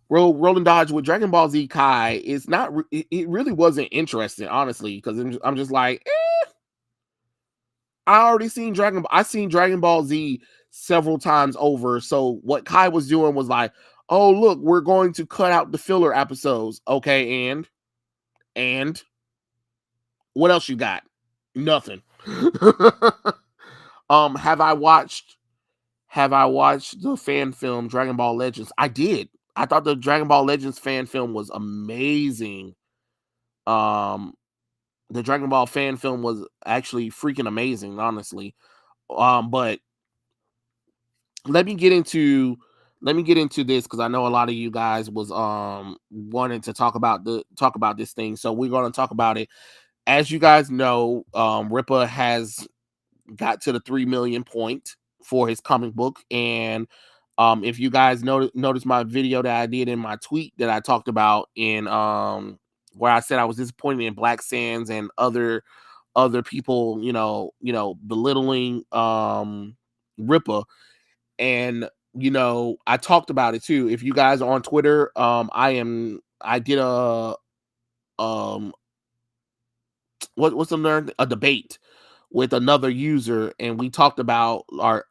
Rolling Dodge with Dragon Ball Z Kai. It's not. It really wasn't interesting, honestly, because I'm just like, I already seen I seen Dragon Ball Z several times over. So what Kai was doing was like, oh look, we're going to cut out the filler episodes. Okay, and what else you got? Nothing. Have I watched the fan film Dragon Ball Legends? I did. I thought the Dragon Ball Legends fan film was amazing. The Dragon Ball fan film was actually freaking amazing, honestly. But let me get into this because I know a lot of you guys was wanting to talk about this thing. So we're going to talk about it. As you guys know, Rippa has got to the 3 million point for his comic book, and if you guys notice my video that I did in my tweet that I talked about in where I said I was disappointed in Black Sands and other people, belittling Rippa, and I talked about it too. If you guys are on Twitter, I did a a debate with another user, and we talked about our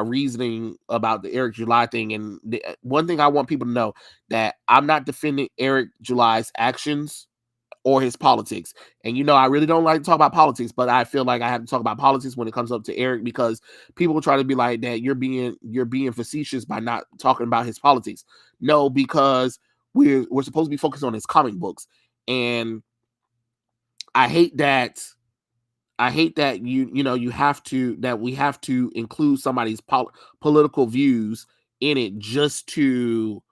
reasoning about the Eric July thing. And one thing I want people to know, that I'm not defending Eric July's actions or his politics. And I really don't like to talk about politics, but I feel like I have to talk about politics when it comes up to Eric, because people try to be like that you're being facetious by not talking about his politics. No, because we're supposed to be focused on his comic books. And I hate that you have to, that we have to include somebody's political views in it just to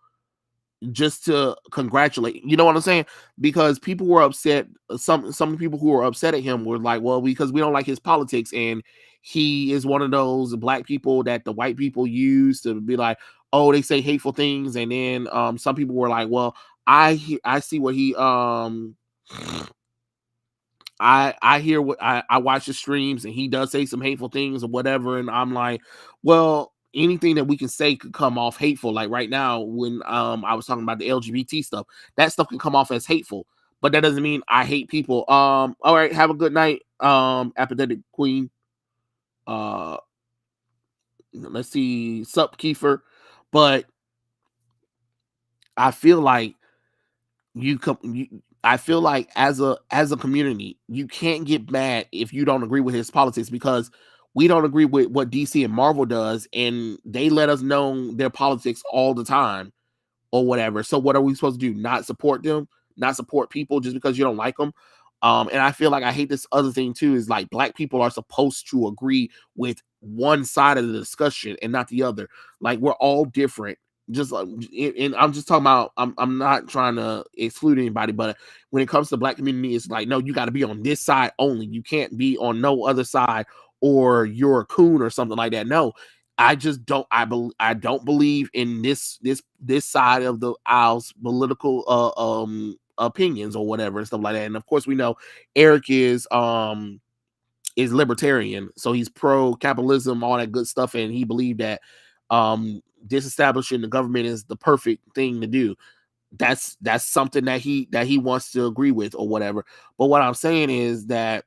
congratulate. You know what I'm saying? Because people were upset. Some people who were upset at him were like, well, because we don't like his politics, and he is one of those black people that the white people use to be like, oh, they say hateful things. And then some people were like, well, I see what he I hear what I watch the streams, and he does say some hateful things or whatever. And I'm like, well, anything that we can say could come off hateful. Like right now, when I was talking about the LGBT stuff, that stuff can come off as hateful, but that doesn't mean I hate people. All right, have a good night, apathetic queen. Let's see, sup Kiefer. But I feel like I feel like as a community, you can't get mad if you don't agree with his politics, because we don't agree with what DC and Marvel does, and they let us know their politics all the time or whatever. So what are we supposed to do? Not support them? Not support people just because you don't like them? And I feel like I hate this other thing too, is like black people are supposed to agree with one side of the discussion and not the other. Like we're all different. Just like, and I'm just talking about, I'm not trying to exclude anybody, but when it comes to black community, it's like, no, you got to be on this side only. You can't be on no other side, or you're a coon or something like that. No, I just don't. I don't believe in this side of the aisle's political opinions or whatever and stuff like that. And of course, we know Eric is libertarian, so he's pro capitalism, all that good stuff, and he believed that disestablishing the government is the perfect thing to do. That's something that he wants to agree with or whatever. But what I'm saying is that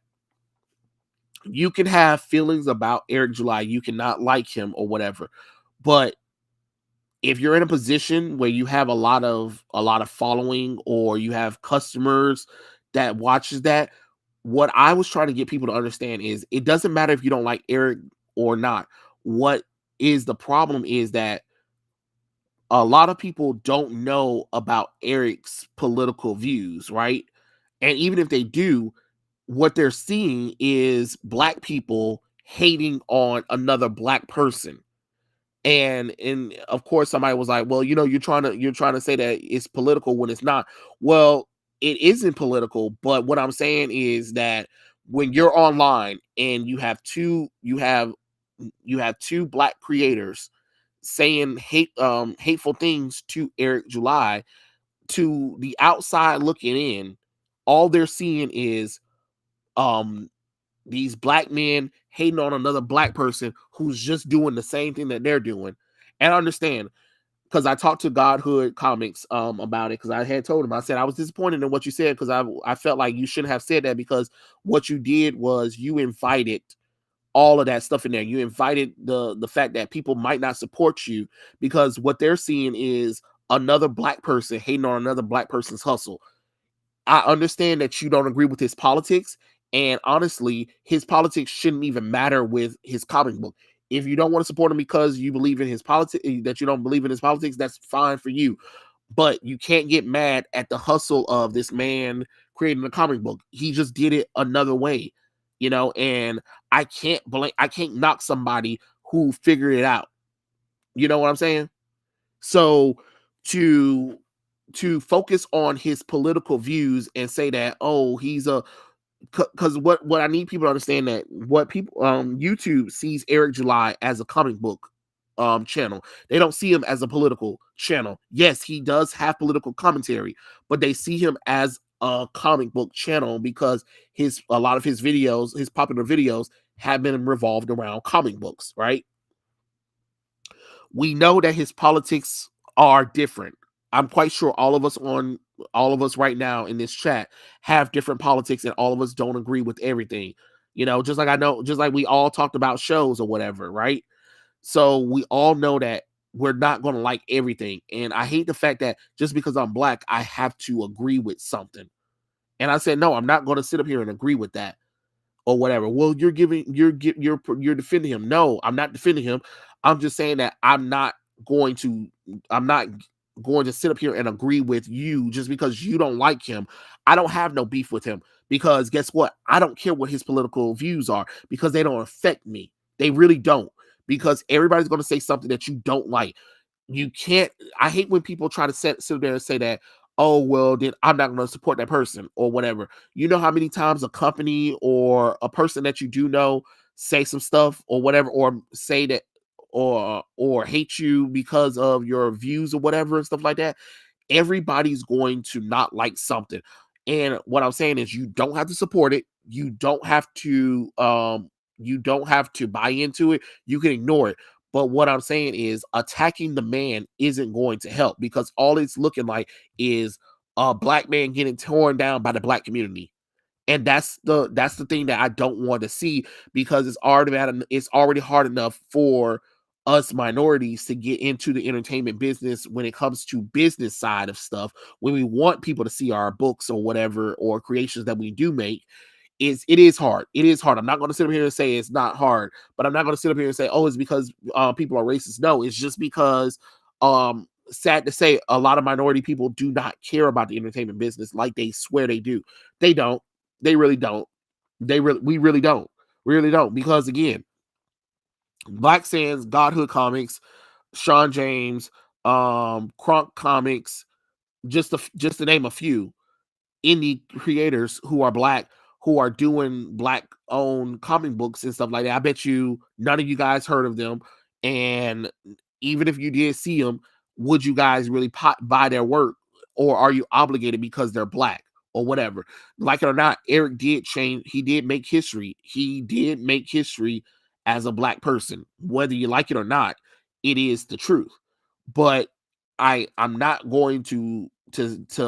you can have feelings about Eric July, you cannot like him or whatever, but if you're in a position where you have a lot of following, or you have customers that watches that, what I was trying to get people to understand is it doesn't matter if you don't like Eric or not. What is the problem is that a lot of people don't know about Eric's political views, right? And even if they do, what they're seeing is black people hating on another black person. And of course somebody was like, well, you're trying to say that it's political when it's not. Well, it isn't political, but what I'm saying is that when you're online and you have two black creators saying hateful things to Eric July, to the outside looking in, all they're seeing is these black men hating on another black person who's just doing the same thing that they're doing. And I understand, because I talked to Godhood Comics about it, because I had told him, I said I was disappointed in what you said, because I felt like you shouldn't have said that, because what you did was you invited all of that stuff in there. You invited the fact that people might not support you, because what they're seeing is another black person hating on another black person's hustle. I understand that you don't agree with his politics, and honestly, his politics shouldn't even matter with his comic book. If you don't want to support him because you believe in his politics, that you don't believe in his politics, that's fine for you. But you can't get mad at the hustle of this man creating a comic book. He just did it another way, and I can't knock somebody who figured it out. You know what I'm saying? So to focus on his political views and say that, oh, he's a, because what I need people to understand, that what people YouTube sees Eric July as a comic book channel. They don't see him as a political channel. Yes, he does have political commentary, but they see him as a comic book channel because a lot of his videos, his popular videos, have been revolved around comic books, right? We know that his politics are different. I'm quite sure all of us right now in this chat have different politics, and all of us don't agree with everything. Just like we all talked about shows or whatever, right? So we all know that we're not going to like everything. And I hate the fact that just because I'm black, I have to agree with something. And I said, no, I'm not going to sit up here and agree with that or whatever. Well, you're defending him. No, I'm not defending him. I'm just saying that I'm not going to sit up here and agree with you just because you don't like him. I don't have no beef with him, because guess what? I don't care what his political views are, because they don't affect me. They really don't, because everybody's going to say something that you don't like. You can't. I hate when people try to sit there and say that, oh, well, then I'm not going to support that person or whatever. You know how many times a company or a person that you do know say some stuff or whatever, or say that, or hate you because of your views or whatever and stuff like that. Everybody's going to not like something. And what I'm saying is, you don't have to support it. You don't have to buy into it. You can ignore it. But what I'm saying is, attacking the man isn't going to help, because all it's looking like is a black man getting torn down by the black community. And that's the thing that I don't want to see, because it's already hard enough for us minorities to get into the entertainment business when it comes to business side of stuff, when we want people to see our books or whatever, or creations that we do make. It is hard. It is hard. I'm not going to sit up here and say it's not hard, but I'm not going to sit up here and say, oh, it's because people are racist. No, it's just because, sad to say, a lot of minority people do not care about the entertainment business like they swear they do. They don't. They really don't. We really don't. We really don't. Because again, Black Sands, Godhood Comics, Sean James, Kronk Comics, just to name a few indie creators who are black, who are doing black owned comic books and stuff like that. I bet you none of you guys heard of them. And even if you did see them, would you guys really buy their work, or are you obligated because they're black or whatever? Like it or not, Eric did change. He did make history. He did make history as a black person. Whether you like it or not, it is the truth. But I'm not going to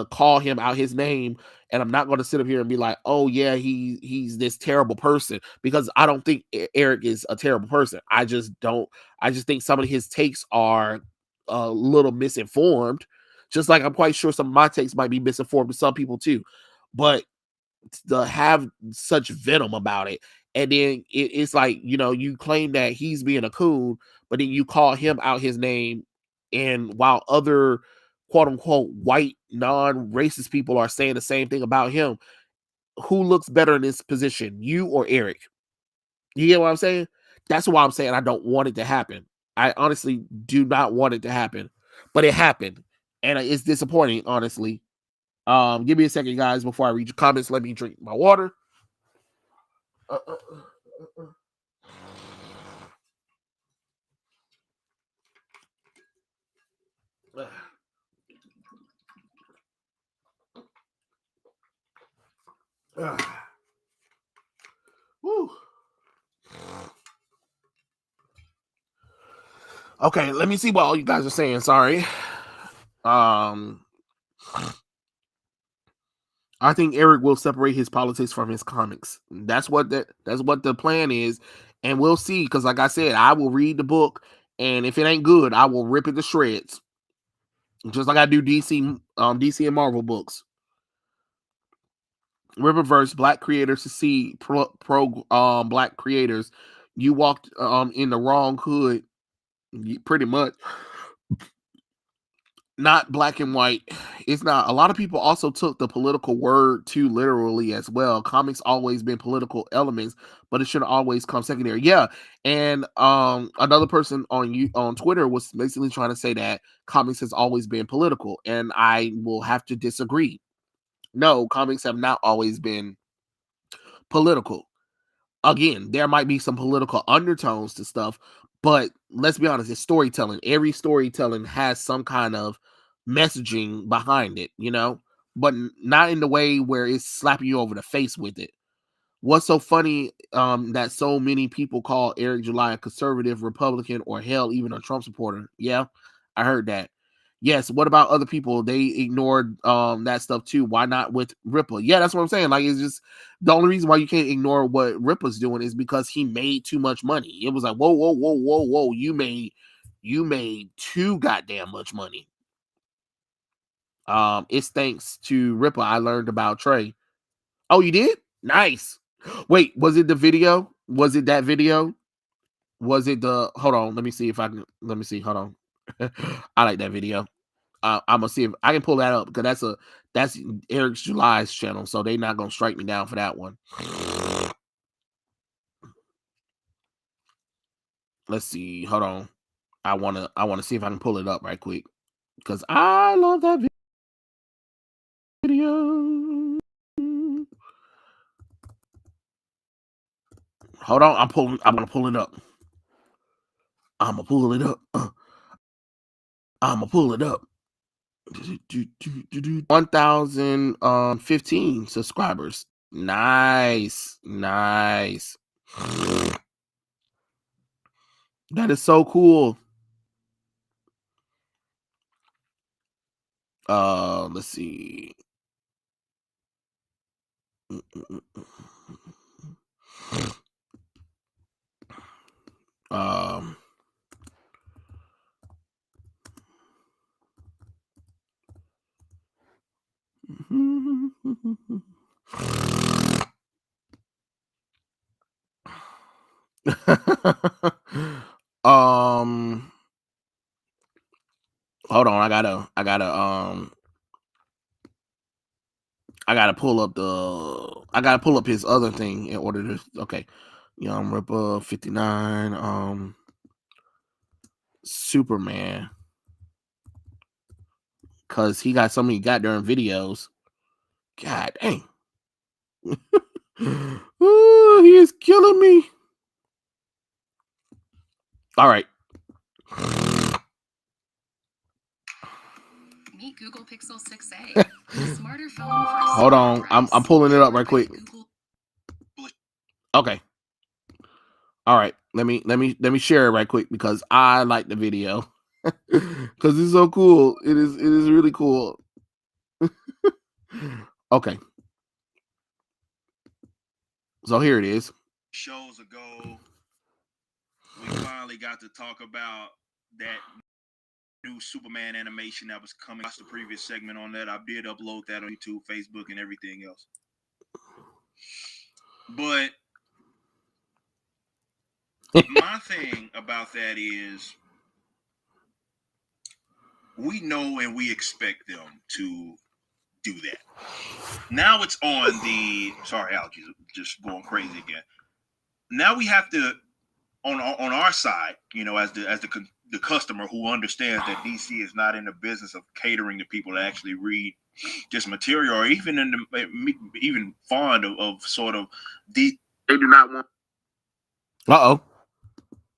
call him out his name, and I'm not going to sit up here and be like, oh yeah, he's this terrible person, because I don't think Eric is a terrible person. I just think some of his takes are a little misinformed, just like I'm quite sure some of my takes might be misinformed to some people too. But to have such venom about it, and then it's like, you claim that he's being a coon, but then you call him out his name, and while other quote unquote white non-racist people are saying the same thing about him, who looks better in this position, you or Eric? You get what I'm saying? That's why I'm saying I don't want it to happen. I honestly do not want it to happen, but it happened, and it's disappointing, honestly. Give me a second, guys, before I read your comments. Let me drink my water. Woo. Okay, let me see what all you guys are saying. Sorry. I think Eric will separate his politics from his comics. That's what the plan is, and we'll see. Because, like I said, I will read the book, and if it ain't good, I will rip it to shreds, just like I do DC and Marvel books. Riververse, black creators succeed. Pro black creators. You walked in the wrong hood, pretty much. Not black and white. It's not. A lot of people also took the political word too literally as well. Comics always been political elements, but it should always come secondary. Yeah. And another person on Twitter was basically trying to say that comics has always been political, and I will have to disagree. No, comics have not always been political. Again, there might be some political undertones to stuff, but let's be honest, it's storytelling. Every storytelling has some kind of messaging behind it, but not in the way where it's slapping you over the face with it. What's so funny that so many people call Eric July a conservative, Republican, or hell, even a Trump supporter? Yeah, I heard that. Yes, what about other people? They ignored that stuff too. Why not with Rippa? Yeah, that's what I'm saying. Like, it's just the only reason why you can't ignore what Rippa's doing is because he made too much money. It was like, whoa, whoa, whoa, whoa, whoa. You made too goddamn much money. It's thanks to Rippa I learned about Trey. Oh, you did? Nice. Wait, was it the video? Was it that video? Was it the hold on? Let me see. Hold on. I like that video. I'm gonna see if I can pull that up because that's Eric July's channel, so they're not gonna strike me down for that one. Let's see. Hold on. I wanna see if I can pull it up right quick because I love that video. Hold on. I'm gonna pull it up. I'm gonna pull it up. 1,015 subscribers. Nice. That is so cool. Let's see. Hold on, I gotta pull up his other thing in order to okay. Young Rippa 59 Superman, cause he got so many goddamn videos. God dang. Oh, he is killing me. All right. Meet Google Pixel 6a. Smarter phone for Hold on. I'm pulling it up right quick. Okay. All right. Let me share it right quick because I like the video. Because it's so cool. It is really cool. Okay. So here it is. Shows ago, we finally got to talk about that new Superman animation that was coming. Watch the previous segment on that. I did upload that on YouTube, Facebook, and everything else. But my thing about that is we know and we expect them to do that. Now it's on the allergies just going crazy again. Now we have to on our side, as the customer who understands that DC is not in the business of catering to people to actually read this material, or even even fond of sort of they do not want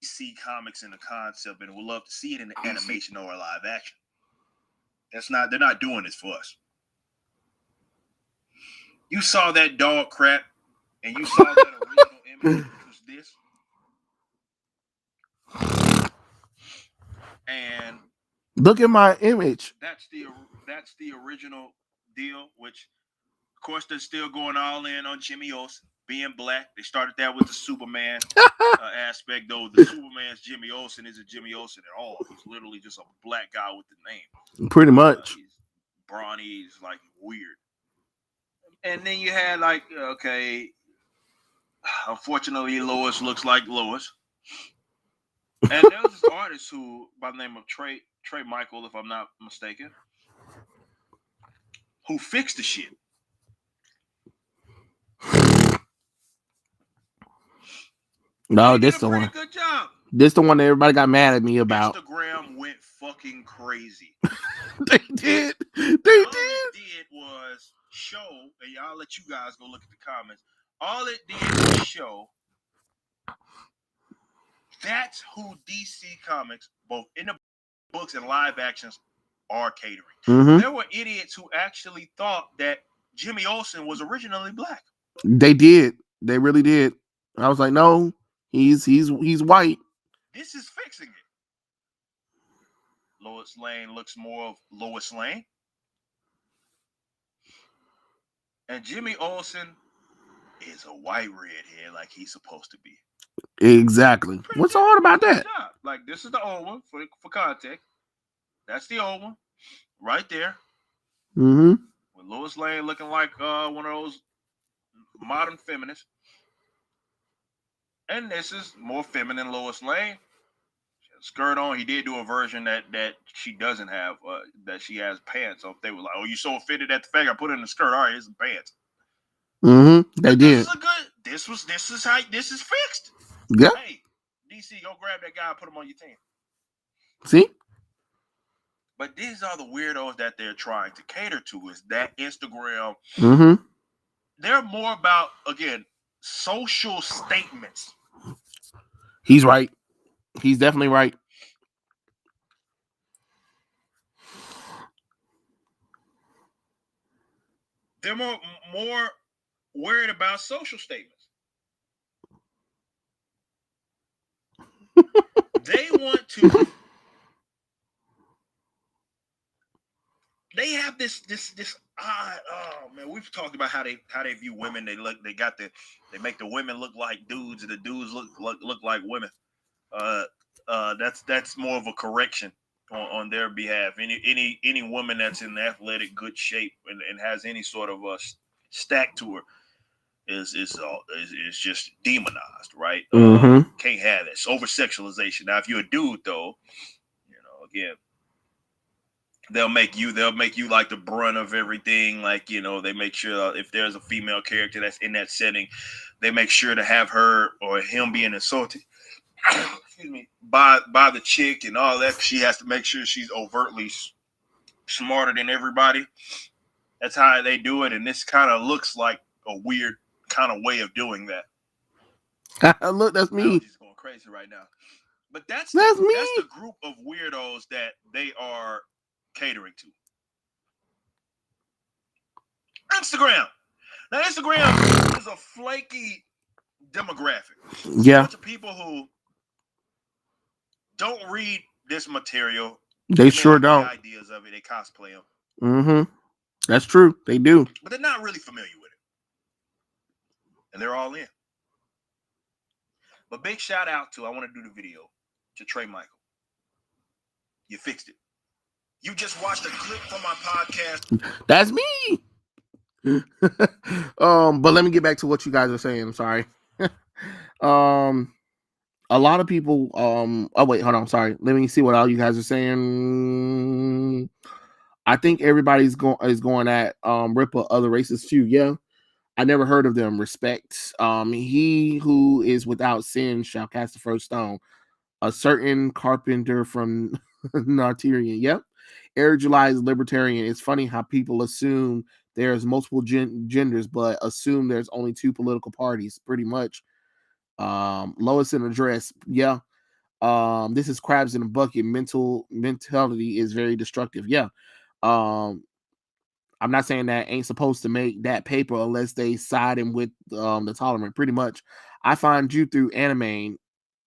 DC comics in the concept, and would love to see it in the animation or live action. They're not doing this for us. You saw that dog crap, and you saw that original image, which was this. And look at my image. That's the original deal, which of course they're still going all in on Jimmy Olsen being black. They started that with the Superman aspect, though. The Superman's Jimmy Olsen isn't Jimmy Olsen at all. He's literally just a black guy with the name. Pretty much. He's brawny. He's like weird. And then you had like, okay, unfortunately, Lois looks like Lois. And there was this artist who, by the name of Trey Michael, if I'm not mistaken, who fixed the shit. No, this the one. Good job. This the one that everybody got mad at me about. Instagram went fucking crazy. They did. All it did was show, and I'll let you guys go look at the comments. All it did was show that's who DC Comics, both in the books and live actions, are catering. Mm-hmm. There were idiots who actually thought that Jimmy Olsen was originally black. They did. They really did. I was like, no, he's white. This is fixing it. Lois Lane looks more of Lois Lane. And Jimmy Olsen is a white redhead like he's supposed to be. Exactly. What's so hard about that? Like, this is the old one for context. That's the old one right there. Mm-hmm. With Lois Lane looking like one of those modern feminists. And this is more feminine Lois Lane. She has a skirt on. He did do a version that she doesn't have, that she has pants. So if they were like, oh, you so offended at the fact I put in the skirt. All right, here's some pants. Mm-hmm. They did. This is fixed. Yeah. Hey, DC, go grab that guy and put him on your team. See? But these are the weirdos that they're trying to cater to, is that Instagram. Mm-hmm. They're more about, again, social statements. He's right. He's definitely right. They're more worried about social statements. They want to. They have this odd. Oh man, we've talked about how they view women. They make the women look like dudes, and the dudes look like women. That's more of a correction on their behalf. Any woman that's in athletic good shape and has any sort of a stack to her is just demonized, right? Mm-hmm. Can't have this over sexualization. Now, if you're a dude, though, again, they'll make you like the brunt of everything. Like, they make sure if there's a female character that's in that setting, they make sure to have her or him being insulted. Excuse me, by the chick and all that. She has to make sure she's overtly smarter than everybody. That's how they do it, and this kind of looks like a weird kind of way of doing that. Look, that's me. She's going crazy right now. But that's me. That's the group of weirdos that they are catering to. Instagram. Now, Instagram is a flaky demographic. Yeah. A bunch of people who don't read this material. They sure don't. The ideas of it, they cosplay them. Mm-hmm. That's true. They do. But they're not really familiar with it. And they're all in. But big shout out to, I want to do the video, to Trey Michael. You fixed it. You just watched a clip from my podcast. That's me. But let me get back to what you guys are saying. I'm sorry. A lot of people, oh wait, hold on. Sorry. Let me see what all you guys are saying. I think everybody's going at Rippa, other races too. Yeah. I never heard of them. Respect. He who is without sin shall cast the first stone. A certain carpenter from Narterian. Yep. Air July is libertarian. It's funny how people assume there's multiple genders, but assume there's only two political parties, pretty much. Lois in a dress. Yeah. This is crabs in a bucket. Mentality is very destructive. Yeah. I'm not saying that ain't supposed to make that paper unless they siding with the tolerant. Pretty much, I find you through anime.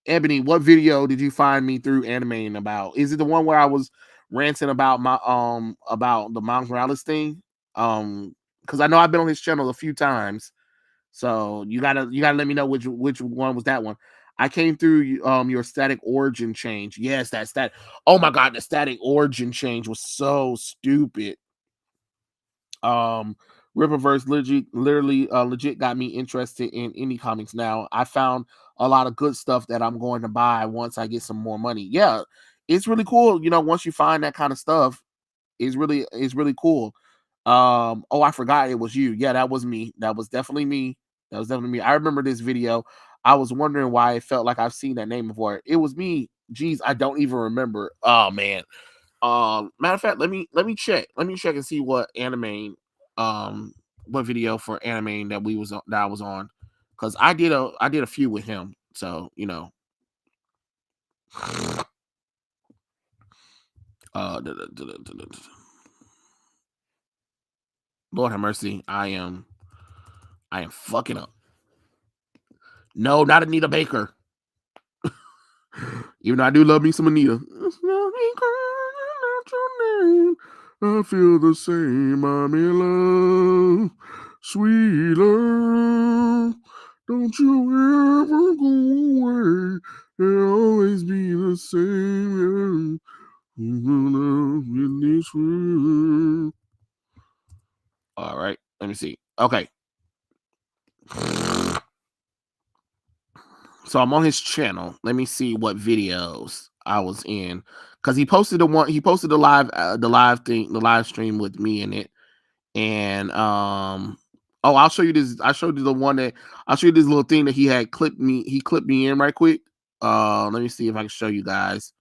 Ebony, what video did you find me through anime about? Is it the one where I was ranting about the Miles Morales thing? Because I know I've been on his channel a few times, so you gotta let me know which one was that one. I came through your static origin change. Yes, that's that. Oh my god, the static origin change was so stupid. Rippaverse legit got me interested in indie comics now. I found a lot of good stuff that I'm going to buy once I get some more money. Yeah, it's really cool. You know, once you find that kind of stuff, it's really cool. Oh, I forgot it was you. Yeah, that was me. That was definitely me. I remember this video. I was wondering why it felt like I've seen that name before. It was me. Jeez, I don't even remember. Oh man. Matter of fact, let me check. Let me check and see what anime, what video for anime that I was on, because I did a few with him. So you know, Lord have mercy, I am fucking up. No, not Anita Baker. Even though I do love me some Anita. I feel the same, I'm in love, sweet love. Don't you ever go away. It'll always be the same. All right, let me see. Okay. So I'm on his channel. Let me see what videos I was in, because he posted the live stream with me in it. And I'll show you this. I'll show you this little thing that he clipped me in right quick. Let me see if I can show you guys.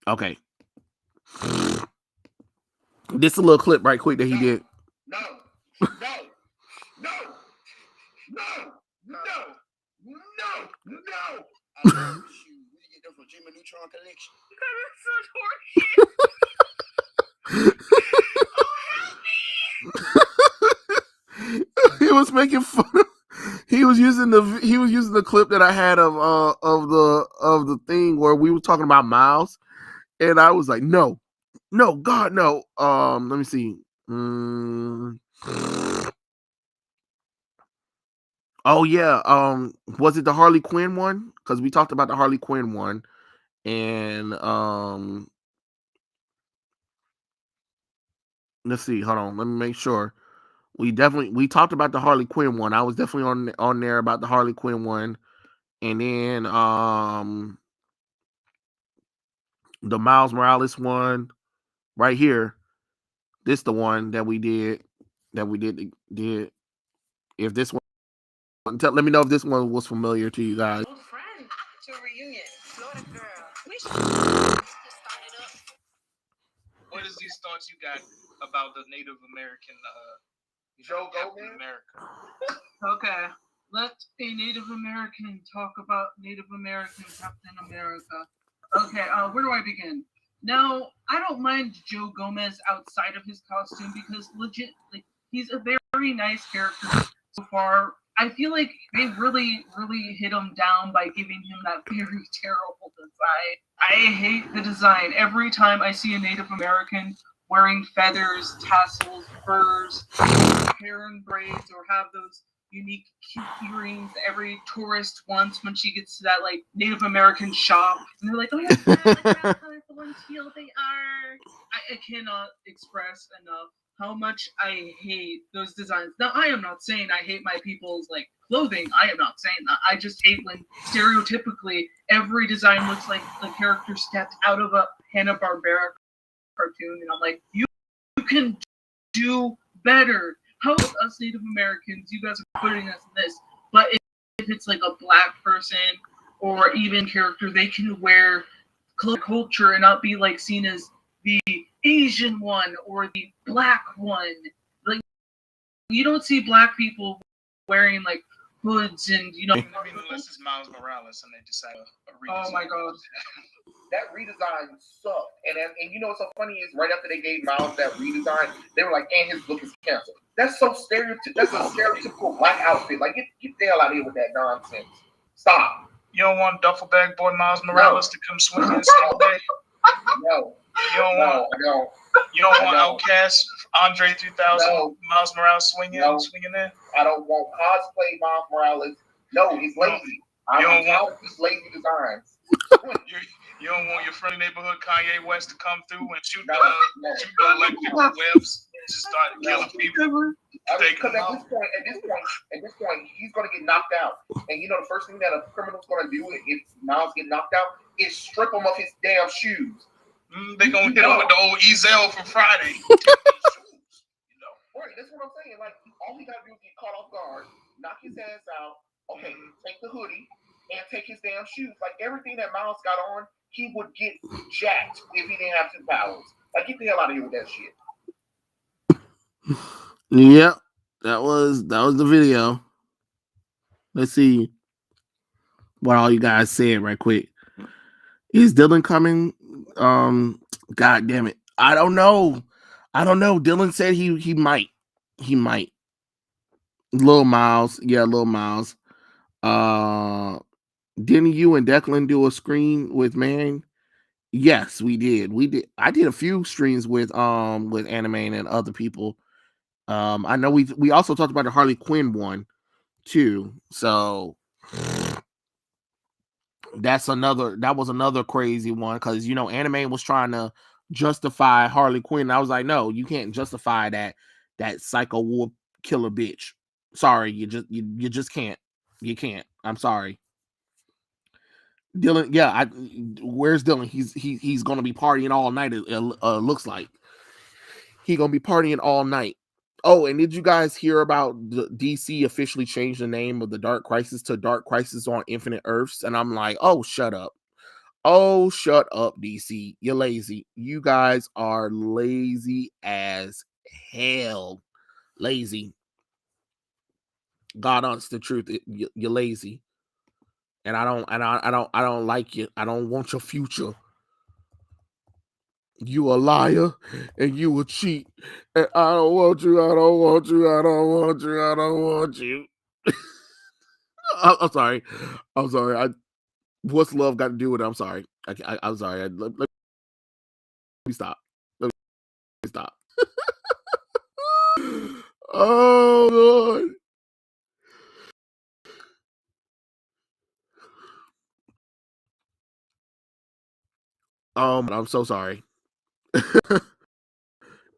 Okay. This is a little clip right quick that he did. No. I love you. Where you get them from? Dream Neutron Collection. He was making fun of, he was using the clip that I had of the thing where we were talking about Miles, and I was like, no, God, no. Let me see. Oh yeah. Was it the Harley Quinn one? Because we talked about the Harley Quinn one, and let's see. Hold on. Let me make sure. We talked about the Harley Quinn one. I was definitely on there about the Harley Quinn one, and then the Miles Morales one right here. This the one that we did. If this one, let me know if this one was familiar to you guys. Old friend to a reunion. Florida girl. We should start it up. What is these thoughts you got about the Native American Captain America? Okay, let a Native American talk about Native American Captain America. Okay, where do I begin? Now, I don't mind Joe Gomez outside of his costume because legit, like, he's a very nice character so far. I feel like they really, really hit him down by giving him that very terrible design. I hate the design. Every time I see a Native American wearing feathers, tassels, furs, hair and braids, or have those unique cute earrings every tourist wants when she gets to that like Native American shop, and they're like, "Oh yeah, look how colorful and teal they are." I cannot express enough how much I hate those designs. Now, I am not saying I hate my people's like clothing. I am not saying that. I just hate when stereotypically every design looks like the character stepped out of a Hanna-Barbera cartoon, and I'm like, you can do better. How about us Native Americans? You guys are putting us in this, but if it's like a black person or even character, they can wear culture and not be like seen as the Asian one or the black one. Like, you don't see black people wearing like hoods and unless it's Miles Morales and they decide a redesign. Oh my god. That redesign sucked. And you know what's so funny is right after they gave Miles that redesign, they were like, and his look is canceled. That's so that's a stereotypical black outfit. Like, get the hell out of here with that nonsense. Stop. You don't want duffel bag boy Miles Morales to come swing in same day? No. You don't want Outcast Andre 3000 Miles Morales swinging in? I don't want cosplay Miles Morales. No, he's lazy. I don't want these lazy designs. You don't want your friendly neighborhood Kanye West to come through and shoot the electric webs, just start killing people. Because at this point, he's gonna get knocked out. And you know the first thing that a criminal's gonna do if Miles get knocked out is strip him of his damn shoes. They gonna hit him with the old Ezel from Friday. Right, that's what I'm saying. Like, all he gotta do is get caught off guard, knock his ass out. Okay, take the hoodie and take his damn shoes. Like, everything that Miles got on, he would get jacked if he didn't have two powers. Like, get the hell out of here with that shit. Yep, that was the video. Let's see what all you guys said right quick. Is Dylan coming? God damn it, I don't know. Dylan said he might. Lil Miles, Lil Miles. Didn't you and Declan do a screen with Man? Yes, we did. I did a few streams with Anime and other people. I know we also talked about the Harley Quinn one too. So that was another crazy one because Anime was trying to justify Harley Quinn. I was like, no, you can't justify that psycho war killer bitch. Sorry, you just can't. You can't. I'm sorry. Dylan, where's Dylan? He's gonna be partying all night. It looks like he's gonna be partying all night. Oh, and did you guys hear about the DC officially changed the name of the Dark Crisis to Dark Crisis on Infinite Earths? And I'm like, oh, shut up. Oh, shut up, DC. You're lazy. You guys are lazy as hell. Lazy. God honest the truth. You're lazy. And I don't like you. I don't want your future. You a liar and you a cheat. And I don't want you. I don't want you. I don't want you. I don't want you. I'm sorry. What's love got to do with it? I'm sorry. I'm sorry. Let me stop. Let me stop. Oh, Lord. I'm so sorry.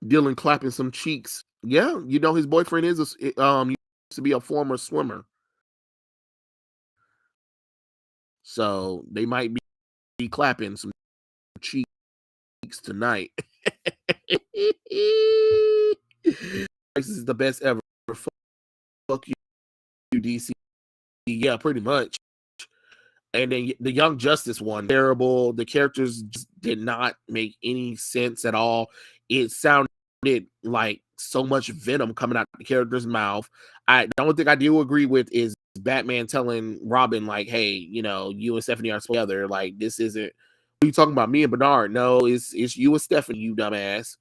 Dylan clapping some cheeks. Yeah, his boyfriend used to be a former swimmer. So they might be clapping some cheeks tonight. This is the best ever. Fuck you, DC. Yeah, pretty much. And then the Young Justice one, terrible. The characters just did not make any sense at all. It sounded like so much venom coming out the character's mouth. The only thing I do agree with is Batman telling Robin, like, hey, you and Stephanie are together. Like, this isn't, what are you talking about? Me and Bernard? No, it's you and Stephanie, you dumbass.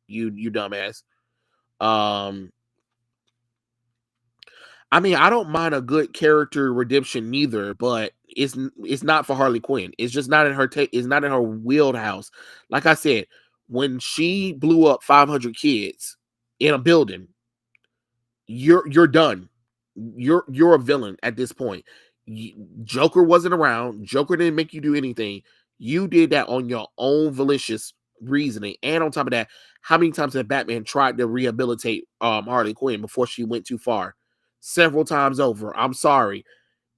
You dumbass. I mean, I don't mind a good character redemption neither, but it's not for Harley Quinn. It's just not in her it's not in her wheelhouse. Like I said, when she blew up 500 kids in a building, you're done. You're a villain at this point. Joker wasn't around. Joker didn't make you do anything. You did that on your own malicious reasoning. And on top of that, how many times have Batman tried to rehabilitate Harley Quinn before she went too far? Several times over. I'm sorry.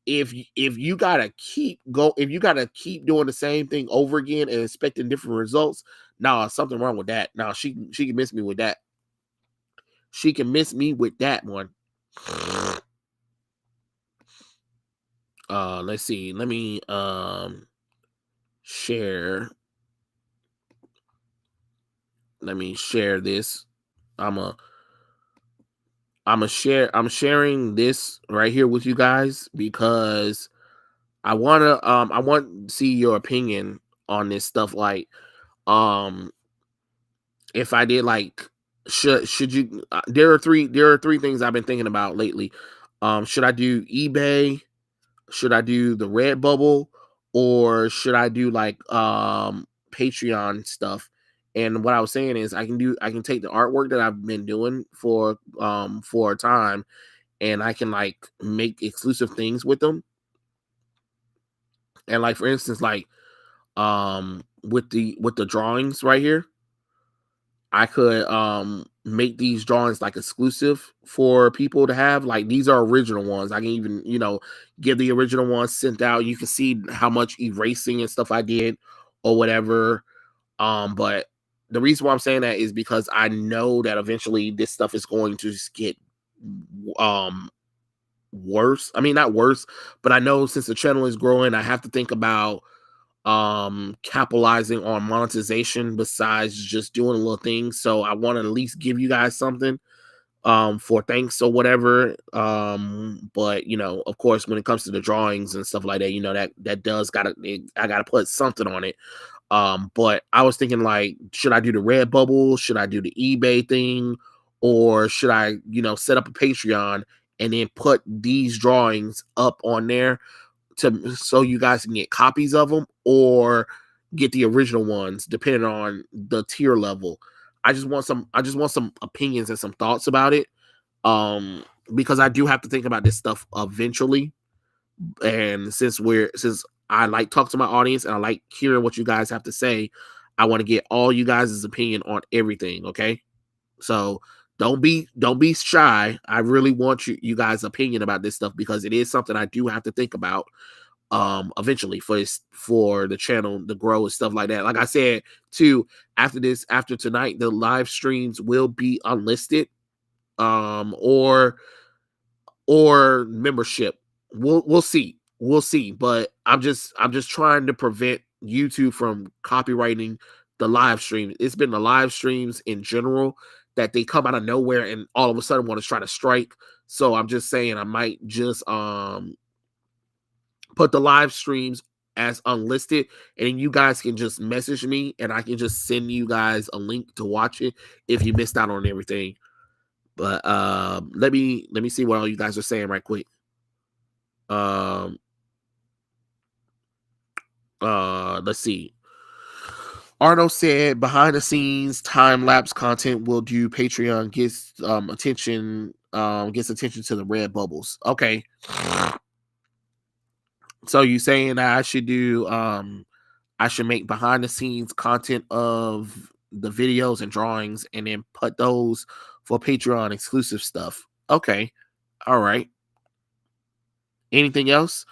If you gotta keep doing the same thing over again and expecting different results, something wrong with that. She can miss me with that. She can miss me with that one. Let's see. Let me share. Let me share this. I'm sharing this right here with you guys because I want to see your opinion on this stuff. Like, if I did like, should you? There are three things I've been thinking about lately. Should I do eBay? Should I do the Redbubble, or should I do like Patreon stuff? And what I was saying is I can take the artwork that I've been doing for a time, and I can like make exclusive things with them. And like for instance, like with the drawings right here, I could make these drawings like exclusive for people to have. Like these are original ones. I can even, give the original ones sent out. You can see how much erasing and stuff I did or whatever. But the reason why I'm saying that is because I know that eventually this stuff is going to just get worse. I mean, not worse, but I know since the channel is growing, I have to think about capitalizing on monetization besides just doing a little thing. So I want to at least give you guys something for thanks or whatever. But of course, when it comes to the drawings and stuff like that, that does I gotta put something on it. But I was thinking, like, should I do the Redbubble? Should I do the eBay thing? Or should I, set up a Patreon and then put these drawings up on there so you guys can get copies of them, or get the original ones depending on the tier level. I just want some opinions and some thoughts about it. Because I do have to think about this stuff eventually. And since I like talk to my audience and I like hearing what you guys have to say, I want to get all you guys' opinion on everything. Okay. So don't be shy. I really want you guys' opinion about this stuff because it is something I do have to think about eventually for the channel to grow and stuff like that. Like I said too, after tonight, the live streams will be unlisted or membership. We'll see. But I'm just trying to prevent YouTube from copywriting the live stream. It's been the live streams in general that they come out of nowhere and all of a sudden want to try to strike. So I'm just saying I might just put the live streams as unlisted, and then you guys can just message me and I can just send you guys a link to watch it if you missed out on everything. But let me see what all you guys are saying right quick. Let's see. Arno said behind the scenes time lapse content will do Patreon gets attention to the red bubbles. Okay. So you saying that I should do I should make behind the scenes content of the videos and drawings and then put those for Patreon exclusive stuff. Okay. All right. Anything else?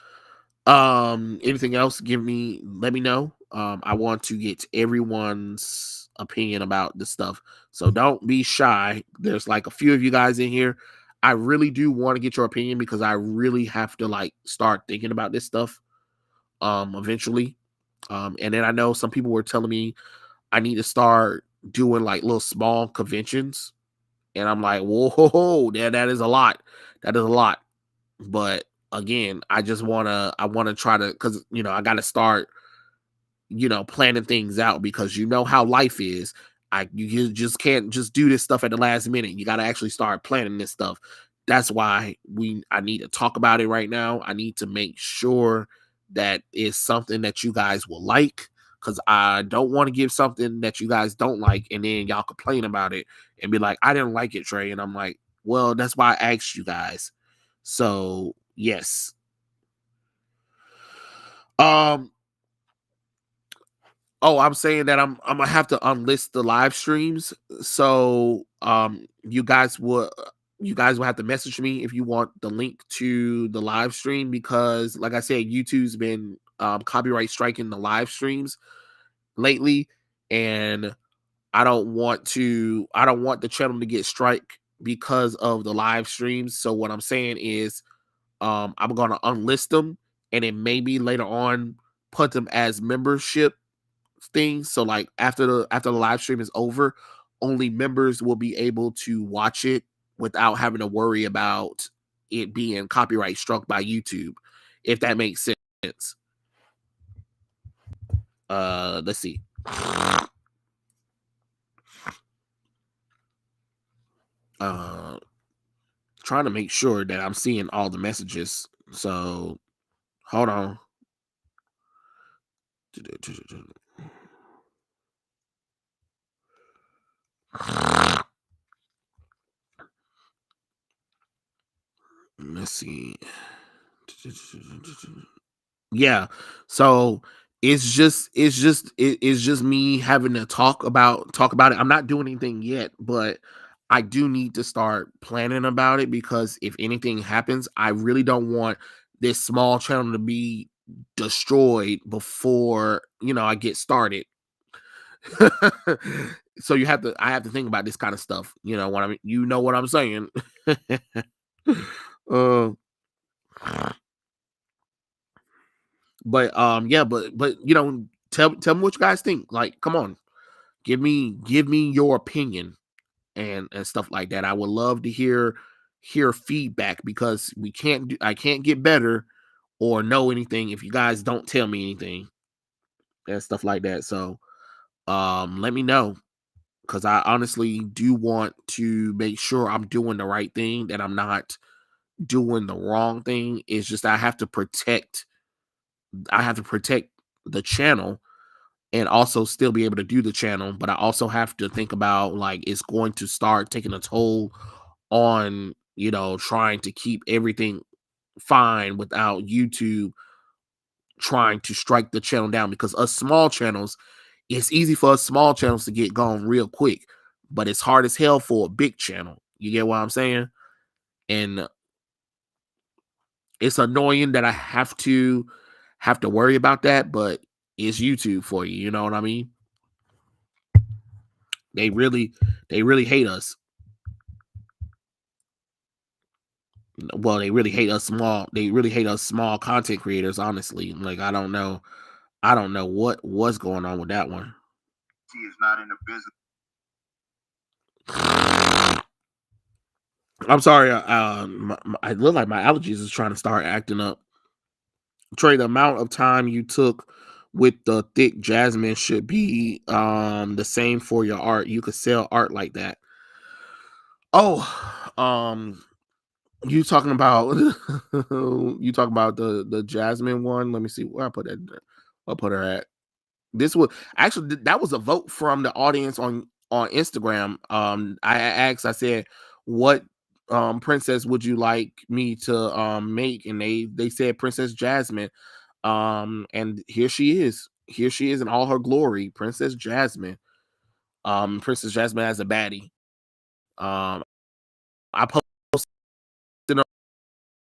Anything else? Let me know. I want to get everyone's opinion about this stuff. So don't be shy. There's like a few of you guys in here. I really do want to get your opinion because I really have to like start thinking about this stuff eventually. And then I know some people were telling me I need to start doing like little small conventions. And I'm like, whoa, that is a lot. That is a lot. But again, I want to try to, cause I got to start, planning things out because how life is. You just can't just do this stuff at the last minute. You got to actually start planning this stuff. That's why I need to talk about it right now. I need to make sure that it's something that you guys will like, because I don't want to give something that you guys don't like and then y'all complain about it and be like, I didn't like it, Trey. And I'm like, well, that's why I asked you guys. So yes. I'm saying that I'm gonna have to unlist the live streams. So you guys will have to message me if you want the link to the live stream, because like I said, YouTube's been copyright striking the live streams lately, and I don't want the channel to get strike because of the live streams. So what I'm saying is I'm gonna unlist them and then maybe later on put them as membership things. So like after the live stream is over, only members will be able to watch it without having to worry about it being copyright struck by YouTube, if that makes sense. Let's see. Trying to make sure that I'm seeing all the messages. So hold on. Let's see. Yeah. So it's just me having to talk about it. I'm not doing anything yet, but I do need to start planning about it, because if anything happens, I really don't want this small channel to be destroyed before, I get started. So I have to think about this kind of stuff. You know what I mean? You know what I'm saying? But yeah, but tell me what you guys think. Like, come on, give me your opinion and stuff like that. I would love to hear feedback, because I can't get better or know anything if you guys don't tell me anything and stuff like that. So let me know, because I honestly do want to make sure I'm doing the right thing, that I'm not doing the wrong thing. It's just I have to protect the channel and also still be able to do the channel, but I also have to think about, like, it's going to start taking a toll on, trying to keep everything fine without YouTube trying to strike the channel down, because us small channels, it's easy for us small channels to get gone real quick, but it's hard as hell for a big channel. You get what I'm saying? And it's annoying that I have to worry about that, but it's YouTube for you. You know what I mean? They really hate us. Well, they really hate us small content creators, honestly. Like, I don't know what's going on with that one. He is not in the business. I'm sorry. I look like my allergies is trying to start acting up. Trey, the amount of time you took with the thick jasmine should be the same for your art. You could sell art like that. Oh, you talking about the jasmine one? Let me see where I put that. I'll put her at. This was actually, that was a vote from the audience on Instagram. I asked, I said, what princess would you like me to make? And they said Princess Jasmine. And here she is in all her glory, Princess Jasmine. Princess Jasmine as a baddie. I posted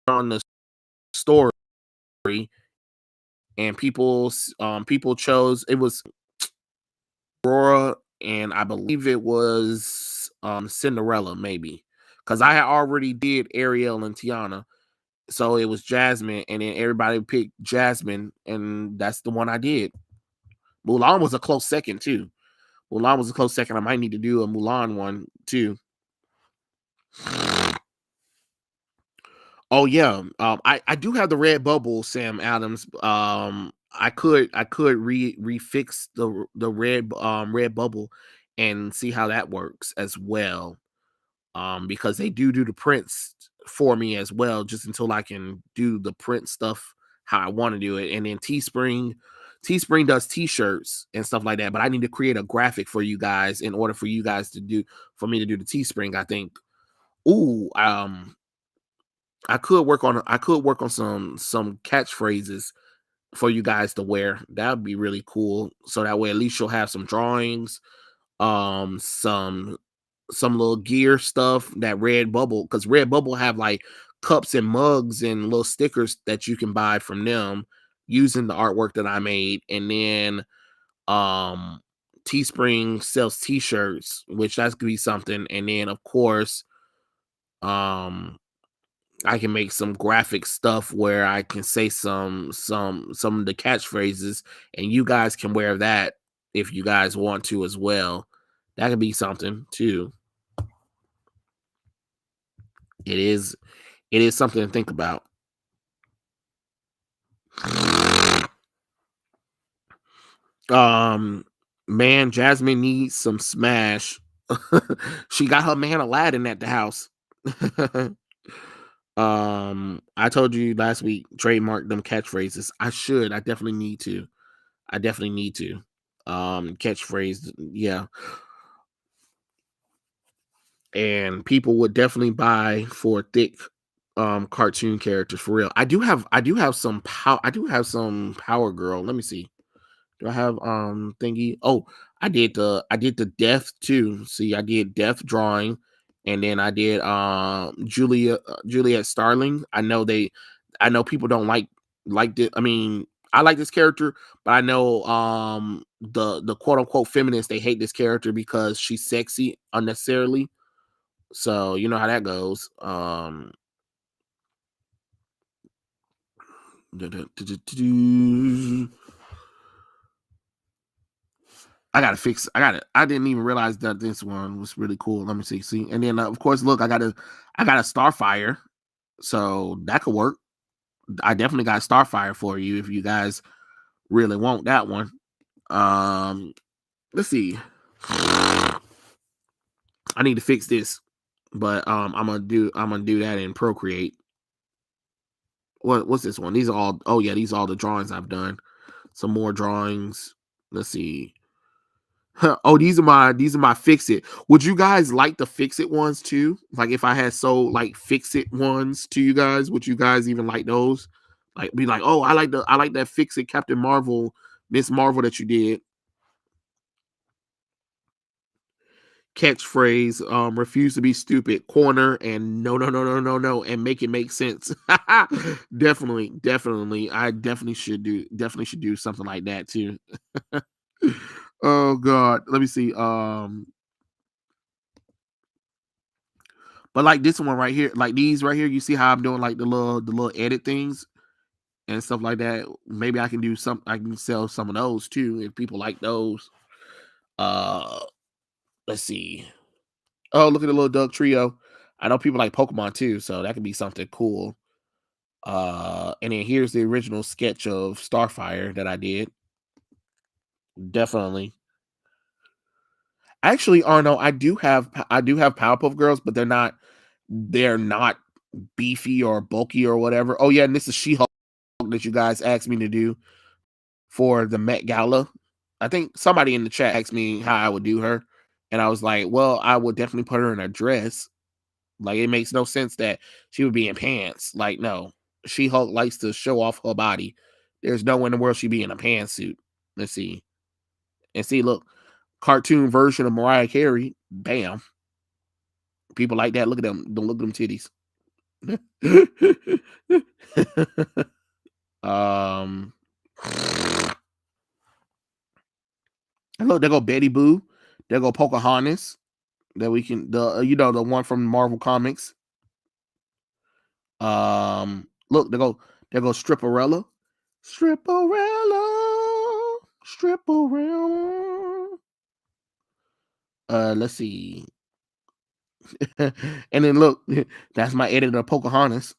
on the story, and people chose, it was Aurora, and I believe it was Cinderella, maybe, because I had already did Ariel and Tiana, so it was Jasmine, and then everybody picked Jasmine, and that's the one I did. Mulan was a close second too. I might need to do a Mulan one too. Oh yeah, I do have the red bubble, Sam Adams. I could refix the red bubble and see how that works as well. Because they do the prints for me as well, just until I can do the print stuff how I want to do it. And then Teespring does t-shirts and stuff like that, but I need to create a graphic for you guys in order for me to do the Teespring, I think. Ooh, I could work on some catchphrases for you guys to wear. That would be really cool. So that way, at least you'll have some drawings, some little gear stuff. That Redbubble, because Redbubble have like cups and mugs and little stickers that you can buy from them using the artwork that I made. And then Teespring sells t-shirts, which that's gonna be something. And then of course, I can make some graphic stuff where I can say some of the catchphrases, and you guys can wear that if you guys want to as well. That could be something too. It is something to think about. Man, Jasmine needs some smash. She got her man Aladdin at the house. I told you last week, trademark them catchphrases. I definitely need to. Catchphrase, yeah. And people would definitely buy for thick cartoon characters for real. I do have some Power Girl. Let me see. Do I have thingy? Oh, I did the Death too. See, I did Death drawing, and then I did Juliet Starling. I know people don't like it. I mean, I like this character, but I know the quote unquote feminists, they hate this character because she's sexy unnecessarily. So you know how that goes. I gotta fix. I didn't even realize that this one was really cool. Let me see. And then of course, look, I got a Starfire, so that could work. I definitely got Starfire for you if you guys really want that one. Let's see. I need to fix this, but I'm gonna do that in Procreate. What's this one? These are all. Oh yeah, these are all the drawings I've done. Some more drawings. Let's see. Oh, these are my fix it. Would you guys like the fix it ones too? Like if I had fix it ones to you guys, would you guys even like those? Like be like, oh, I like that fix it Captain Marvel, Miss Marvel that you did. Catchphrase, refuse to be stupid, corner, and no, and make it make sense. definitely. I definitely should do something like that too. Oh God, let me see. But like this one right here, like these right here, you see how I'm doing like the little edit things and stuff like that. Maybe I can sell some of those too if people like those. Let's see. Oh, look at the little Doug trio. I know people like Pokemon too, so that could be something cool. And then here's the original sketch of Starfire that I did. Definitely. Actually, Arno, I do have Powerpuff Girls, but they're not beefy or bulky or whatever. Oh yeah, and this is She-Hulk that you guys asked me to do for the Met Gala. I think somebody in the chat asked me how I would do her, and I was like, well, I would definitely put her in a dress. Like it makes no sense that she would be in pants. Like no, She-Hulk likes to show off her body. There's no way in the world she'd be in a pantsuit. Let's see. And see, look, cartoon version of Mariah Carey. Bam. People like that. Look at them. Don't look at them titties. Look, there go Betty Boo. There go Pocahontas. That we can the one from Marvel Comics. Look, there go Stripperella. Let's see. And then look, that's my edit of Pocahontas.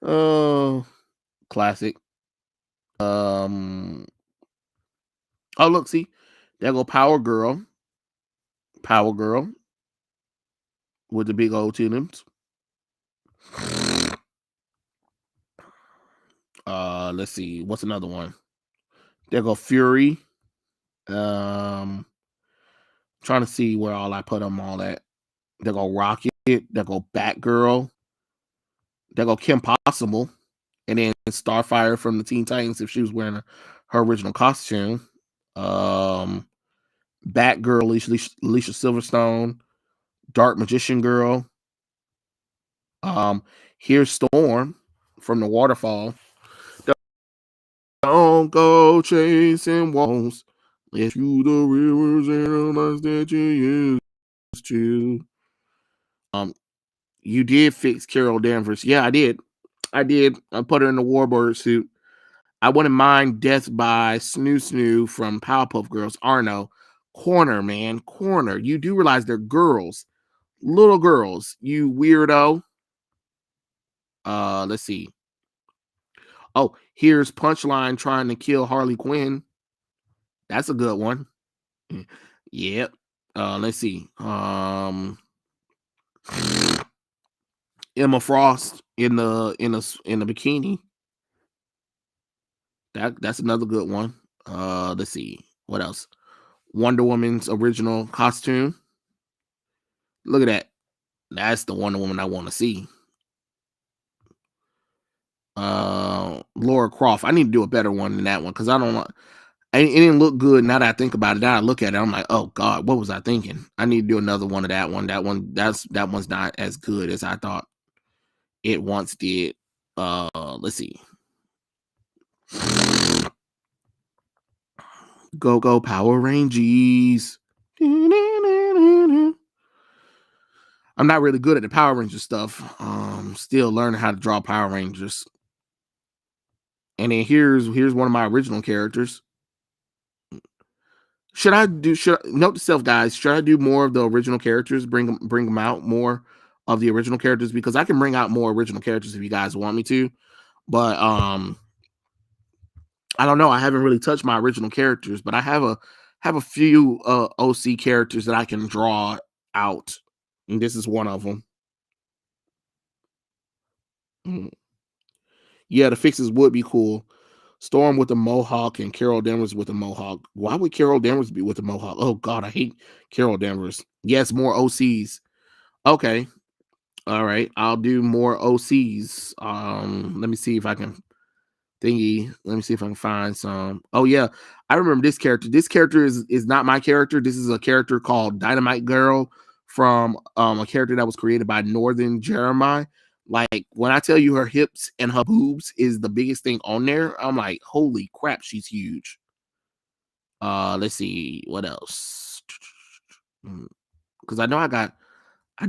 Oh, classic. Oh, look, see, there go Power Girl with the big old tunics. Let's see, what's another one? There go Fury. Trying to see where all I put them all at. There go Rocket. There go Batgirl. There go Kim Possible. And then Starfire from the Teen Titans if she was wearing her original costume. Batgirl, Alicia Silverstone. Dark Magician Girl. Here's Storm from the Waterfall. Don't go chasing walls. Let you the rivers and the lights that you used to. You did fix Carol Danvers. Yeah, I did. I put her in the Warbird suit. I wouldn't mind Death by Snoo from Powerpuff Girls. Arno. Corner, man. Corner. You do realize they're girls. little girls, you weirdo. Let's see. Oh, here's Punchline trying to kill Harley Quinn. That's a good one. Yep. Let's see. Emma Frost in the bikini. That's another good one. Let's see. What else? Wonder Woman's original costume. Look at that. That's the Wonder Woman I want to see. Laura Croft. I need to do a better one than that one because I don't want. It didn't look good. Now that I think about it, now I look at it, I'm like, oh God, what was I thinking? I need to do another one of that one. That one's not as good as I thought it once did. Let's see. Go Power Rangers. I'm not really good at the Power Ranger stuff. Still learning how to draw Power Rangers. And then here's one of my original characters. Note to self, guys, should I do more of the original characters? Bring them out more of the original characters, because I can bring out more original characters if you guys want me to. But I don't know. I haven't really touched my original characters, but I have a few OC characters that I can draw out, and this is one of them. Yeah, the fixes would be cool. Storm with a mohawk and Carol Danvers with a mohawk. Why would Carol Danvers be with a mohawk? Oh God, I hate Carol Danvers. Yes, more OCs. Okay. All right. I'll do more OCs. Let me see if I can thingy. Let me see if I can find some. Oh yeah. I remember this character. This character is not my character. This is a character called Dynamite Girl from a character that was created by Northern Jeremiah. Like, when I tell you her hips and her boobs is the biggest thing on there, I'm like, holy crap, she's huge. Let's see what else. Because I know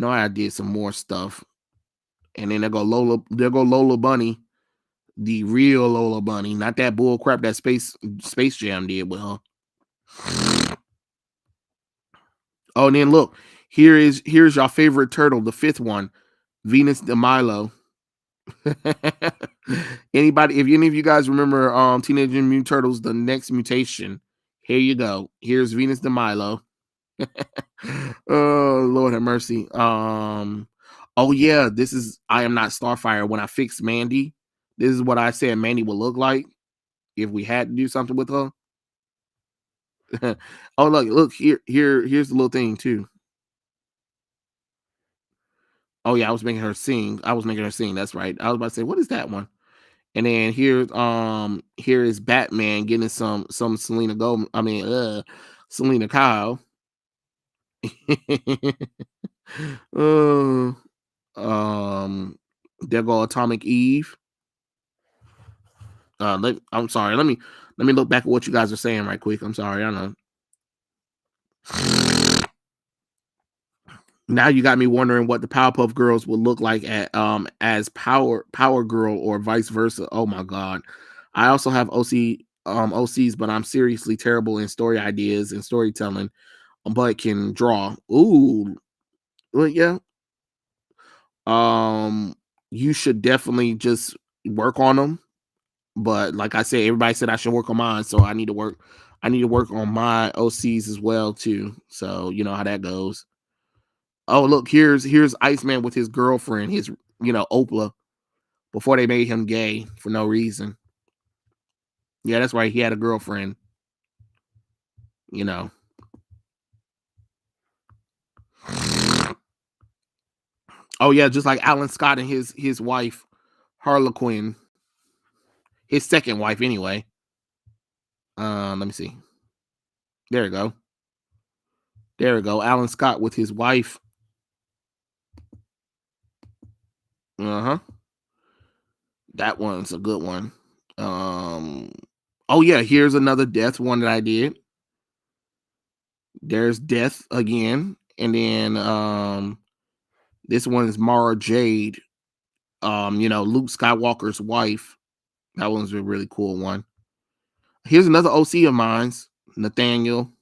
I did some more stuff. And then there go Lola Bunny, the real Lola Bunny, not that bull crap that Space Jam did with her. Oh, and then look, here's your favorite turtle, the fifth one, Venus de Milo. Anybody, if any of you guys remember Teenage Mutant Turtles, The Next Mutation, here you go. Here's Venus de Milo. Oh Lord have mercy. Oh yeah, this is I Am Not Starfire. When I fixed Mandy, this is what I said Mandy would look like if we had to do something with her. Oh look here's the little thing too. Oh yeah, I was making her sing. That's right. I was about to say, what is that one? And then here is Batman getting some Selena Gomez. I mean, Selena Kyle. There go Atomic Eve. I'm sorry. Let me look back at what you guys are saying right quick. I'm sorry. I know. Now you got me wondering what the Powerpuff Girls would look like at as Power Girl or vice versa. Oh my God. I also have OCs, but I'm seriously terrible in story ideas and storytelling, but can draw. Ooh. Well, yeah. You should definitely just work on them. But like I said, everybody said I should work on mine, so I need to work on my OCs as well too. So you know how that goes. Oh, look, here's Iceman with his girlfriend, his Opla, before they made him gay for no reason. Yeah, that's right. He had a girlfriend. Oh yeah, just like Alan Scott and his wife, Harlequin. His second wife, anyway. Let me see. There we go. Alan Scott with his wife. That one's a good one. Oh yeah, here's another death one that I did. There's Death again, and then this one is Mara Jade. Luke Skywalker's wife. That one's a really cool one. Here's another OC of mine's, Nathaniel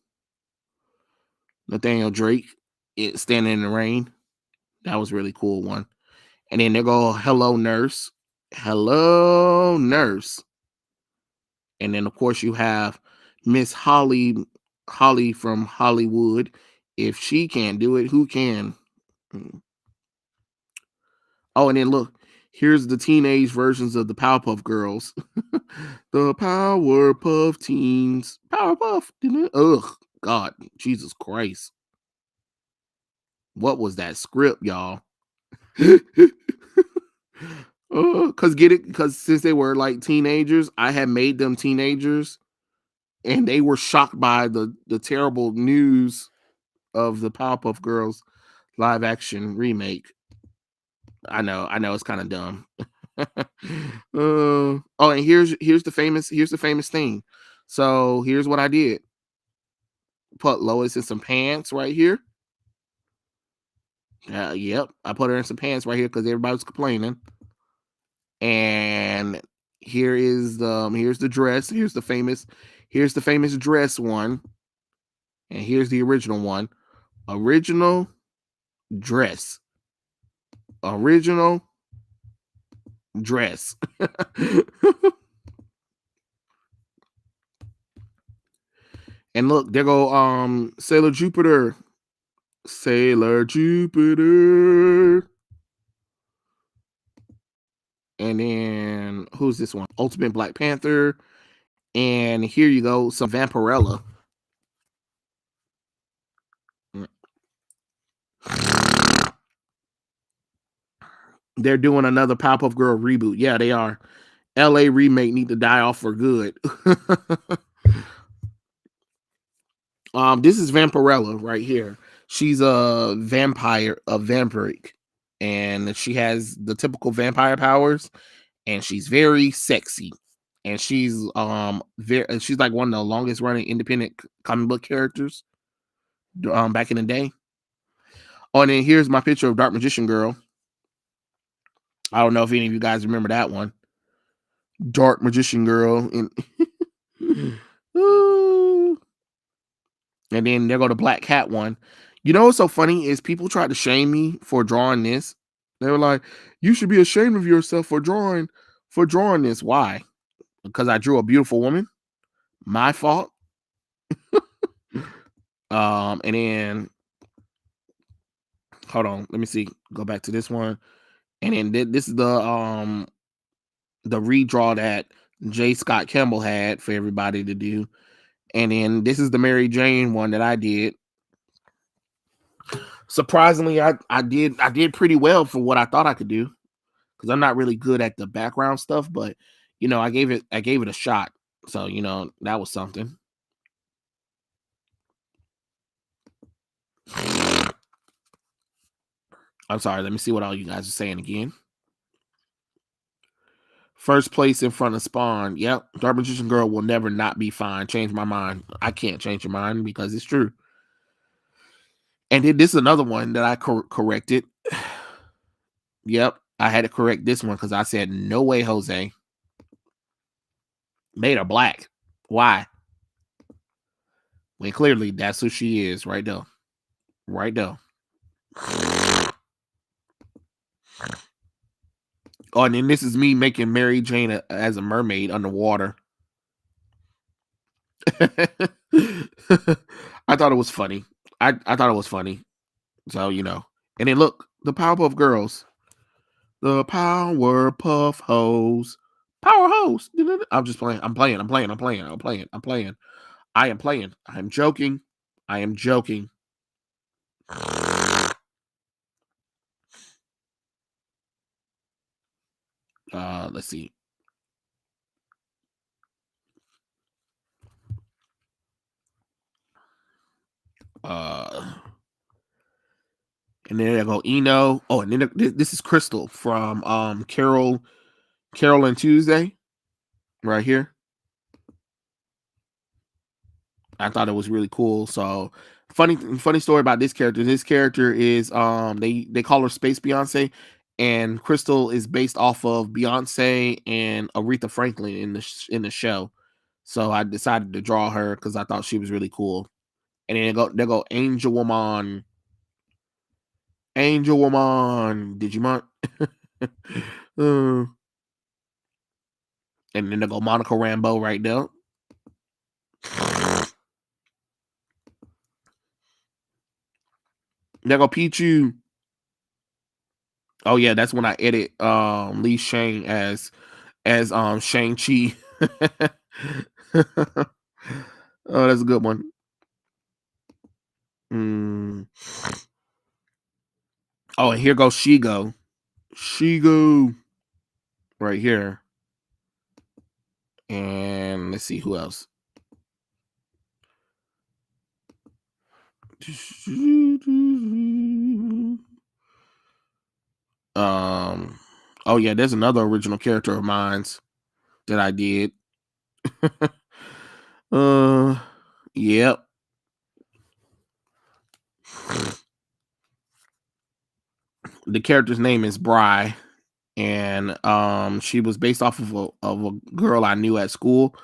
Drake, standing in the rain. That was really cool one. And then they go Hello Nurse. Hello Nurse. And then of course you have Miss Holly from Hollywood. If she can't do it, who can? Oh, and then look, here's the teenage versions of the Powerpuff Girls. The Powerpuff Teens. Powerpuff. Ugh, God, Jesus Christ. What was that script, y'all? Because since they were like teenagers, I had made them teenagers, and they were shocked by the terrible news of the Powerpuff Girls live action remake. I know it's kind of dumb. Oh, and here's the famous thing. So here's what I did. Put Lois in some pants right here. Yep, I put her in some pants right here because everybody was complaining. And here's the dress. Here's the famous dress one. And here's the original one. Original dress. Original dress. And look, there go Sailor Jupiter. Sailor Jupiter. And then who's this one? Ultimate Black Panther. And here you go, some Vampirella. They're doing another Powerpuff Girl reboot. Yeah, they are. LA remake need to die off for good. This is Vampirella right here. She's a vampiric, and she has the typical vampire powers, and she's very sexy, and she's she's like one of the longest running independent comic book characters back in the day. Oh, and then here's my picture of Dark Magician Girl. I don't know if any of you guys remember that one. Dark Magician Girl. And then there go the Black Cat one. You know what's so funny is people tried to shame me for drawing this. They were like, you should be ashamed of yourself for drawing this. Why? Because I drew a beautiful woman? My fault. And then hold on, let me see. Go back to this one. And then this is the redraw that J. Scott Campbell had for everybody to do. And then this is the Mary Jane one that I did. Surprisingly, I did pretty well for what I thought I could do, because I'm not really good at the background stuff, but you know, I gave it a shot. So, you know, that was something. I'm sorry, let me see what all you guys are saying again. First place in front of Spawn. Yep, Dark Magician Girl will never not be fine. Change my mind. I can't change your mind because it's true. And then this is another one that I corrected. Yep, I had to correct this one because I said, no way, Jose. Made her black. Why? When clearly that's who she is right there. Right there. Oh, and then this is me making Mary Jane as a mermaid underwater. I thought it was funny. I thought it was funny. So, you know. And then look, the Powerpuff Girls. The Powerpuff Hoes. Power Hoes. I'm just playing. I'm playing. I am playing. I'm joking. I am joking. Let's see. And then I go Eno. Oh, and then this is Crystal from Carol and Tuesday, right here. I thought it was really cool. So funny story about this character. This character is they call her Space Beyonce, and Crystal is based off of Beyonce and Aretha Franklin in the show. So I decided to draw her because I thought she was really cool. And then they go Angel Woman. Angel Woman, Digimon. And then they go Monica Rambeau right there. There go Pichu. Oh yeah, that's when I edit Lee Shang as Shang-Chi. Oh, that's a good one. Oh, and here goes Shigo. Shigo. Right here. And let's see who else. Oh yeah, there's another original character of mine's that I did. Yep. The character's name is Bri, and she was based off of a girl I knew at school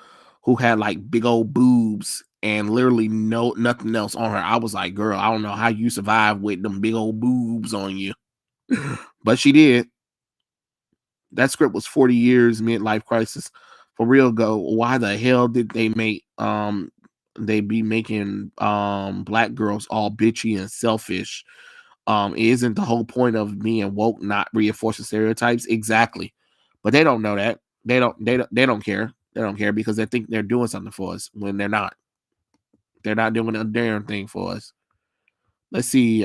who had like big old boobs and literally nothing else on her. I was like, girl, I don't know how you survive with them big old boobs on you. But she did. That script was 40 years midlife crisis. For real, go. Why the hell did they make they be making black girls all bitchy and selfish? Isn't the whole point of being woke not reinforcing stereotypes? Exactly. But they don't know that. They don't care. They don't care because they think they're doing something for us when they're not. They're not doing a damn thing for us. Let's see.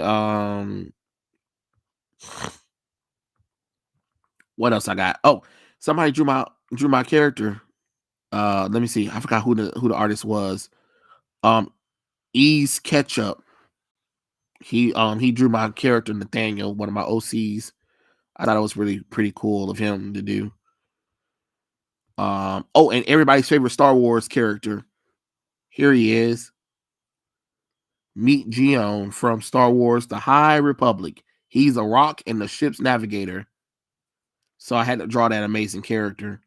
What else I got? Oh, somebody drew my character. Let me see. I forgot who the artist was. Ease Ketchup. He drew my character Nathaniel, one of my OCs. I thought it was really pretty cool of him to do. Oh, and everybody's favorite Star Wars character. Here he is. Meet Geon from Star Wars: The High Republic. He's a rock and the ship's navigator. So I had to draw that amazing character.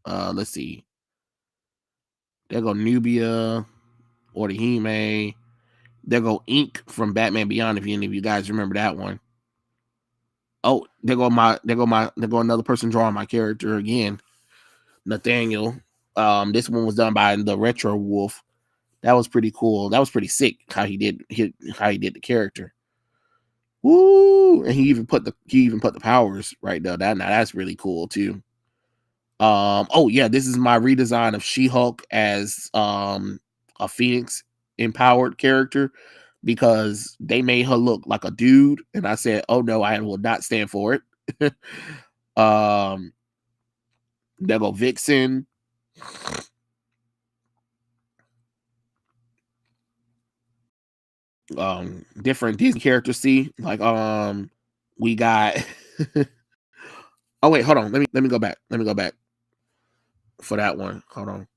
Let's see. There go Nubia or the Hime. There go Ink from Batman Beyond, if any of you guys remember that one. Oh, there go another person drawing my character again. Nathaniel. This one was done by the Retro Wolf. That was pretty cool. That was pretty sick how he did the character. Woo! And he even put the powers right there. That's really cool too. Oh yeah, this is my redesign of She-Hulk as a Phoenix empowered character because they made her look like a dude, and I said, "Oh no, I will not stand for it." There go Vixen. Different Disney characters. See, like we got. Oh wait, hold on. Let me go back. Let me go back for that one. Hold on.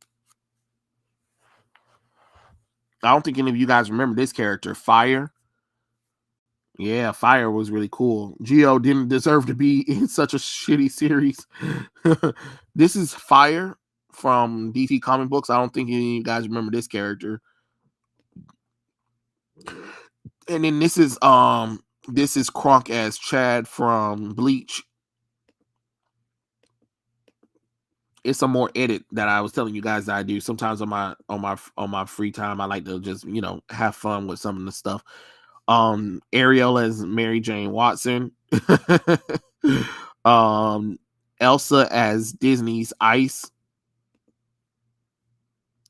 I don't think any of you guys remember this character, Fire. Yeah, Fire was really cool. Geo didn't deserve to be in such a shitty series. This is Fire from DC comic books. I don't think any of you guys remember this character. And then this is Kronk as Chad from Bleach. It's a more edit that I was telling you guys that I do. Sometimes on my free time, I like to just, have fun with some of the stuff. Ariel as Mary Jane Watson. Elsa as Disney's Ice.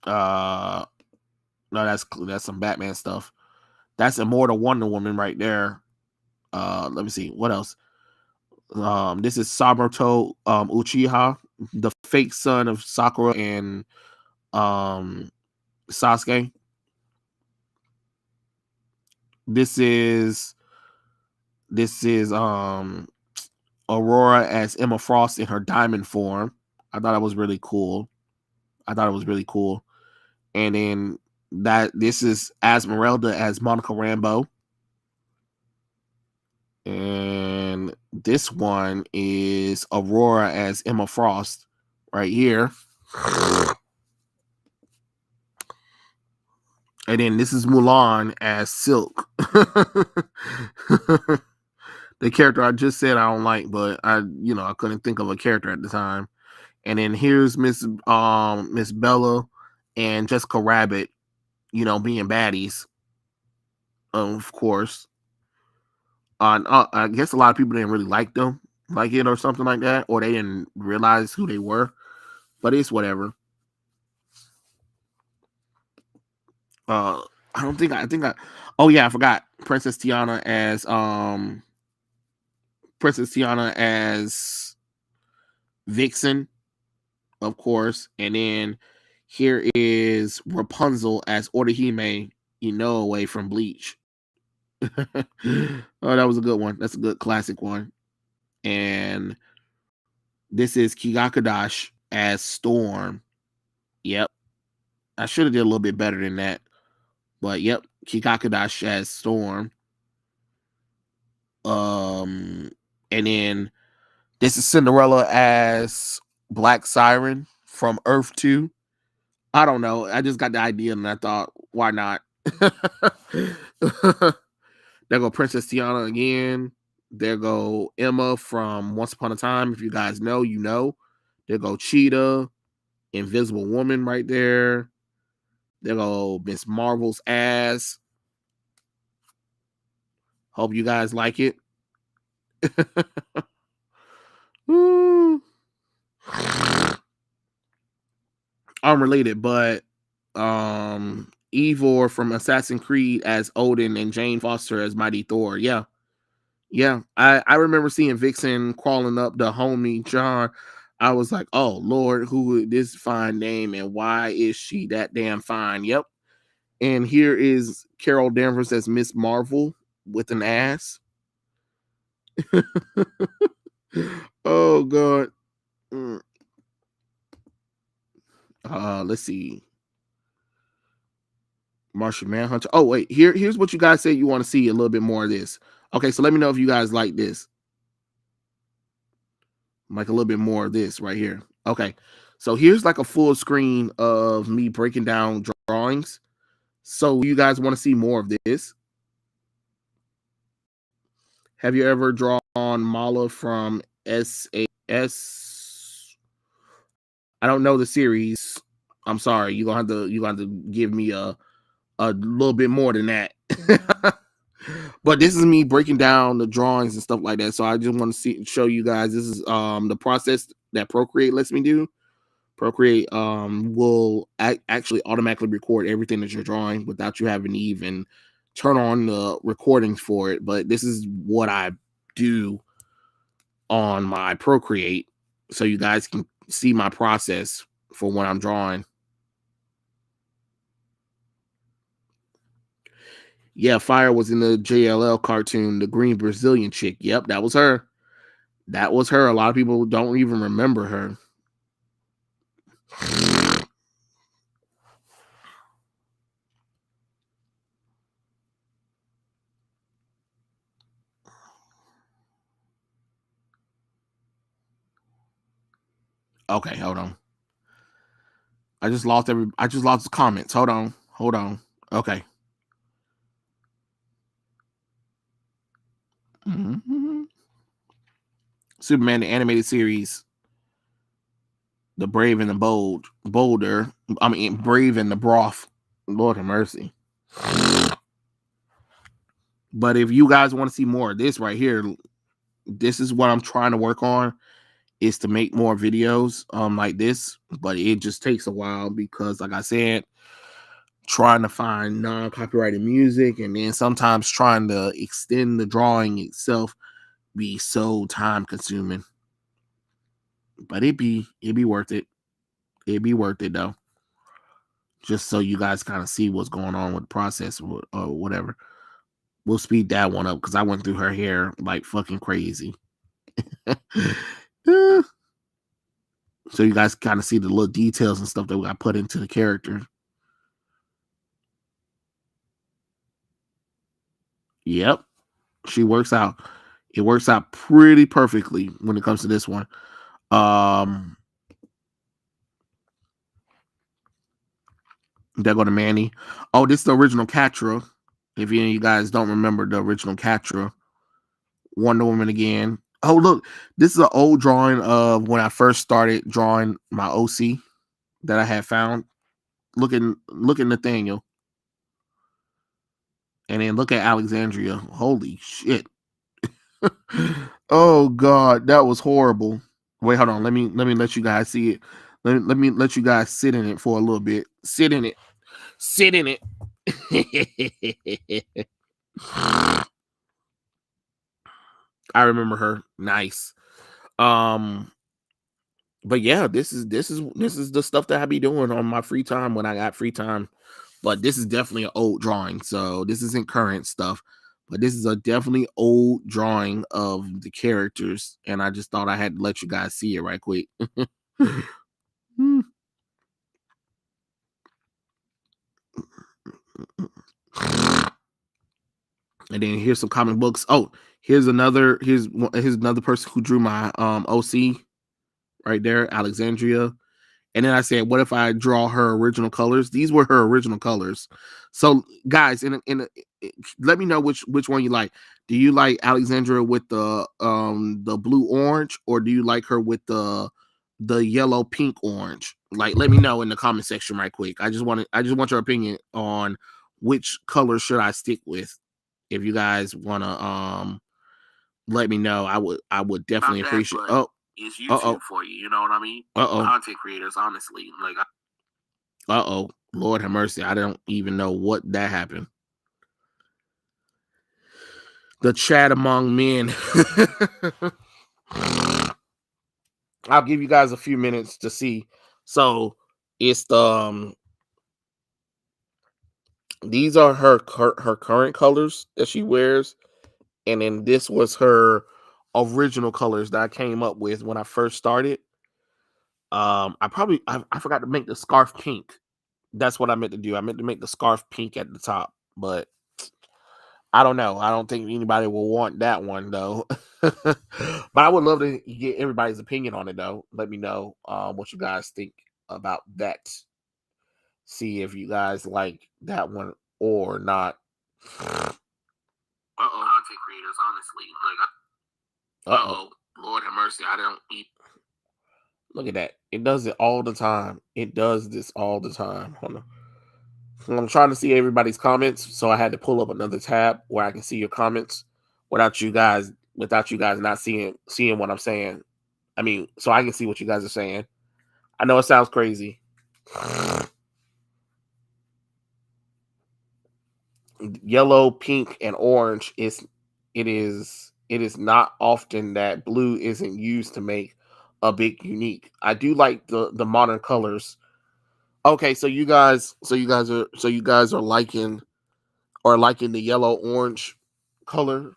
No, that's some Batman stuff. That's Immortal Wonder Woman right there. Let me see what else. This is Sabato Uchiha, the fake son of Sakura and Sasuke. This is Aurora as Emma Frost in her diamond form. I thought it was really cool. And then this is Esmeralda as Monica Rambeau. And this one is Aurora as Emma Frost right here. And then this is Mulan as Silk. The character I just said I don't like, but I couldn't think of a character at the time. And then here's Miss Bella and Jessica Rabbit, being baddies, of course. I guess a lot of people didn't really like it or something like that, or they didn't realize who they were. But it's whatever. I think I. Oh yeah, I forgot Princess Tiana as Vixen, of course, and then here is Rapunzel as Orihime Inoue from Bleach. Oh, that was a good one. That's a good classic one. And this is Kigakadash as Storm. Yep. I should have did a little bit better than that. But yep, Kigakadash as Storm. And then this is Cinderella as Black Siren from Earth 2. I don't know. I just got the idea and I thought, why not? There go Princess Tiana again. There go Emma from Once Upon a Time. If you guys know, you know. There go Cheetah, Invisible Woman right there. There go Miss Marvel's ass. Hope you guys like it. Unrelated, but Ivor from Assassin's Creed as Odin and Jane Foster as Mighty Thor. Yeah. I remember seeing Vixen crawling up the homie John. I was like, oh Lord, who is this fine name and why is she that damn fine? Yep. And here is Carol Danvers as Miss Marvel with an ass. Oh God. Let's see. Martian Manhunter. Oh wait, here's what you guys say you want to see a little bit more of this. Okay, so let me know if you guys like this. Like a little bit more of this right here. Okay, so here's like a full screen of me breaking down drawings. So you guys want to see more of this? Have you ever drawn Mala from SAS? I don't know the series. I'm sorry. You're gonna have to give me a little bit more than that. But this is me breaking down the drawings and stuff like that. So I just want to show you guys this is the process that Procreate lets me do. Procreate will actually automatically record everything that you're drawing without you having to even turn on the recordings for it. But this is what I do on my Procreate, so you guys can see my process for when I'm drawing. Yeah, Fire was in the JLL cartoon, the green Brazilian chick. Yep, that was her. That was her. A lot of people don't even remember her. Okay, hold on. I just lost the comments. Hold on. Okay. Mm-hmm. Superman the animated series, The Brave and the Bolder. I mean, Brave and the Broth. Lord have mercy. But if you guys want to see more of this right here, this is what I'm trying to work on, is to make more videos like this. But it just takes a while because, like I said, trying to find non-copyrighted music and then sometimes trying to extend the drawing itself be so time consuming. But it'd be worth it. It'd be worth it though. Just so you guys kind of see what's going on with the process or whatever. We'll speed that one up because I went through her hair like fucking crazy. So you guys kind of see the little details and stuff that I put into the character. Yep. She works out. It works out pretty perfectly when it comes to this one. There go to Manny. Oh, this is the original Catra. If any of you guys don't remember the original Catra, Wonder Woman again. Oh, look, this is an old drawing of when I first started drawing my OC that I had found. Look at Nathaniel. And then look at Alexandria. Holy shit. Oh God, that was horrible. Wait, hold on. Let me let you guys see it. Let me let you guys sit in it for a little bit. Sit in it. Sit in it. I remember her. Nice. But yeah, this is the stuff that I be doing on my free time when I got free time. But this is definitely an old drawing, so this isn't current stuff. But this is a definitely old drawing of the characters, and I just thought I had to let you guys see it right quick. And then here's some comic books. Oh, here's another person who drew my OC right there, Alexandria. And then I said, what if I draw her original colors? These were her original colors. So guys, let me know which one you like. Do you like Alexandria with the blue orange, or do you like her with the yellow pink orange? Like, let me know in the comment section right quick. I just want your opinion on which color should I stick with. If you guys want to let me know, I would definitely appreciate. Oh, it's YouTube for you. You know what I mean? Content creators, honestly, like. Lord have mercy. I don't even know what that happened. The chat among men. I'll give you guys a few minutes to see. So it's the these are her current colors that she wears, and then this was her original colors that I came up with when I first started. I forgot to make the scarf pink. That's what I meant to do. I meant to make the scarf pink at the top, but I don't know. I don't think anybody will want that one though. But I would love to get everybody's opinion on it though. Let me know what you guys think about that. See if you guys like that one or not. Content creators, honestly, like. Lord have mercy. I don't eat. Look at that. It does it all the time. It does this all the time. Hold on. I'm trying to see everybody's comments, so I had to pull up another tab where I can see your comments without you guys not seeing what I'm saying. I mean, so I can see what you guys are saying. I know it sounds crazy. Yellow, pink, and orange it is not often that blue isn't used to make a big unique. I do like the modern colors. Okay, so you guys are liking the yellow orange color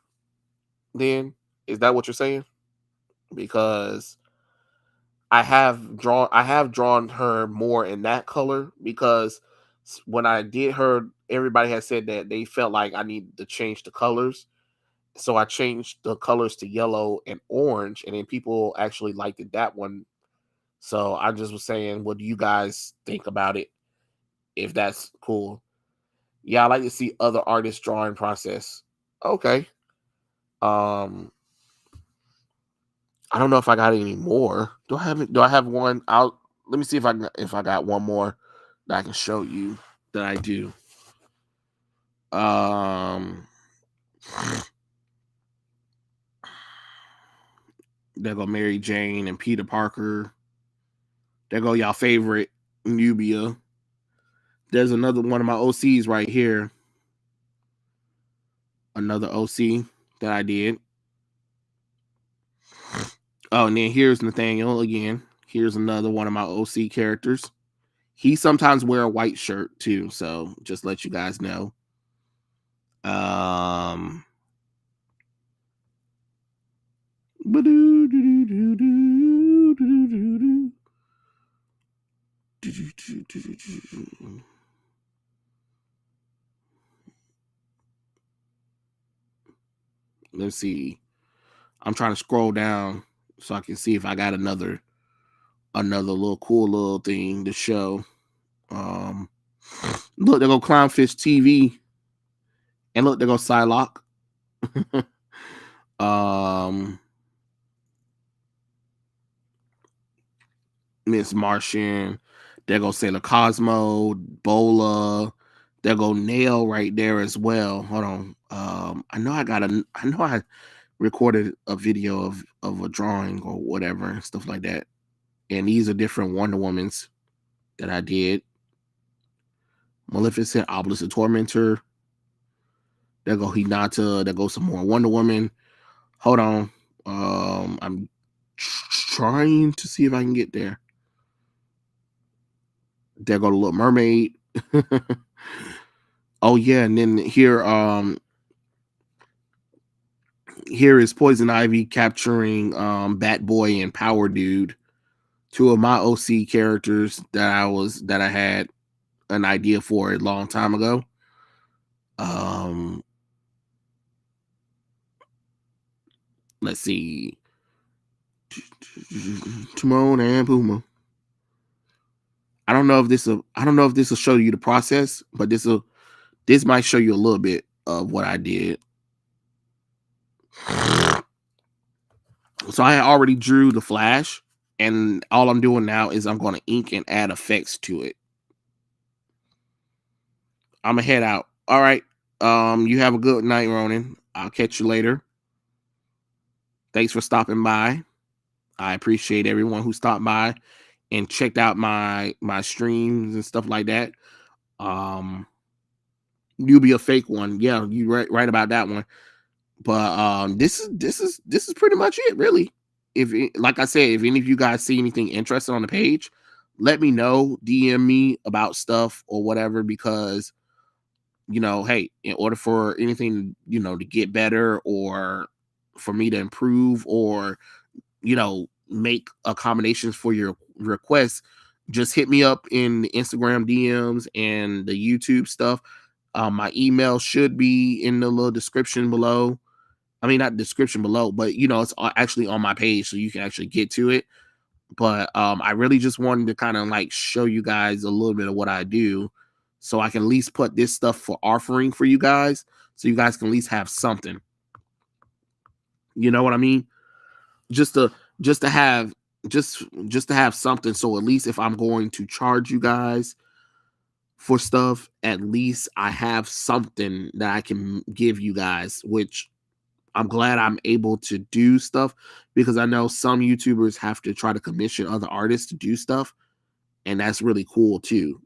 then? Is that what you're saying? Because I have drawn her more in that color, because when I did her, everybody had said that they felt like I needed to change the colors. So I changed the colors to yellow and orange, and then people actually liked that one. So I just was saying, what do you guys think about it? If that's cool. Yeah, I like to see other artists' drawing process. Okay. I don't know if I got any more. Do I have one? Let me see if I got one more that I can show you that I do. There go Mary Jane and Peter Parker. There go y'all favorite Nubia. There's another one of my OCs right here. Another OC that I did. Oh, and then here's Nathaniel again. Here's another one of my OC characters. He sometimes wear a white shirt too, so just let you guys know. Let's see. I'm trying to scroll down so I can see if I got another little cool little thing to show. Look, there go Clownfish TV. And look, there go Psylocke. Miss Martian. There go Sailor Cosmo, Bola. There go Nail right there as well. Hold on. I know I recorded a video of a drawing or whatever and stuff like that. And these are different Wonder Womans that I did. Maleficent, Obelisk the Tormentor. There go Hinata. There goes some more Wonder Woman. Hold on. I'm trying to see if I can get there. There go the Little Mermaid. Oh yeah, and then here is Poison Ivy capturing Bat Boy and Power Dude, two of my OC characters that I had an idea for a long time ago. Let's see. Timon and Puma. I don't know if this will show you the process, but this might show you a little bit of what I did. So I already drew the Flash, and all I'm doing now is I'm going to ink and add effects to it. I'm gonna head out. All right. You have a good night, Ronan. I'll catch you later. Thanks for stopping by. I appreciate everyone who stopped by and checked out my streams and stuff like that. You'll be a fake one. Yeah, you right about that one. But this is pretty much it, really. Like I said, if any of you guys see anything interesting on the page, let me know. DM me about stuff or whatever, because hey, in order for anything to get better, or for me to improve, or make accommodations for your requests, just hit me up in the Instagram DMs and the YouTube stuff. My email should be in the little description below. I mean, not description below, but it's actually on my page, so you can actually get to it. But I really just wanted to kind of like show you guys a little bit of what I do, so I can at least put this stuff for offering for you guys, so you guys can at least have something. You know what I mean? Just to have something, so at least if I'm going to charge you guys for stuff, at least I have something that I can give you guys, which I'm glad I'm able to do stuff, because I know some YouTubers have to try to commission other artists to do stuff, and that's really cool too.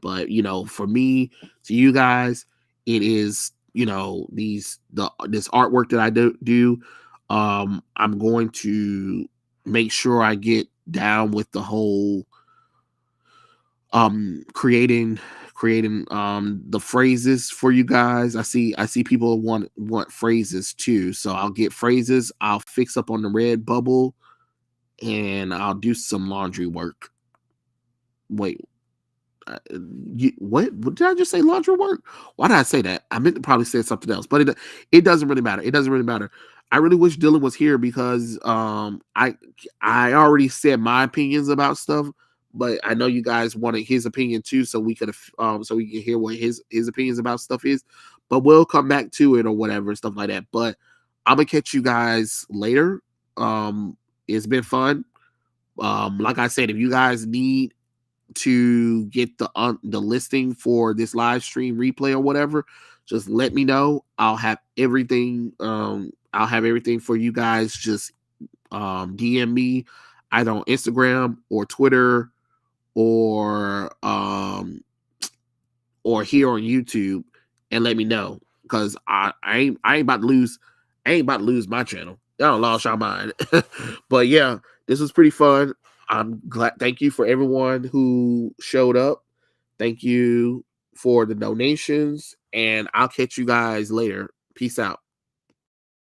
But for me, to you guys, it is this artwork that I do. I'm going to make sure I get down with the whole creating the phrases for you guys. I see people want phrases too, so I'll get phrases. I'll fix up on the red bubble, and I'll do some laundry work. Wait, what did I just say? Laundry work? Why did I say that? I meant to probably say something else, but it doesn't really matter. It doesn't really matter. I really wish Dylan was here, because I already said my opinions about stuff, but I know you guys wanted his opinion too, so we could so we can hear what his opinions about stuff is. But we'll come back to it or whatever, stuff like that. But I'm gonna catch you guys later. It's been fun. Like I said, if you guys need to get the listing for this live stream replay or whatever, just let me know. I'll have everything. I'll have everything for you guys. Just DM me either on Instagram or Twitter, or here on YouTube, and let me know, because I ain't about to lose my channel. Y'all lost your mind. But yeah, this was pretty fun. I'm glad. Thank you for everyone who showed up. Thank you for the donations, and I'll catch you guys later. Peace out.